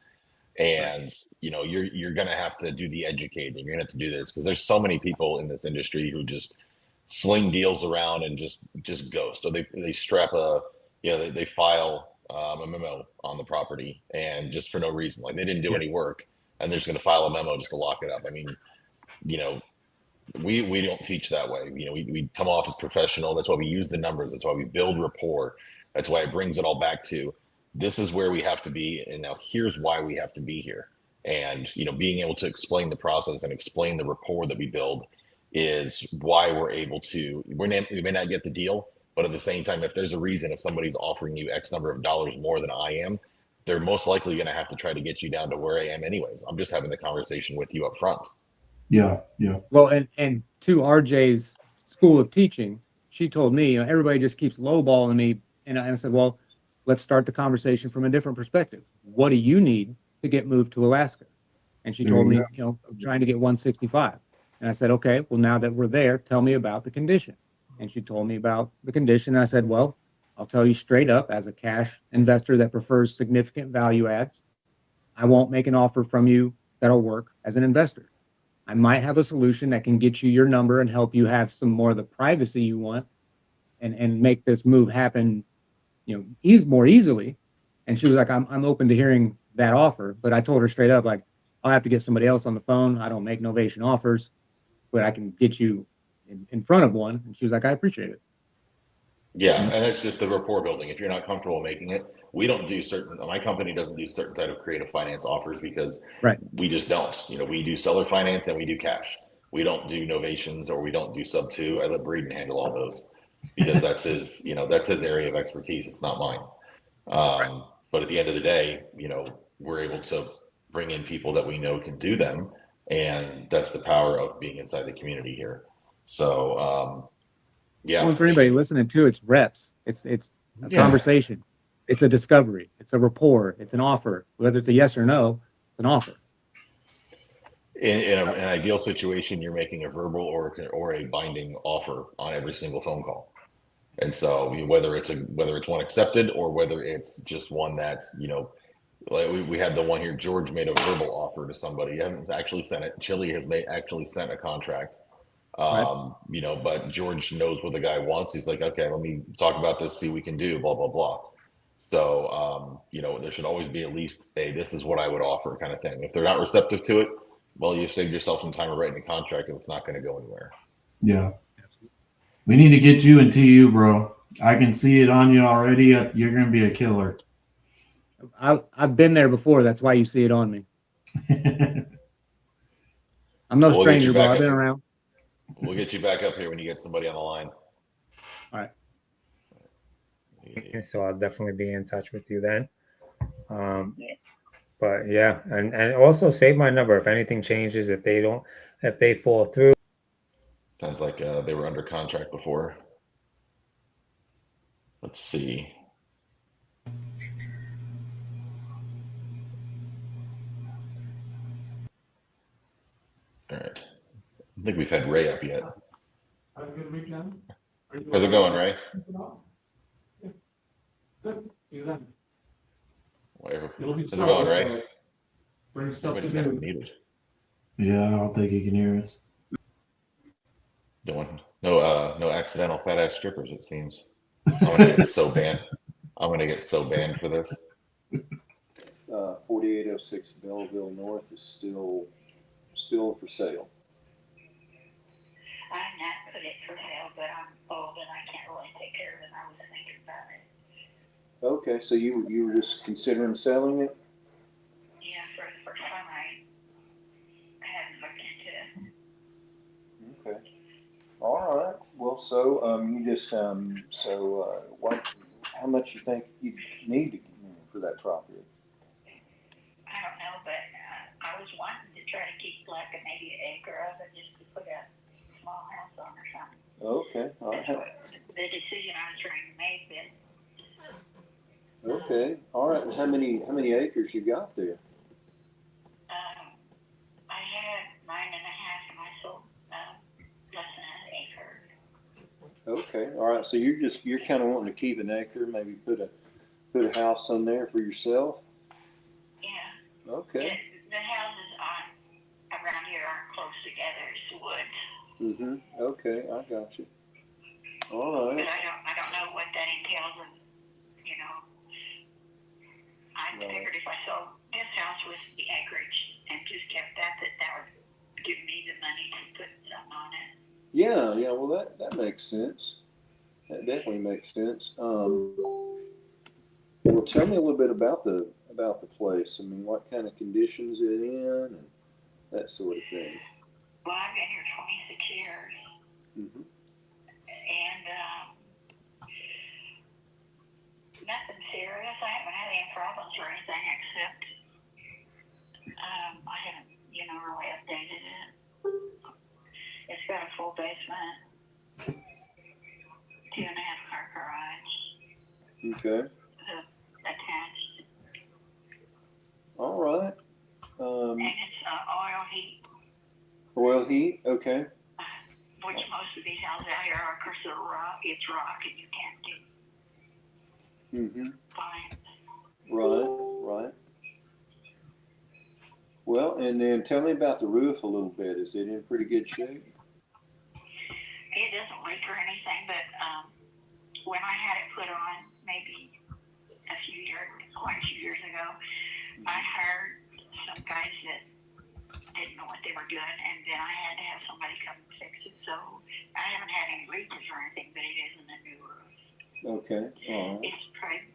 Speaker 3: And, you're going to have to do the educating. You're going to have to do this because there's so many people in this industry who just sling deals around and just ghost. So they strap they file a memo on the property and just for no reason, like they didn't do any work and they're just going to file a memo just to lock it up. I mean, we don't teach that way. We come off as professional. That's why we use the numbers. That's why we build rapport. That's why it brings it all back to this is where we have to be. And now here's why we have to be here. And, being able to explain the process and explain the rapport that we build is why we're able to, we may not get the deal, but at the same time, if there's a reason, if somebody's offering you X number of dollars more than I am, they're most likely going to have to try to get you down to where I am anyways. I'm just having the conversation with you up front.
Speaker 2: Yeah, yeah.
Speaker 10: Well, and to RJ's school of teaching, she told me, everybody just keeps lowballing me. And I said, well, let's start the conversation from a different perspective. What do you need to get moved to Alaska? And she
Speaker 2: There
Speaker 10: told
Speaker 2: you
Speaker 10: me, I'm trying to get 165. And I said, okay, well, now that we're there, tell me about the condition. And she told me about the condition. And I said, well, I'll tell you straight up, as a cash investor that prefers significant value adds, I won't make an offer from you that'll work as an investor. I might have a solution that can get you your number and help you have some more of the privacy you want and make this move happen, more easily. And she was like, I'm open to hearing that offer. But I told her straight up, like, I'll have to get somebody else on the phone. I don't make novation offers, but I can get you in front of one. And she was like, I appreciate it.
Speaker 3: Yeah, and that's just the rapport building. If you're not comfortable making it, we don't do my company doesn't do certain type of creative finance offers because we just don't. We do seller finance and we do cash. We don't do novations or we don't do sub 2. I let Breeden handle all those because that's his, that's his area of expertise. It's not mine. But at the end of the day, we're able to bring in people that we know can do them. And that's the power of being inside the community here. So, yeah.
Speaker 10: Well, for anybody listening to, it's reps. It's a conversation. It's a discovery. It's a rapport. It's an offer. Whether it's a yes or no, it's an offer.
Speaker 3: In an ideal situation, you're making a verbal or a binding offer on every single phone call. And so whether it's one accepted or whether it's just one that's, like we had the one here, George made a verbal offer to somebody. He hasn't actually sent it. Chili has actually sent a contract. But George knows what the guy wants. He's like, okay, let me talk about this, see what we can do, blah, blah, blah. So, there should always be at least a, this is what I would offer kind of thing. If they're not receptive to it, well, you've saved yourself some time of writing a contract if it's not going to go anywhere.
Speaker 2: Yeah. We need to get you into you, bro. I can see it on you already. You're going to be a killer.
Speaker 10: I've been there before. That's why you see it on me. I'm no stranger, bro. I've been around.
Speaker 3: We'll get you back up here when you get somebody on the line.
Speaker 10: All right.
Speaker 17: So I'll definitely be in touch with you then. But yeah, and also save my number if anything changes, if they fall through.
Speaker 3: Sounds like they were under contract before. Let's see. All right. I don't think we've had Ray up yet. How's it going, Ray? Whatever. How's it going, Ray? Everybody's got it muted.
Speaker 2: Yeah, I don't think he can hear us.
Speaker 3: No accidental fat ass strippers, it seems. I'm gonna get so banned. I'm gonna get so banned for this.
Speaker 13: 4806 Belleville North is still for sale.
Speaker 7: I'm not put it for sale, but I'm old and I can't really take care of it. I was thinking about it.
Speaker 13: Okay, so you were just considering selling it?
Speaker 7: Yeah, for the first time I hadn't looked into it.
Speaker 13: Okay. All right. Well, so you just what? How much you think you need for that property?
Speaker 7: I don't know, but I was wanting to try to keep like maybe an acre of it just to put a small house on or something.
Speaker 13: Okay. All right.
Speaker 7: That's what the decision I was trying to make then.
Speaker 13: Okay. All right. How many acres you got there?
Speaker 7: I had 9.5 and I sold less than an acre.
Speaker 13: Okay. All right. So you're kind of wanting to keep an acre, maybe put a house on there for yourself.
Speaker 7: Yeah.
Speaker 13: Okay.
Speaker 7: The houses around here aren't close together. It's woods.
Speaker 13: Okay. I got you. All right.
Speaker 7: But I don't know what that entails. And, I figured if I sold this house with the acreage and just kept that would give me the money to put something on it.
Speaker 13: Yeah. Well, that makes sense. That definitely makes sense. Well, tell me a little bit about the place. I mean, what kind of conditions it in and that sort of thing.
Speaker 7: Well, I've been here 26 years. And nothing serious. I haven't had any problems or anything. basement, 2.5-car garage,
Speaker 13: Okay.
Speaker 7: attached,
Speaker 13: All right.
Speaker 7: and it's oil heat,
Speaker 13: Oil heat. Okay.
Speaker 7: which most of these houses out here are, because they're rock. It's rock, and you can't do
Speaker 13: Mm-hmm.
Speaker 7: fine.
Speaker 13: Right. Well, and then tell me about the roof a little bit. Is it in pretty good shape?
Speaker 7: It doesn't leak or anything, but when I had it put on, maybe quite a few years ago, I hired some guys that didn't know what they were doing, and then I had to have somebody come and fix it. So I haven't had any leakage or anything, but it is in the new roof.
Speaker 13: Okay. All right.
Speaker 7: It's probably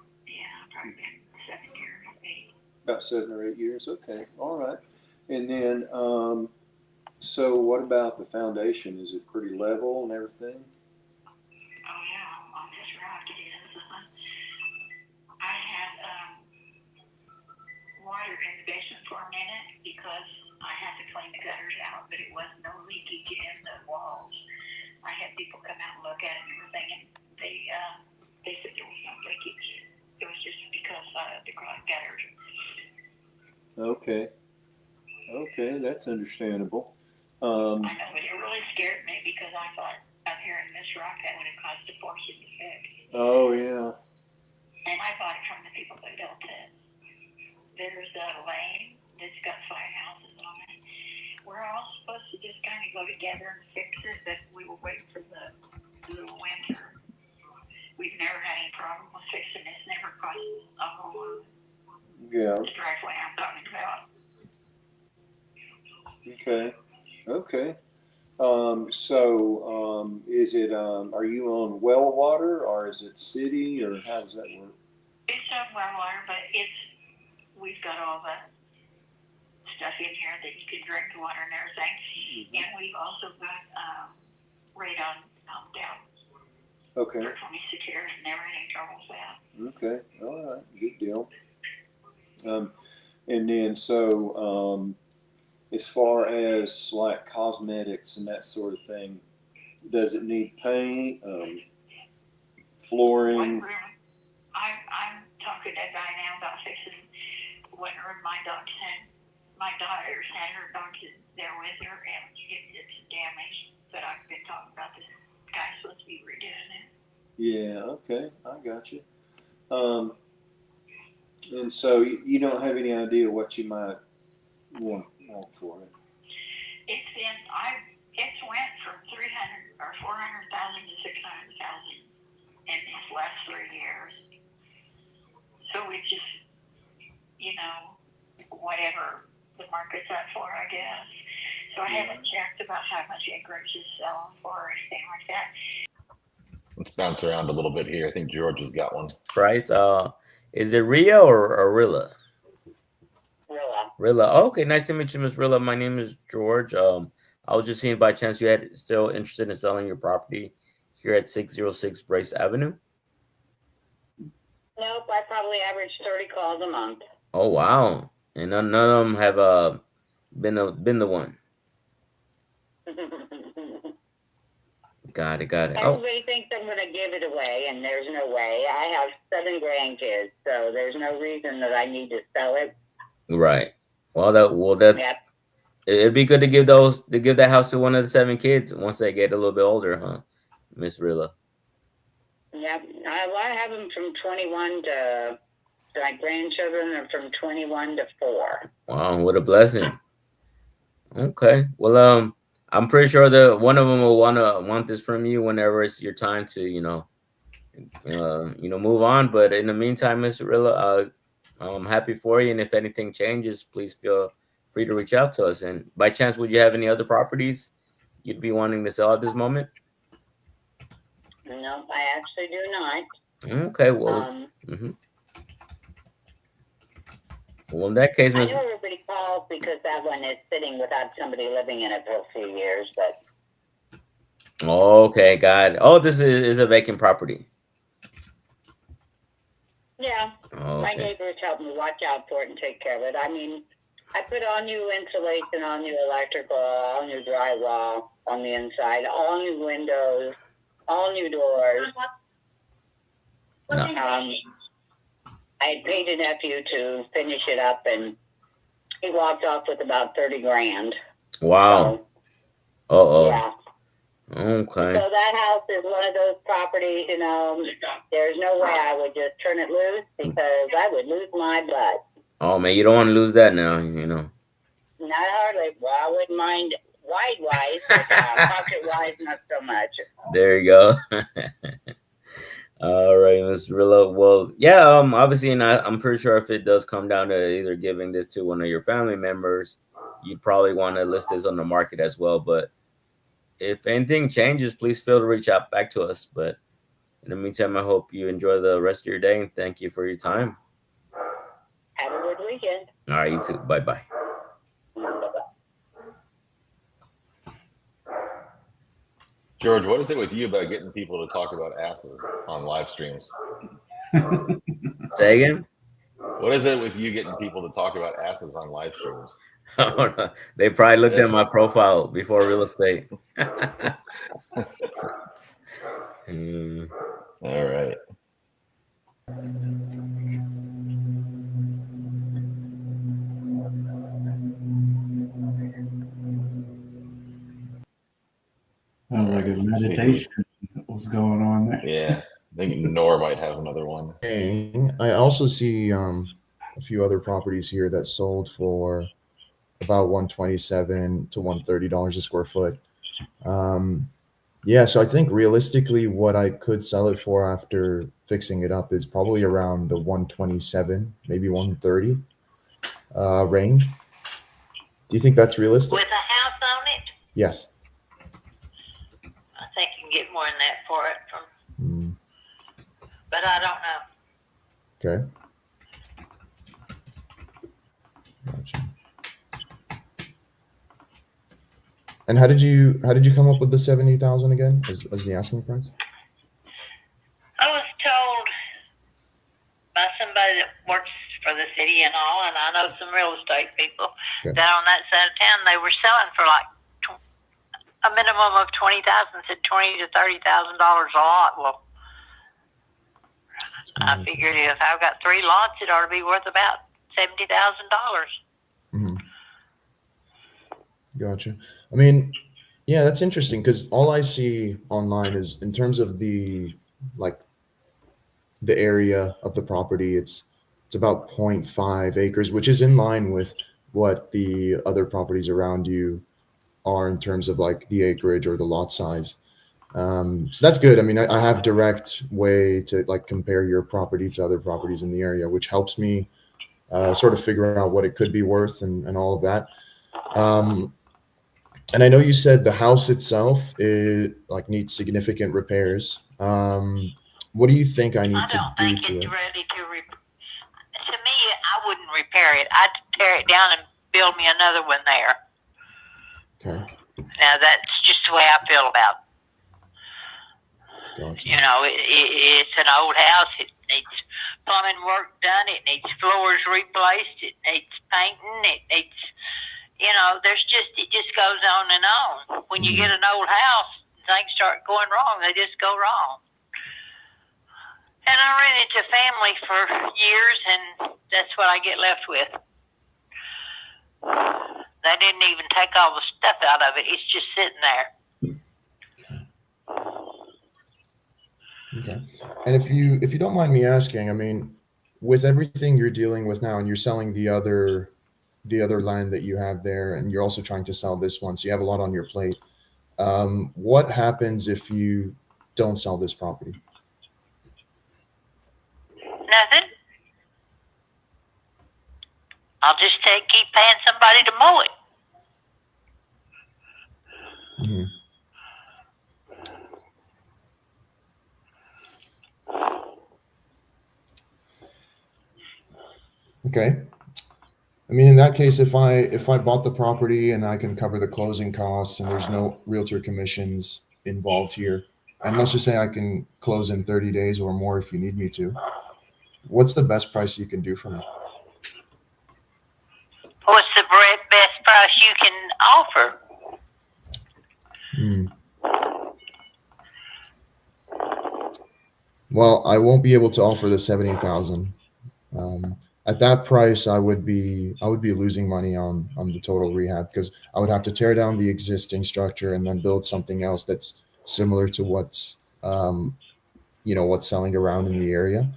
Speaker 7: been 7 years, 8.
Speaker 13: About 7 or 8 years. Okay. All right. And then, so what about the foundation? Is it pretty level and everything?
Speaker 7: Oh yeah, on this rock it is. I had water in the basement for a minute because I had to clean the gutters out, but it wasn't no leakage in the walls. I had people come out and look at it and everything, and they said there was no leakage. It was just because the gutters.
Speaker 13: Okay. Okay, that's understandable.
Speaker 7: I know, but it really scared me because I thought up here in this rock that would have cost a fortune to fix.
Speaker 13: Oh yeah.
Speaker 7: And I bought it from the people that built it. There's a lane that's got 5 houses on it. We're all supposed to just kind of go together and fix it, but we were waiting for the winter. We've never had any problem with fixing it. It's never cost a whole lot.
Speaker 13: Yeah.
Speaker 7: The driveway I'm talking about.
Speaker 13: Okay. So, is it, are you on well water or is it city or how does that work?
Speaker 7: It's on well water, but we've got all the stuff in here that you can drink the water and everything. Mm-hmm. And we've also got radon pumped out.
Speaker 13: Okay.
Speaker 7: For 26 years and never had any trouble with that.
Speaker 13: Okay. All right. Good deal. And then so, as far as like cosmetics and that sort of thing, does it need paint, flooring?
Speaker 7: I'm talking to a guy now about fixing what room my daughter's had her dogs there with her, and it's damaged. But I've been talking about this guy supposed to be redoing it.
Speaker 13: Yeah. Okay. I got you. And so you don't have any idea what you might want for it.
Speaker 7: It's went from 300 or 400,000 to 600,000 in these last 3 years. So it's just, whatever the market's at for, I guess. So I haven't checked about how much acreage is selling for or anything like that.
Speaker 3: Let's bounce around a little bit here. I think George has got one.
Speaker 16: Price, is it Ria or Rilla? Rilla. Oh, okay, nice to meet you, Miss Rilla. My name is George. I was just seeing by chance you had still interested in selling your property here at 606 Brace Avenue.
Speaker 19: Nope, I probably average 30 calls a month.
Speaker 16: Oh wow, and none of them have been the one. Got it.
Speaker 19: Everybody thinks I'm going to give it away, and there's no way. I have 7 grandkids, so there's no reason that I need to sell it.
Speaker 16: Right. Yep. It'd be good to give that house to one of the 7 kids once they get a little bit older, huh, Miss Rilla?
Speaker 19: Yep. I have them from 21 to my grandchildren are from 21 to 4.
Speaker 16: Wow, what a blessing. Okay. Well, I'm pretty sure that one of them will want this from you whenever it's your time to, move on. But in the meantime, Miss Rilla, I'm happy for you. And if anything changes, please feel free to reach out to us. And by chance, would you have any other properties you'd be wanting to sell at this moment?
Speaker 19: No, I actually do not.
Speaker 16: Okay. Well, well, in that case,
Speaker 19: I know everybody calls because that one is sitting without somebody living in it for a few years, but.
Speaker 16: Okay, got it. Oh, this is a vacant property.
Speaker 19: Yeah,
Speaker 16: okay.
Speaker 19: My neighbors help me watch out for it and take care of it. I mean, I put all new insulation, all new electrical, all new drywall on the inside, all new windows, all new doors. I paid a nephew to finish it up, and he walked off with about 30 grand.
Speaker 16: Wow.
Speaker 19: So, yeah.
Speaker 16: Okay.
Speaker 19: So that house is one of those properties, there's no way I would just turn it loose because I would lose my butt.
Speaker 16: Oh man, you don't want to lose that now,
Speaker 19: Not hardly. Well, I wouldn't mind wide-wise, but pocket-wise, not so much.
Speaker 16: There you go. All right, Mr. Rillo. Well, yeah, obviously, and I'm pretty sure if it does come down to either giving this to one of your family members, you'd probably want to list this on the market as well. But if anything changes, please feel to reach out back to us. But in the meantime, I hope you enjoy the rest of your day, and thank you for your time.
Speaker 19: Have a good weekend.
Speaker 16: All right, you too. Bye-bye.
Speaker 3: George, what is it with you about getting people to talk about asses on live streams?
Speaker 16: Say again?
Speaker 3: What is it with you getting people to talk about asses on live streams?
Speaker 16: They probably looked at my profile before real estate.
Speaker 3: All right.
Speaker 2: Like a meditation. What's going on there?
Speaker 3: Yeah, I think Nor might have another one.
Speaker 11: I also see a few other properties here that sold for about $127 to $130 a square foot. Yeah, so I think realistically, what I could sell it for after fixing it up is probably around the 127, maybe 130 range. Do you think that's realistic?
Speaker 20: With a house on it?
Speaker 11: Yes.
Speaker 20: I think you can get more than that for it but I don't know.
Speaker 11: Okay. Gotcha. And how did you come up with the 70,000 again as the asking price?
Speaker 20: I was told by somebody that works for the city and all, and I know some real estate people
Speaker 11: Okay.
Speaker 20: down on that side of town. They were selling for like a minimum of $20,000, said $20,000 to $30,000 a lot. Well, I figured if I've got 3 lots, it ought to be worth about $70,000.
Speaker 11: Gotcha. I mean, yeah, that's interesting because all I see online is in terms of the area of the property, it's about 0.5 acres, which is in line with what the other properties around you are in terms of like the acreage or the lot size. So that's good. I mean, I have direct way to like compare your property to other properties in the area, which helps me sort of figure out what it could be worth and all of that. And I know you said the house itself needs significant repairs. What do you think I need to do to it?
Speaker 20: Ready to me, I wouldn't repair it. I'd tear it down and build me another one there.
Speaker 11: Okay.
Speaker 20: Now that's just the way I feel about it.
Speaker 11: Gotcha.
Speaker 20: It's an old house. It needs plumbing work done. It needs floors replaced. It needs painting. It needs, it just goes on and on. When you get an old house, things start going wrong. They just go wrong. And I rented to family for years, and that's what I get left with. They didn't even take all the stuff out of it. It's just sitting there.
Speaker 11: Okay. And if you don't mind me asking, I mean, with everything you're dealing with now, and you're selling the other land that you have there, and you're also trying to sell this one, so you have a lot on your plate. What happens if you don't sell this property?
Speaker 20: Nothing. I'll just keep paying somebody to mow it.
Speaker 11: Mm-hmm. Okay. I mean, in that case, if I bought the property and I can cover the closing costs and there's no realtor commissions involved here, and let's just say I can close in 30 days or more if you need me to, what's the best price you can do for me?
Speaker 20: What's the best price you can offer?
Speaker 11: Well, I won't be able to offer the 70,000. At that price, I would be losing money on the total rehab, because I would have to tear down the existing structure and then build something else that's similar to what's what's selling around in the area.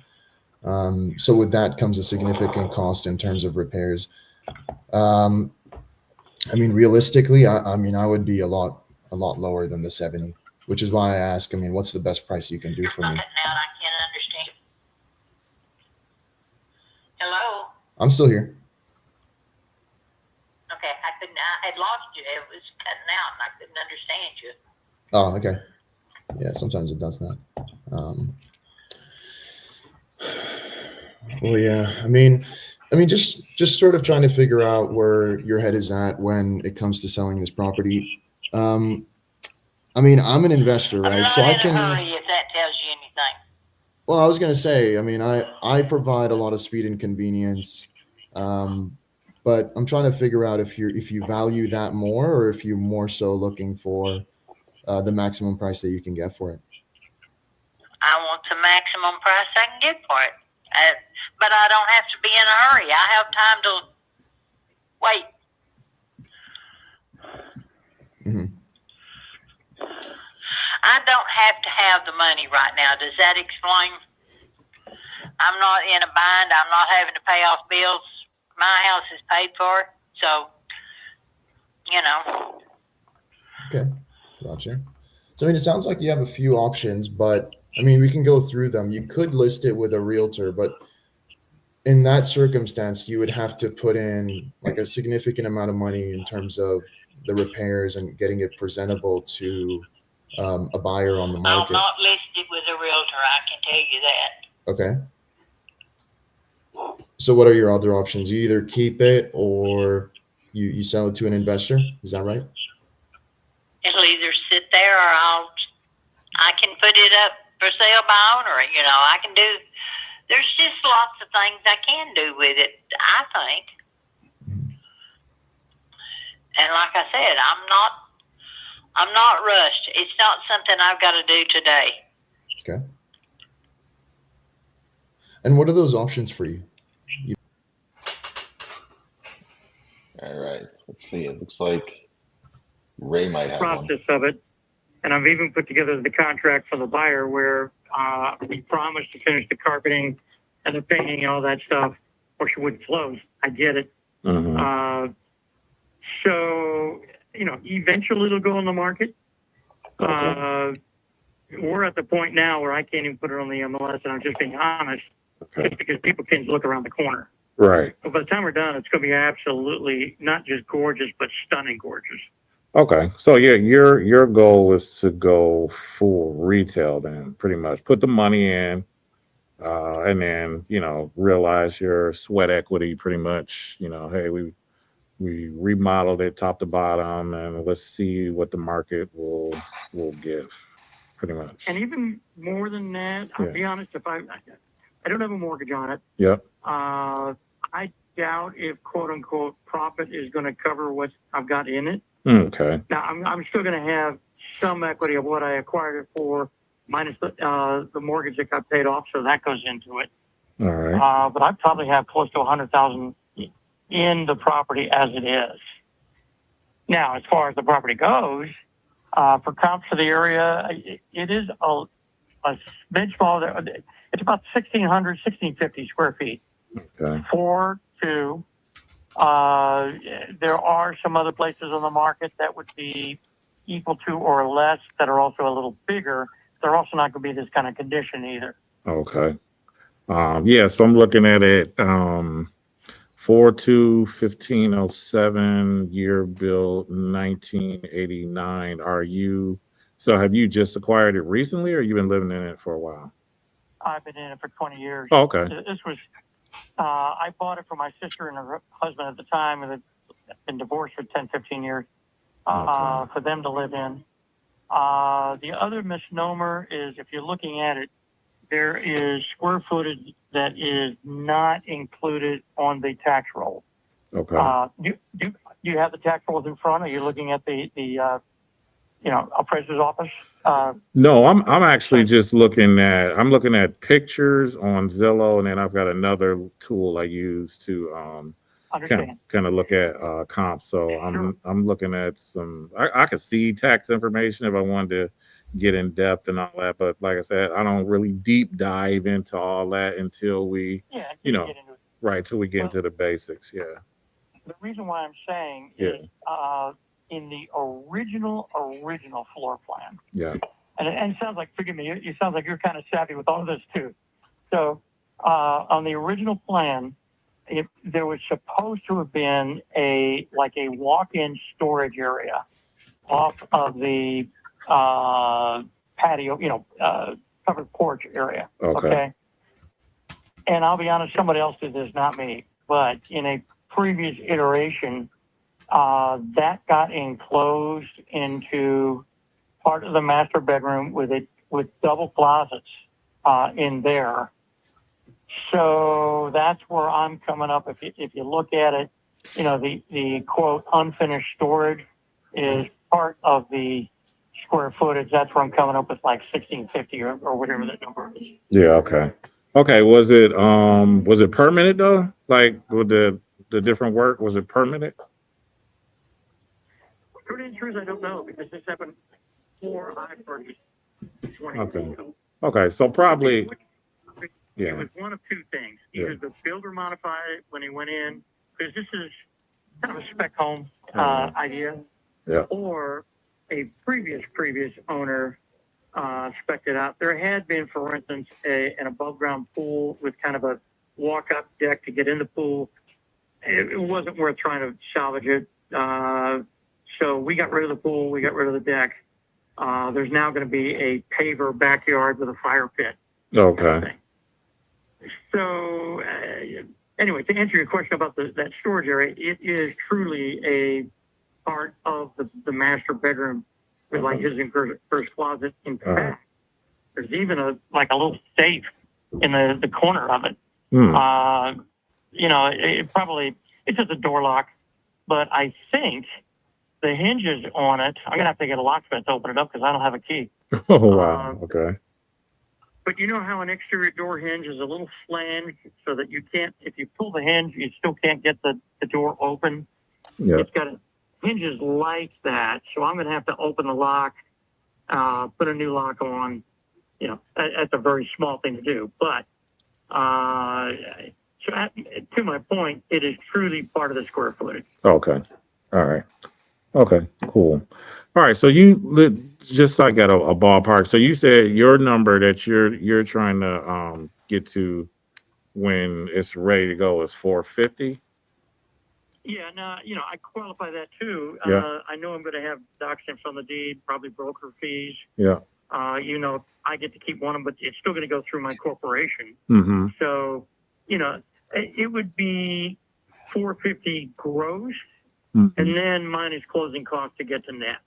Speaker 11: So with that comes a significant cost in terms of repairs. I mean, realistically, I would be a lot lower than the 70, which is why I ask. I mean, what's the best price you can do for me?
Speaker 20: I can't understand. Hello?
Speaker 11: I'm still here.
Speaker 20: Okay, I had lost you. It was cutting out and I couldn't understand you.
Speaker 11: Oh, okay. Yeah, sometimes it does that. Well, yeah. I mean, just sort of trying to figure out where your head is at when it comes to selling this property. I mean, I'm an investor, right? So I can.
Speaker 20: Hurry, if that tells you anything.
Speaker 11: Well, I was going to say, I mean, I provide a lot of speed and convenience, but I'm trying to figure out if you value that more, or if you're more so looking for the maximum price that you can get for it.
Speaker 20: I want the maximum price I can get for it. But I don't have to be in a hurry. I have time to wait.
Speaker 11: Mm-hmm.
Speaker 20: I don't have to have the money right now. Does that explain? I'm not in a bind. I'm not having to pay off bills. My house is paid for, so,
Speaker 11: Okay, gotcha. So, I mean, it sounds like you have a few options, but, I mean, we can go through them. You could list it with a realtor, but in that circumstance, you would have to put in, like, a significant amount of money in terms of the repairs and getting it presentable to a buyer on the market.
Speaker 20: I'll not list it with a realtor. I can tell you that.
Speaker 11: Okay. So what are your other options? You either keep it or you sell it to an investor. Is that right?
Speaker 20: It'll either sit there or I can put it up for sale by owner. I can do, there's just lots of things I can do with it, I think. And like I said, I'm not rushed. It's not something I've got to do today.
Speaker 11: Okay. And what are those options for you?
Speaker 3: All right. Let's see. It looks like Ray might have one.
Speaker 21: Process of it, and I've even put together the contract for the buyer where we promised to finish the carpeting and the painting and all that stuff, or she wouldn't close. I get it.
Speaker 6: Mm-hmm.
Speaker 21: So, eventually it'll go on the market.
Speaker 6: Okay.
Speaker 21: We're at the point now where I can't even put it on the MLS, and I'm just being honest, just because people can't look around the corner.
Speaker 6: Right.
Speaker 21: But by the time we're done, it's going to be absolutely not just gorgeous, but stunning gorgeous.
Speaker 6: Okay. So yeah, your goal is to go full retail then, pretty much. Put the money in, and then, realize your sweat equity pretty much. Hey, we remodeled it top to bottom, and let's see what the market will give, pretty much.
Speaker 21: And even more than that, I'll be honest, if I don't have a mortgage on it.
Speaker 6: Yep.
Speaker 21: I doubt if quote unquote profit is going to cover what I've got in it.
Speaker 6: Okay.
Speaker 21: Now I'm still going to have some equity of what I acquired it for, minus the mortgage that got paid off, so that goes into it.
Speaker 6: All right.
Speaker 21: But I probably have close to $100,000 in the property as it is. Now, as far as the property goes, for comps for the area, it is a smidge small. It's about 1,600, 1,650 square feet.
Speaker 6: Okay.
Speaker 21: 4-2. There are some other places on the market that would be equal to or less that are also a little bigger. They're also not going to be this kind of condition either.
Speaker 6: Okay. Yeah, so I'm looking at it. 4-2, 1507, year built 1989. Have you just acquired it recently, or you been living in it for a while?
Speaker 21: I've been in it for 20 years.
Speaker 6: Oh, okay.
Speaker 21: This was, I bought it for my sister and her husband at the time, and they've been divorced for 10, 15 years, for them to live in. The other misnomer is, if you're looking at it, there is square footage that is not included on the tax roll.
Speaker 6: Okay.
Speaker 21: Do you have the tax rolls in front? Are you looking at the appraiser's office?
Speaker 6: No, I'm actually just looking at pictures on Zillow, and then I've got another tool I use to
Speaker 21: Understand.
Speaker 6: kind of look at comps. So I'm looking at some. I could see tax information if I wanted to get in depth and all that, but like I said, I don't really deep dive into all that until we, right, till we get into the basics. Yeah.
Speaker 21: The reason why I'm saying is in the original floor plan.
Speaker 6: Yeah.
Speaker 21: And it sounds like, forgive me, it sounds like you're kind of savvy with all of this too. So on the original plan, there was supposed to have been a walk-in storage area off of the patio, covered porch area. Okay. And I'll be honest, somebody else did this, not me. But in a previous iteration, that got enclosed into part of the master bedroom with double closets in there. So that's where I'm coming up. If you look at it, the quote unfinished storage is part of the square footage. That's where I'm coming up with like 1650 or whatever that number is.
Speaker 6: Yeah. Okay. Okay. Was it permanent though? Like with the different work, was it permanent?
Speaker 21: Short answer is I don't know because this happened before I purchased 20
Speaker 6: Okay.
Speaker 21: years ago.
Speaker 6: Okay. So probably.
Speaker 21: It was one of two things. Either the builder modified it when he went in, because this is kind of a spec home idea, or a previous owner spec'd it out. There had been, for instance, an above-ground pool with kind of a walk-up deck to get in the pool. It wasn't worth trying to salvage it. So we got rid of the pool. We got rid of the deck. There's now going to be a paver backyard with a fire pit.
Speaker 6: Okay.
Speaker 21: So anyway, to answer your question about that storage area, it is truly a part of the master bedroom with like his first closet. In fact, there's even a little safe in the corner of it. It's just a door lock, but I think the hinges on it, I'm gonna have to get a locksmith to open it up because I don't have a key.
Speaker 6: Oh wow. Okay.
Speaker 21: But you know how an exterior door hinge is a little flanged so that you can't, if you pull the hinge, you still can't get the door open.
Speaker 6: Yeah.
Speaker 21: It's got hinges like that. So I'm going to have to open the lock, put a new lock on. That's a very small thing to do. But to my point, it is truly part of the square footage.
Speaker 6: Okay. All right. Okay. Cool. All right. So just so I got a ballpark. So you said your number that you're trying to get to when it's ready to go is 450.
Speaker 21: Yeah. Now, I qualify that too.
Speaker 6: Yeah.
Speaker 21: I know I'm going to have doc stamps on the deed, probably broker fees.
Speaker 6: Yeah.
Speaker 21: I get to keep one of them, but it's still going to go through my corporation.
Speaker 6: Mm-hmm.
Speaker 21: So, it would be 450 gross, and then minus closing costs to get to net.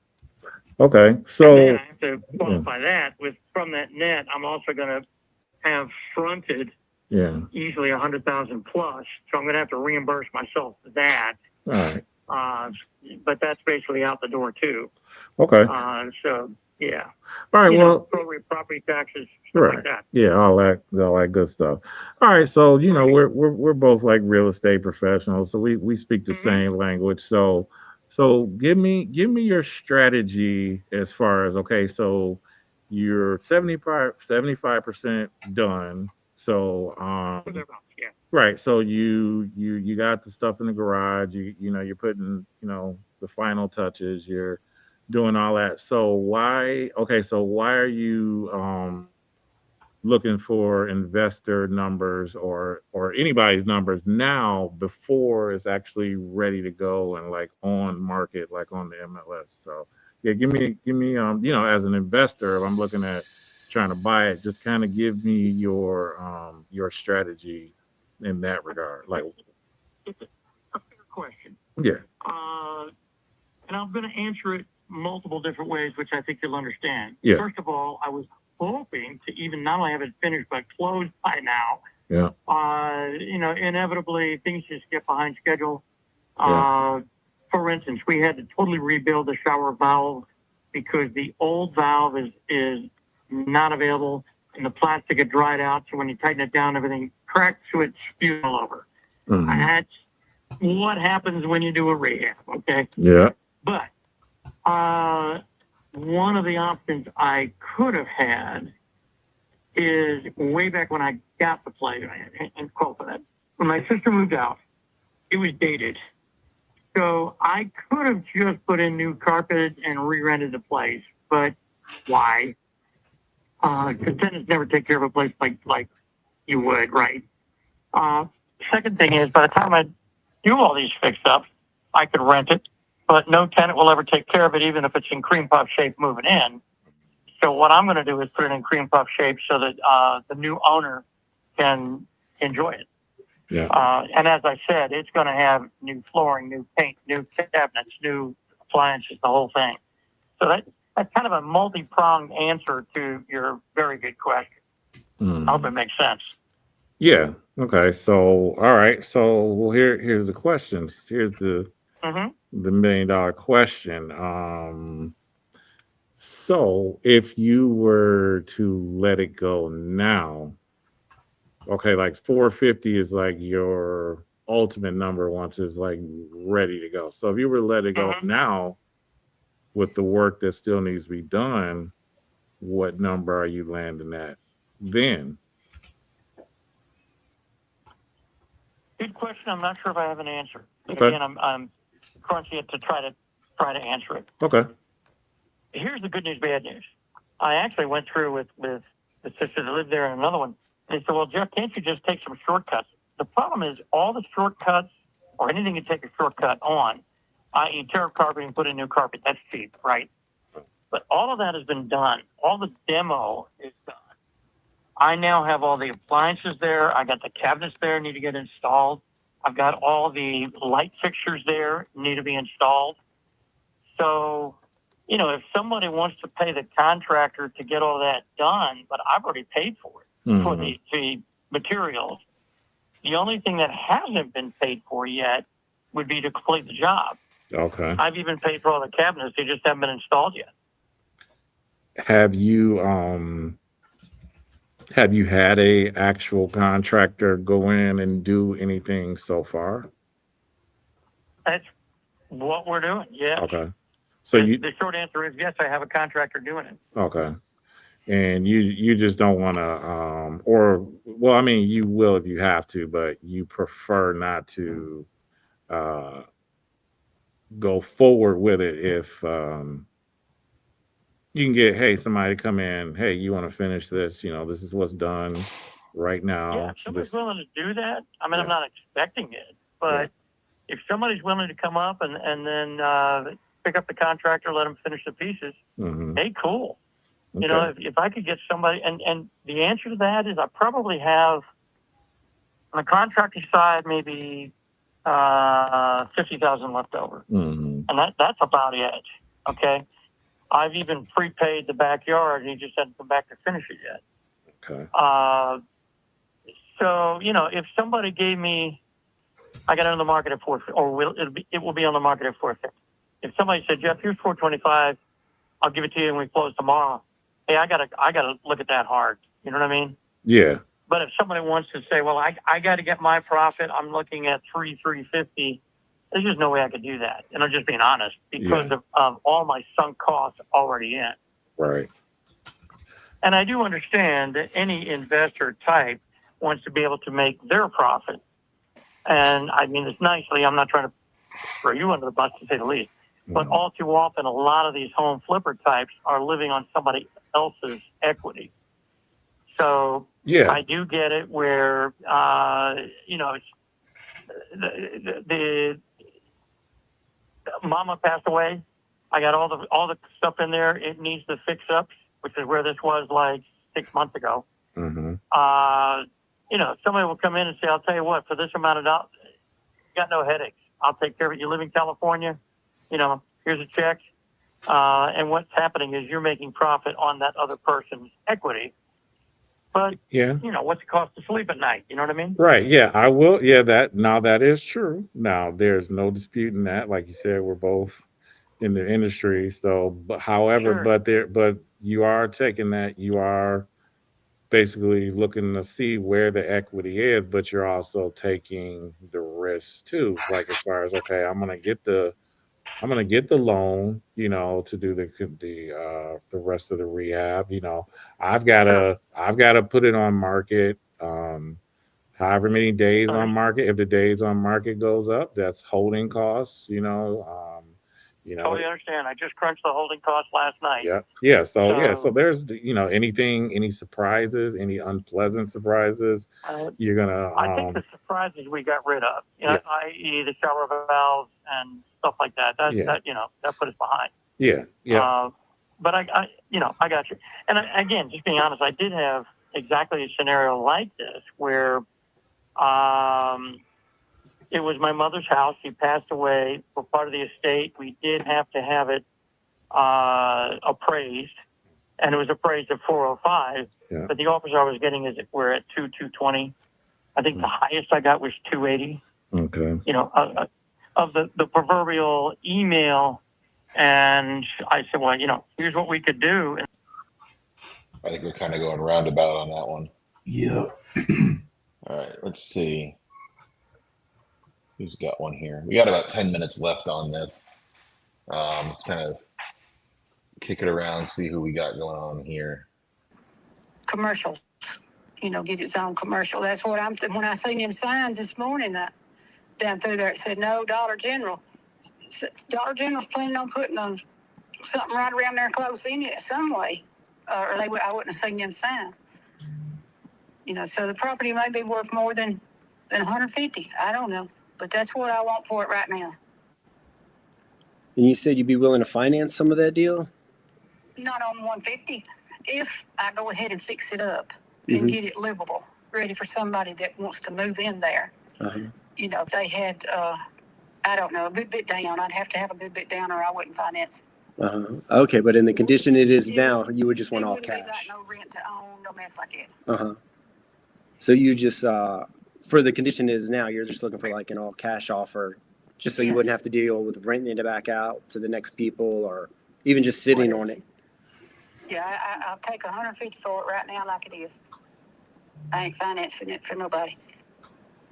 Speaker 6: Okay, so
Speaker 21: and then I have to qualify that from that net. I'm also going to have fronted easily 100,000 plus, so I'm going to have to reimburse myself for that.
Speaker 6: All right.
Speaker 21: But that's basically out the door too.
Speaker 6: Okay.
Speaker 21: So yeah.
Speaker 6: All right. Well,
Speaker 21: appropriate property taxes, stuff like that.
Speaker 6: Yeah, all that good stuff. All right. So we're both like real estate professionals, so we speak the same language. So give me your strategy as far as, okay, so you're 75% done. So right. So you got the stuff in the garage, you're putting, the final touches, you're doing all that. So why are you looking for investor numbers or anybody's numbers now before it's actually ready to go and like on market, like on the MLS? So yeah, give me as an investor, if I'm looking at trying to buy it, just kind of give me your strategy in that regard. Like,
Speaker 21: it's a fair question.
Speaker 6: Yeah.
Speaker 21: And I'm going to answer it multiple different ways, which I think you'll understand.
Speaker 6: Yeah.
Speaker 21: First of all, I was hoping to even not only have it finished but closed by now.
Speaker 6: Yeah.
Speaker 21: Inevitably things just get behind schedule. For instance, we had to totally rebuild the shower valve because the old valve is not available and the plastic had dried out. So when you tighten it down, everything cracked, so it spewed all over. That's what happens when you do a rehab, okay?
Speaker 5: Yeah.
Speaker 21: But one of the options I could have had is way back when I got the place, and call for that. When my sister moved out, it was dated. So I could have just put in new carpet and re-rented the place, but why? Because tenants never take care of a place like you would, right? Second thing is, by the time I do all these fix-ups, I could rent it, but no tenant will ever take care of it, even if it's in cream puff shape moving in. So what I'm going to do is put it in cream puff shape so that the new owner can enjoy it.
Speaker 5: Yeah.
Speaker 21: And as I said, it's going to have new flooring, new paint, new cabinets, new appliances, the whole thing. So that's kind of a multi-pronged answer to your very good question. I hope it makes sense.
Speaker 5: Yeah. Okay. So, all right. So, well, here's the questions. Here's the $1 million question. So, if you were to let it go now, okay, like 450 is like your ultimate number once it's like ready to go. So, if you were to let it go now, with the work that still needs to be done, what number are you landing at then?
Speaker 21: Good question. I'm not sure if I have an answer.
Speaker 5: Okay.
Speaker 21: Again, I'm crunching it to try to answer it.
Speaker 5: Okay.
Speaker 21: Here's the good news, bad news. I actually went through with the sister that lived there and another one. They said, well, Jeff, can't you just take some shortcuts? The problem is all the shortcuts or anything you take a shortcut on, i.e. tear up carpet and put in new carpet, that's cheap, right? But all of that has been done. All the demo is done. I now have all the appliances there. I got the cabinets there, need to get installed. I've got all the light fixtures there, need to be installed. So, you know, if somebody wants to pay the contractor to get all that done, but I've already paid for it, for the materials. The only thing that hasn't been paid for yet would be to complete the job.
Speaker 5: Okay.
Speaker 21: I've even paid for all the cabinets. They just haven't been installed yet.
Speaker 5: Have you had a actual contractor go in and do anything so far?
Speaker 21: That's what we're doing. Yeah.
Speaker 5: Okay. So
Speaker 21: the short answer is yes, I have a contractor doing it.
Speaker 5: Okay. And you just don't want to or well, I mean, you will if you have to, but you prefer not to go forward with it if you can get, hey, somebody come in, hey, you want to finish this, you know, this is what's done right now.
Speaker 21: Yeah, if somebody's willing to do that, I mean, I'm not expecting it, but if somebody's willing to come up and then pick up the contractor, let them finish the pieces, hey, cool.
Speaker 5: Okay.
Speaker 21: You know, if I could get somebody, and the answer to that is I probably have, on the contractor side, maybe 50,000 left over. And that's about it, okay? I've even prepaid the backyard, and he just hasn't come back to finish it yet.
Speaker 5: Okay.
Speaker 21: So, you know, if somebody gave me, I got it on the market at 450, or it will be on the market at 450. If somebody said, Jeff, here's 425, I'll give it to you and we close tomorrow. Hey, I gotta look at that hard. You know what I mean?
Speaker 5: Yeah.
Speaker 21: But if somebody wants to say, well, I got to get my profit, I'm looking at 350. There's just no way I could do that. And I'm just being honest because of all my sunk costs already in.
Speaker 5: Right.
Speaker 21: And I do understand that any investor type wants to be able to make their profit. And I mean this nicely. I'm not trying to throw you under the bus, to say the least. But all too often, a lot of these home flipper types are living on somebody else's equity. So I do get it where, you know, the mama passed away. I got all the stuff in there. It needs the fix ups, which is where this was like 6 months ago. You know, somebody will come in and say, I'll tell you what, for this amount of dollars, you got no headaches. I'll take care of it. You live in California, you know, here's a check. And what's happening is you're making profit on that other person's equity. But
Speaker 5: Yeah.
Speaker 21: you know, what's it cost to sleep at night? You know what I mean?
Speaker 5: Right. Yeah, I will. Yeah, that is true. Now there's no disputing that. Like you said, we're both in the industry. So, but however,
Speaker 21: Sure.
Speaker 5: but you are taking that. You are basically looking to see where the equity is, but you're also taking the risk too. Like as far as okay, I'm gonna get the loan, to do the rest of the rehab. I've gotta put it on market. However many days on market. If the days on market goes up, that's holding costs.
Speaker 21: Totally understand. I just crunched the holding cost last night.
Speaker 5: Yeah, yeah. So
Speaker 21: So,
Speaker 5: there's any surprises, any unpleasant surprises, you're gonna
Speaker 21: I think the surprises we got rid of,
Speaker 5: Yeah.
Speaker 21: i.e. the shower valves and stuff like that. That
Speaker 5: Yeah.
Speaker 21: that put us behind.
Speaker 5: yeah.
Speaker 21: But I got you. And again, just being honest, I did have exactly a scenario like this where it was my mother's house. She passed away. For part of the estate, we did have to have it appraised, and it was appraised at 405.
Speaker 5: Yeah.
Speaker 21: But the offers I was getting is we're at 220. I think the highest I got was 280.
Speaker 5: Okay.
Speaker 21: Of the proverbial email, and I said, well, here's what we could do.
Speaker 3: I think we're kind of going roundabout on that one.
Speaker 2: Yeah.
Speaker 3: All right, let's see. Who's got one here? We got about 10 minutes left on this. Let's kind of kick it around, see who we got going on here.
Speaker 7: Commercials, get its own commercial. That's what when I seen them signs this morning down through there, it said no Dollar General. Dollar General's planning on putting something right around there close in it some way, or I wouldn't have seen them signs. So the property may be worth more than 150. I don't know, but that's what I want for it right now.
Speaker 8: And you said you'd be willing to finance some of that deal?
Speaker 7: Not on 150. If I go ahead and fix it up and get it livable, ready for somebody that wants to move in there.
Speaker 8: Uh-huh.
Speaker 7: If they had, I don't know, a good bit down, I'd have to have a good bit down or I wouldn't finance.
Speaker 8: Uh-huh. Okay, but in the condition it is now, you would just want all cash.
Speaker 7: It wouldn't be like no rent to own, no mess like that.
Speaker 8: Uh-huh. So you just, for the condition it is now, you're just looking for like an all cash offer, just so you wouldn't have to deal with renting it back out to the next people or even just sitting on it.
Speaker 7: Yeah, I'll take 150 for it right now like it is. I ain't financing it for nobody.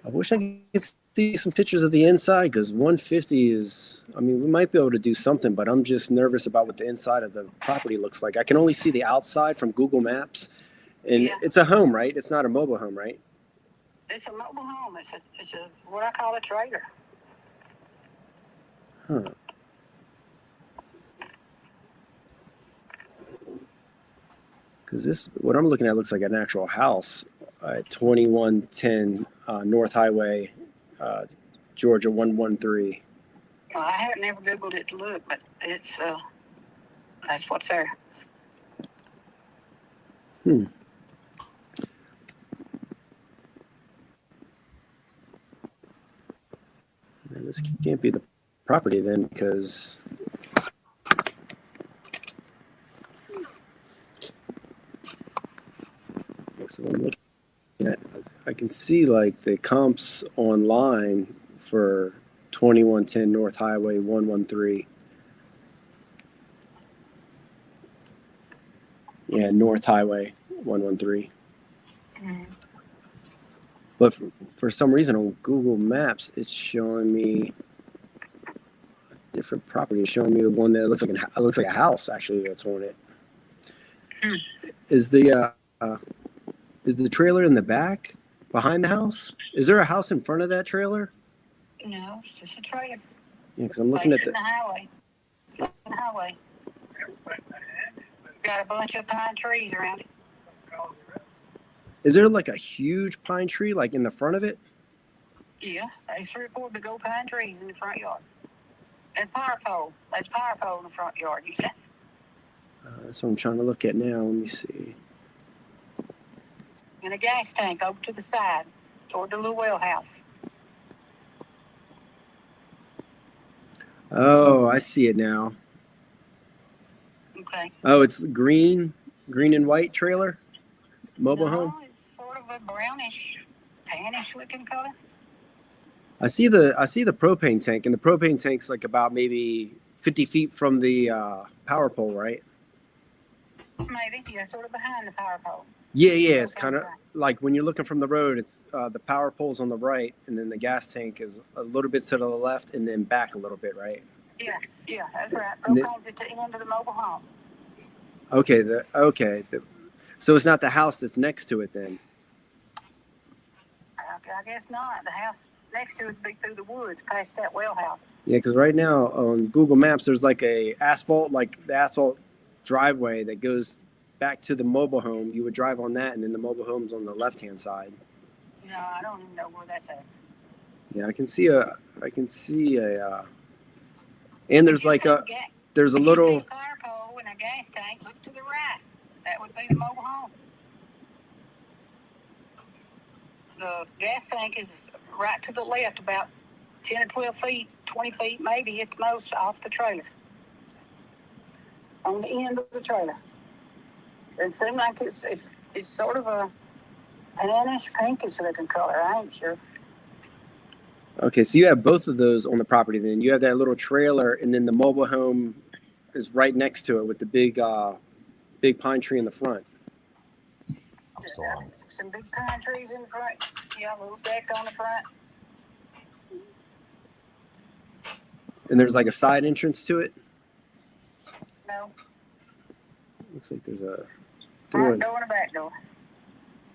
Speaker 8: I wish I could see some pictures of the inside because 150 is, we might be able to do something, but I'm just nervous about what the inside of the property looks like. I can only see the outside from Google Maps, and it's a home, right? It's not a mobile home, right?
Speaker 7: It's a mobile home. It's a what I call a trailer.
Speaker 8: Huh. Because what I'm looking at looks like an actual house at 2110 North Highway, Georgia 113.
Speaker 7: Well, I haven't never Googled it to look, but it's that's what's there.
Speaker 8: This can't be the property then, because so I'm looking at, I can see like the comps online for 2110 North Highway 113. Yeah, North Highway 113. But for some reason on Google Maps, it's showing me a different property. It's showing me the one that looks like a house actually that's on it. Is the trailer in the back behind the house? Is there a house in front of that trailer?
Speaker 7: No, it's just a trailer.
Speaker 8: Yeah, because I'm looking at
Speaker 7: the highway. The highway. Got a bunch of pine trees around it.
Speaker 8: Is there like a huge pine tree like in the front of it?
Speaker 7: Yeah, there's 3 or 4 big old pine trees in the front yard. And power pole. There's power pole in the front yard. You said.
Speaker 8: That's what I'm trying to look at now. Let me see.
Speaker 7: And a gas tank over to the side toward the little well house.
Speaker 8: Oh, I see it now.
Speaker 7: Okay.
Speaker 8: Oh, it's green and white trailer? mobile home?
Speaker 7: It's sort of a brownish, tannish looking color.
Speaker 8: I see the propane tank, and the propane tank's like about maybe 50 feet from the power pole, right?
Speaker 7: Maybe, yeah, sort of behind the power pole.
Speaker 8: Yeah. It's kind of like when you're looking from the road, it's the power pole's on the right, and then the gas tank is a little bit to the left, and then back a little bit, right?
Speaker 7: Yeah, that's right. Propane's at the end of the mobile home.
Speaker 8: Okay. So it's not the house that's next to it then.
Speaker 7: I guess not. The house next to it would be through the woods, past that well house.
Speaker 8: Yeah, because right now on Google Maps, there's like the asphalt driveway that goes back to the mobile home. You would drive on that, and then the mobile home's on the left-hand side.
Speaker 7: No, I don't even know where that's at.
Speaker 8: Yeah, I can see a, and there's like there's a little.
Speaker 7: Fire pole and a gas tank. Look to the right. That would be the mobile home. The gas tank is right to the left, about 10 or 12 feet, 20 feet, maybe at the most, off the trailer. On the end of the trailer. It seems like it's sort of a tannish, pinkish looking color. I ain't sure.
Speaker 8: Okay, so you have both of those on the property then. You have that little trailer, and then the mobile home is right next to it with the big pine tree in the front.
Speaker 7: Some big pine trees in the front. Yeah, a little deck on the front.
Speaker 8: And there's like a side entrance to it?
Speaker 7: No.
Speaker 8: Looks like there's a
Speaker 7: Front door and a back door.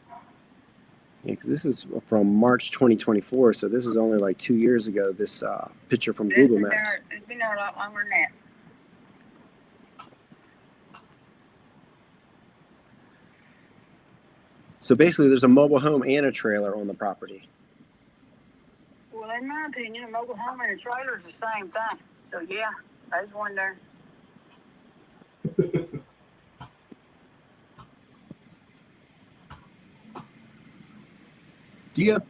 Speaker 8: Yeah, because this is from March 2024, so this is only like 2 years ago, this picture from Google Maps.
Speaker 7: It's been there a lot longer than that.
Speaker 8: So basically, there's a mobile home and a trailer on the property.
Speaker 7: Well, in my opinion, a mobile home and a trailer is the same thing. So, yeah, there's one there.
Speaker 8: Do you have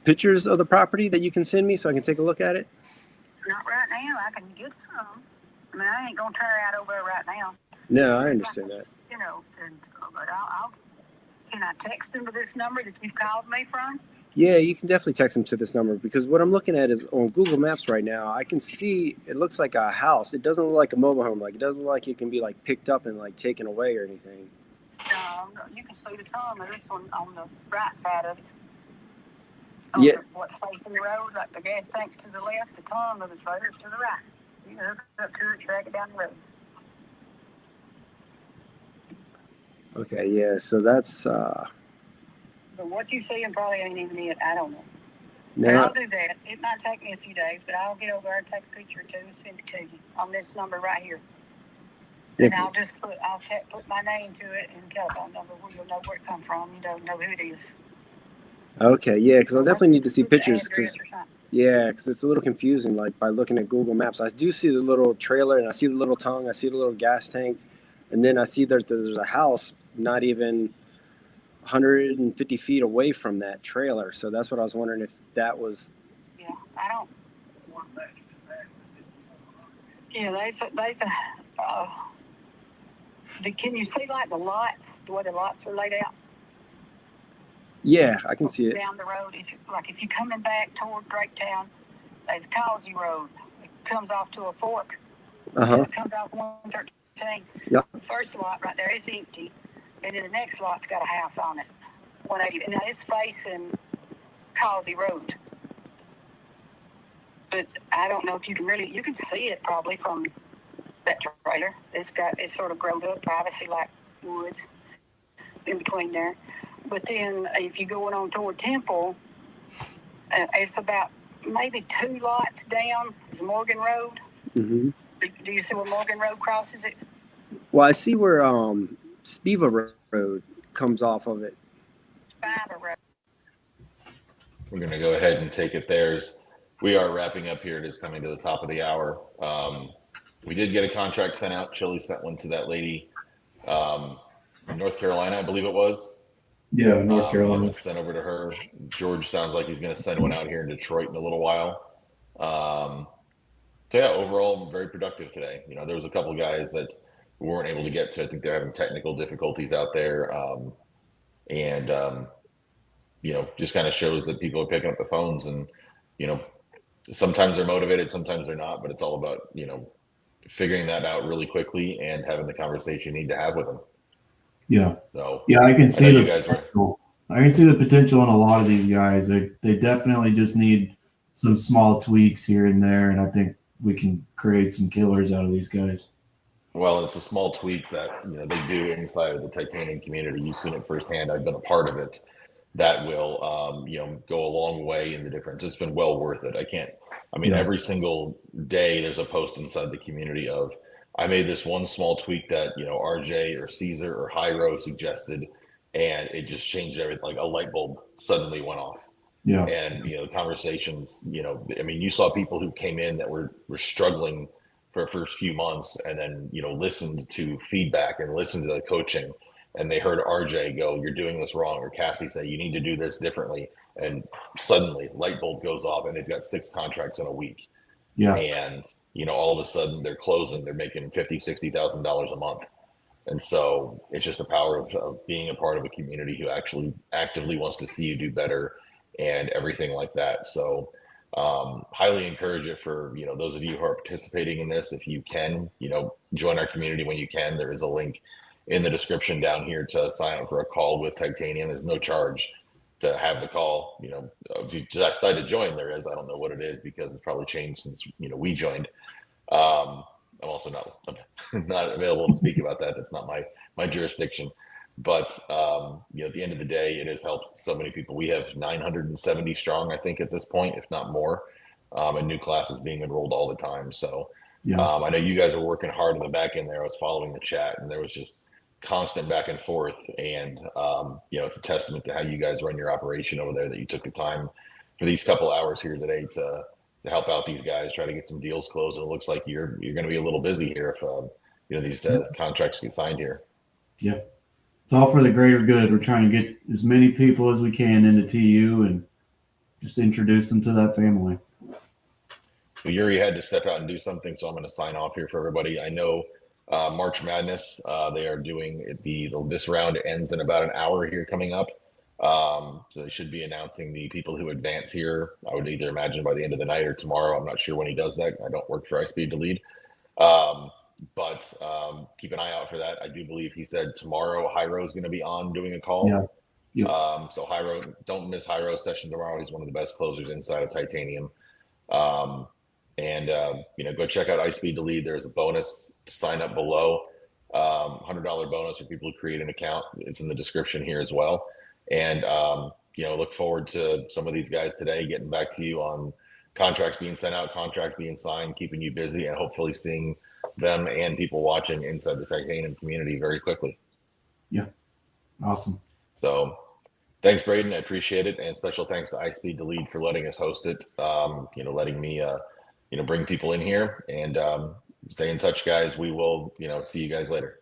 Speaker 8: pictures of the property that you can send me so I can take a look at it?
Speaker 7: Not right now. I can get some. I mean, I ain't going to tear out over there right now.
Speaker 8: No, I understand that.
Speaker 7: You know, but can I text them to this number that you've called me from?
Speaker 8: Yeah, you can definitely text them to this number because what I'm looking at is on Google Maps right now. I can see it looks like a house. It doesn't look like a mobile home. Like it doesn't look like it can be like picked up and like taken away or anything.
Speaker 7: No, you can see the tongue of this one on the right side of it.
Speaker 8: Yeah.
Speaker 7: What's facing the road, like the gas tank's to the left, the tongue of the trailer's to the right. You can hook it up to it, drag it down the road.
Speaker 8: Okay, yeah. So that's.
Speaker 7: But what you see probably ain't even it. I don't know.
Speaker 8: Now,
Speaker 7: But I'll do that. It might take me a few days, but I'll get over there and take a picture or two and send it to you on this number right here.
Speaker 8: Yeah.
Speaker 7: And I'll just put my name to it and telephone number where you'll know where it come from. You don't know who it is.
Speaker 8: Okay, yeah, because I'll definitely need to see
Speaker 7: Put the
Speaker 8: pictures.
Speaker 7: address
Speaker 8: Cause,
Speaker 7: or something.
Speaker 8: yeah, because it's a little confusing. Like by looking at Google Maps, I do see the little trailer and I see the little tongue. I see the little gas tank, and then I see that there's a house not even 150 feet away from that trailer. So that's what I was wondering if that was.
Speaker 7: Yeah, I don't. Yeah, can you see like the lots, the way the lots are laid out?
Speaker 8: Yeah, I can see it.
Speaker 7: Down the road, if you're coming back toward Draketown, there's Causey Road. It comes off to a fork.
Speaker 8: Uh-huh.
Speaker 7: It comes off 113.
Speaker 8: Yep.
Speaker 7: The first lot right there is empty, and then the next lot's got a house on it. 180. Now it's facing Causey Road. But I don't know if you can see it probably from that trailer. It's sort of grown up, privacy like woods in between there. But then if you're going on toward Temple, it's about maybe 2 lots down is Morgan Road.
Speaker 8: Mm-hmm.
Speaker 7: Do you see where Morgan Road crosses it?
Speaker 8: Well, I see where Spiva Road comes off of it.
Speaker 7: Spiva Road.
Speaker 3: We're going to go ahead and take it there. We are wrapping up here. It is coming to the top of the hour. We did get a contract sent out. Chili sent one to that lady in North Carolina, I believe it was.
Speaker 2: Yeah, North
Speaker 3: It
Speaker 2: Carolina.
Speaker 3: was sent over to her. George sounds like he's going to send one out here in Detroit in a little while. So yeah, overall, very productive today. You know, there was a couple guys that we weren't able to get to. I think they're having technical difficulties out there. and just kind of shows that people are picking up the phones, and sometimes they're motivated, sometimes they're not, but it's all about figuring that out really quickly and having the conversation you need to have with them.
Speaker 2: Yeah.
Speaker 3: So
Speaker 2: yeah, I can see
Speaker 3: know
Speaker 2: the
Speaker 3: you guys were.
Speaker 2: potential. I can see the potential in a lot of these guys. They definitely just need some small tweaks here and there, and I think we can create some killers out of these guys.
Speaker 3: Well, it's a small tweaks that they do inside of the titanium community. You've seen it firsthand. I've been a part of it. That will go a long way in the difference. It's been well worth it.
Speaker 2: Yeah.
Speaker 3: Every single day there's a post inside the community of, I made this one small tweak that RJ or Caesar or Hyro suggested, and it just changed everything. Like a light bulb suddenly went off.
Speaker 2: Yeah.
Speaker 3: And conversations, you saw people who came in that were struggling for the first few months, and then listened to feedback and listened to the coaching, and they heard RJ go, "You're doing this wrong," or Cassie say, "You need to do this differently," and suddenly light bulb goes off, and they've got 6 contracts in a week.
Speaker 2: Yeah.
Speaker 3: And all of a sudden they're closing, they're making $50,000-$60,000 a month. And so it's just the power of being a part of a community who actually actively wants to see you do better and everything like that. So highly encourage it for those of you who are participating in this. If you can join our community when you can, there is a link in the description down here to sign up for a call with Titanium. There's no charge to have the call. If you decide to join, there is. I don't know what it is because it's probably changed since we joined. I'm also not available to speak about that. That's not my jurisdiction. But at the end of the day, it has helped so many people. We have 970 strong, I think, at this point, if not more, and new classes being enrolled all the time. So I know you guys are working hard in the back end there. I was following the chat, and there was just constant back and forth. And it's a testament to how you guys run your operation over there, that you took the time for these couple hours here today to help out these guys, try to get some deals closed. And it looks like you're going to be a little busy here if these contracts get signed here.
Speaker 2: Yeah. It's all for the greater good. We're trying to get as many people as we can into TU and just introduce them to that family.
Speaker 3: Well, Yuri had to step out and do something, so I'm going to sign off here for everybody. I know March Madness, they are doing this round ends in about an hour here coming up. So they should be announcing the people who advance here. I would either imagine by the end of the night or tomorrow. I'm not sure when he does that. I don't work for iSpeedToLead. But keep an eye out for that. I do believe he said tomorrow Hyro is going to be on doing a call.
Speaker 2: Yeah. Yep.
Speaker 3: So Hyro, don't miss Hyro's session tomorrow. He's one of the best closers inside of Titanium. Go check out iSpeedToLead. There's a bonus to sign up below. $100 bonus for people who create an account. It's in the description here as well. And look forward to some of these guys today getting back to you on contracts being sent out, contracts being signed, keeping you busy, and hopefully seeing them and people watching inside the Titanium community very quickly.
Speaker 2: Yeah. Awesome.
Speaker 3: So thanks, Braden. I appreciate it. And special thanks to iSpeedToLead for letting us host it. Letting me, bring people in here, and stay in touch, guys. We will, see you guys later.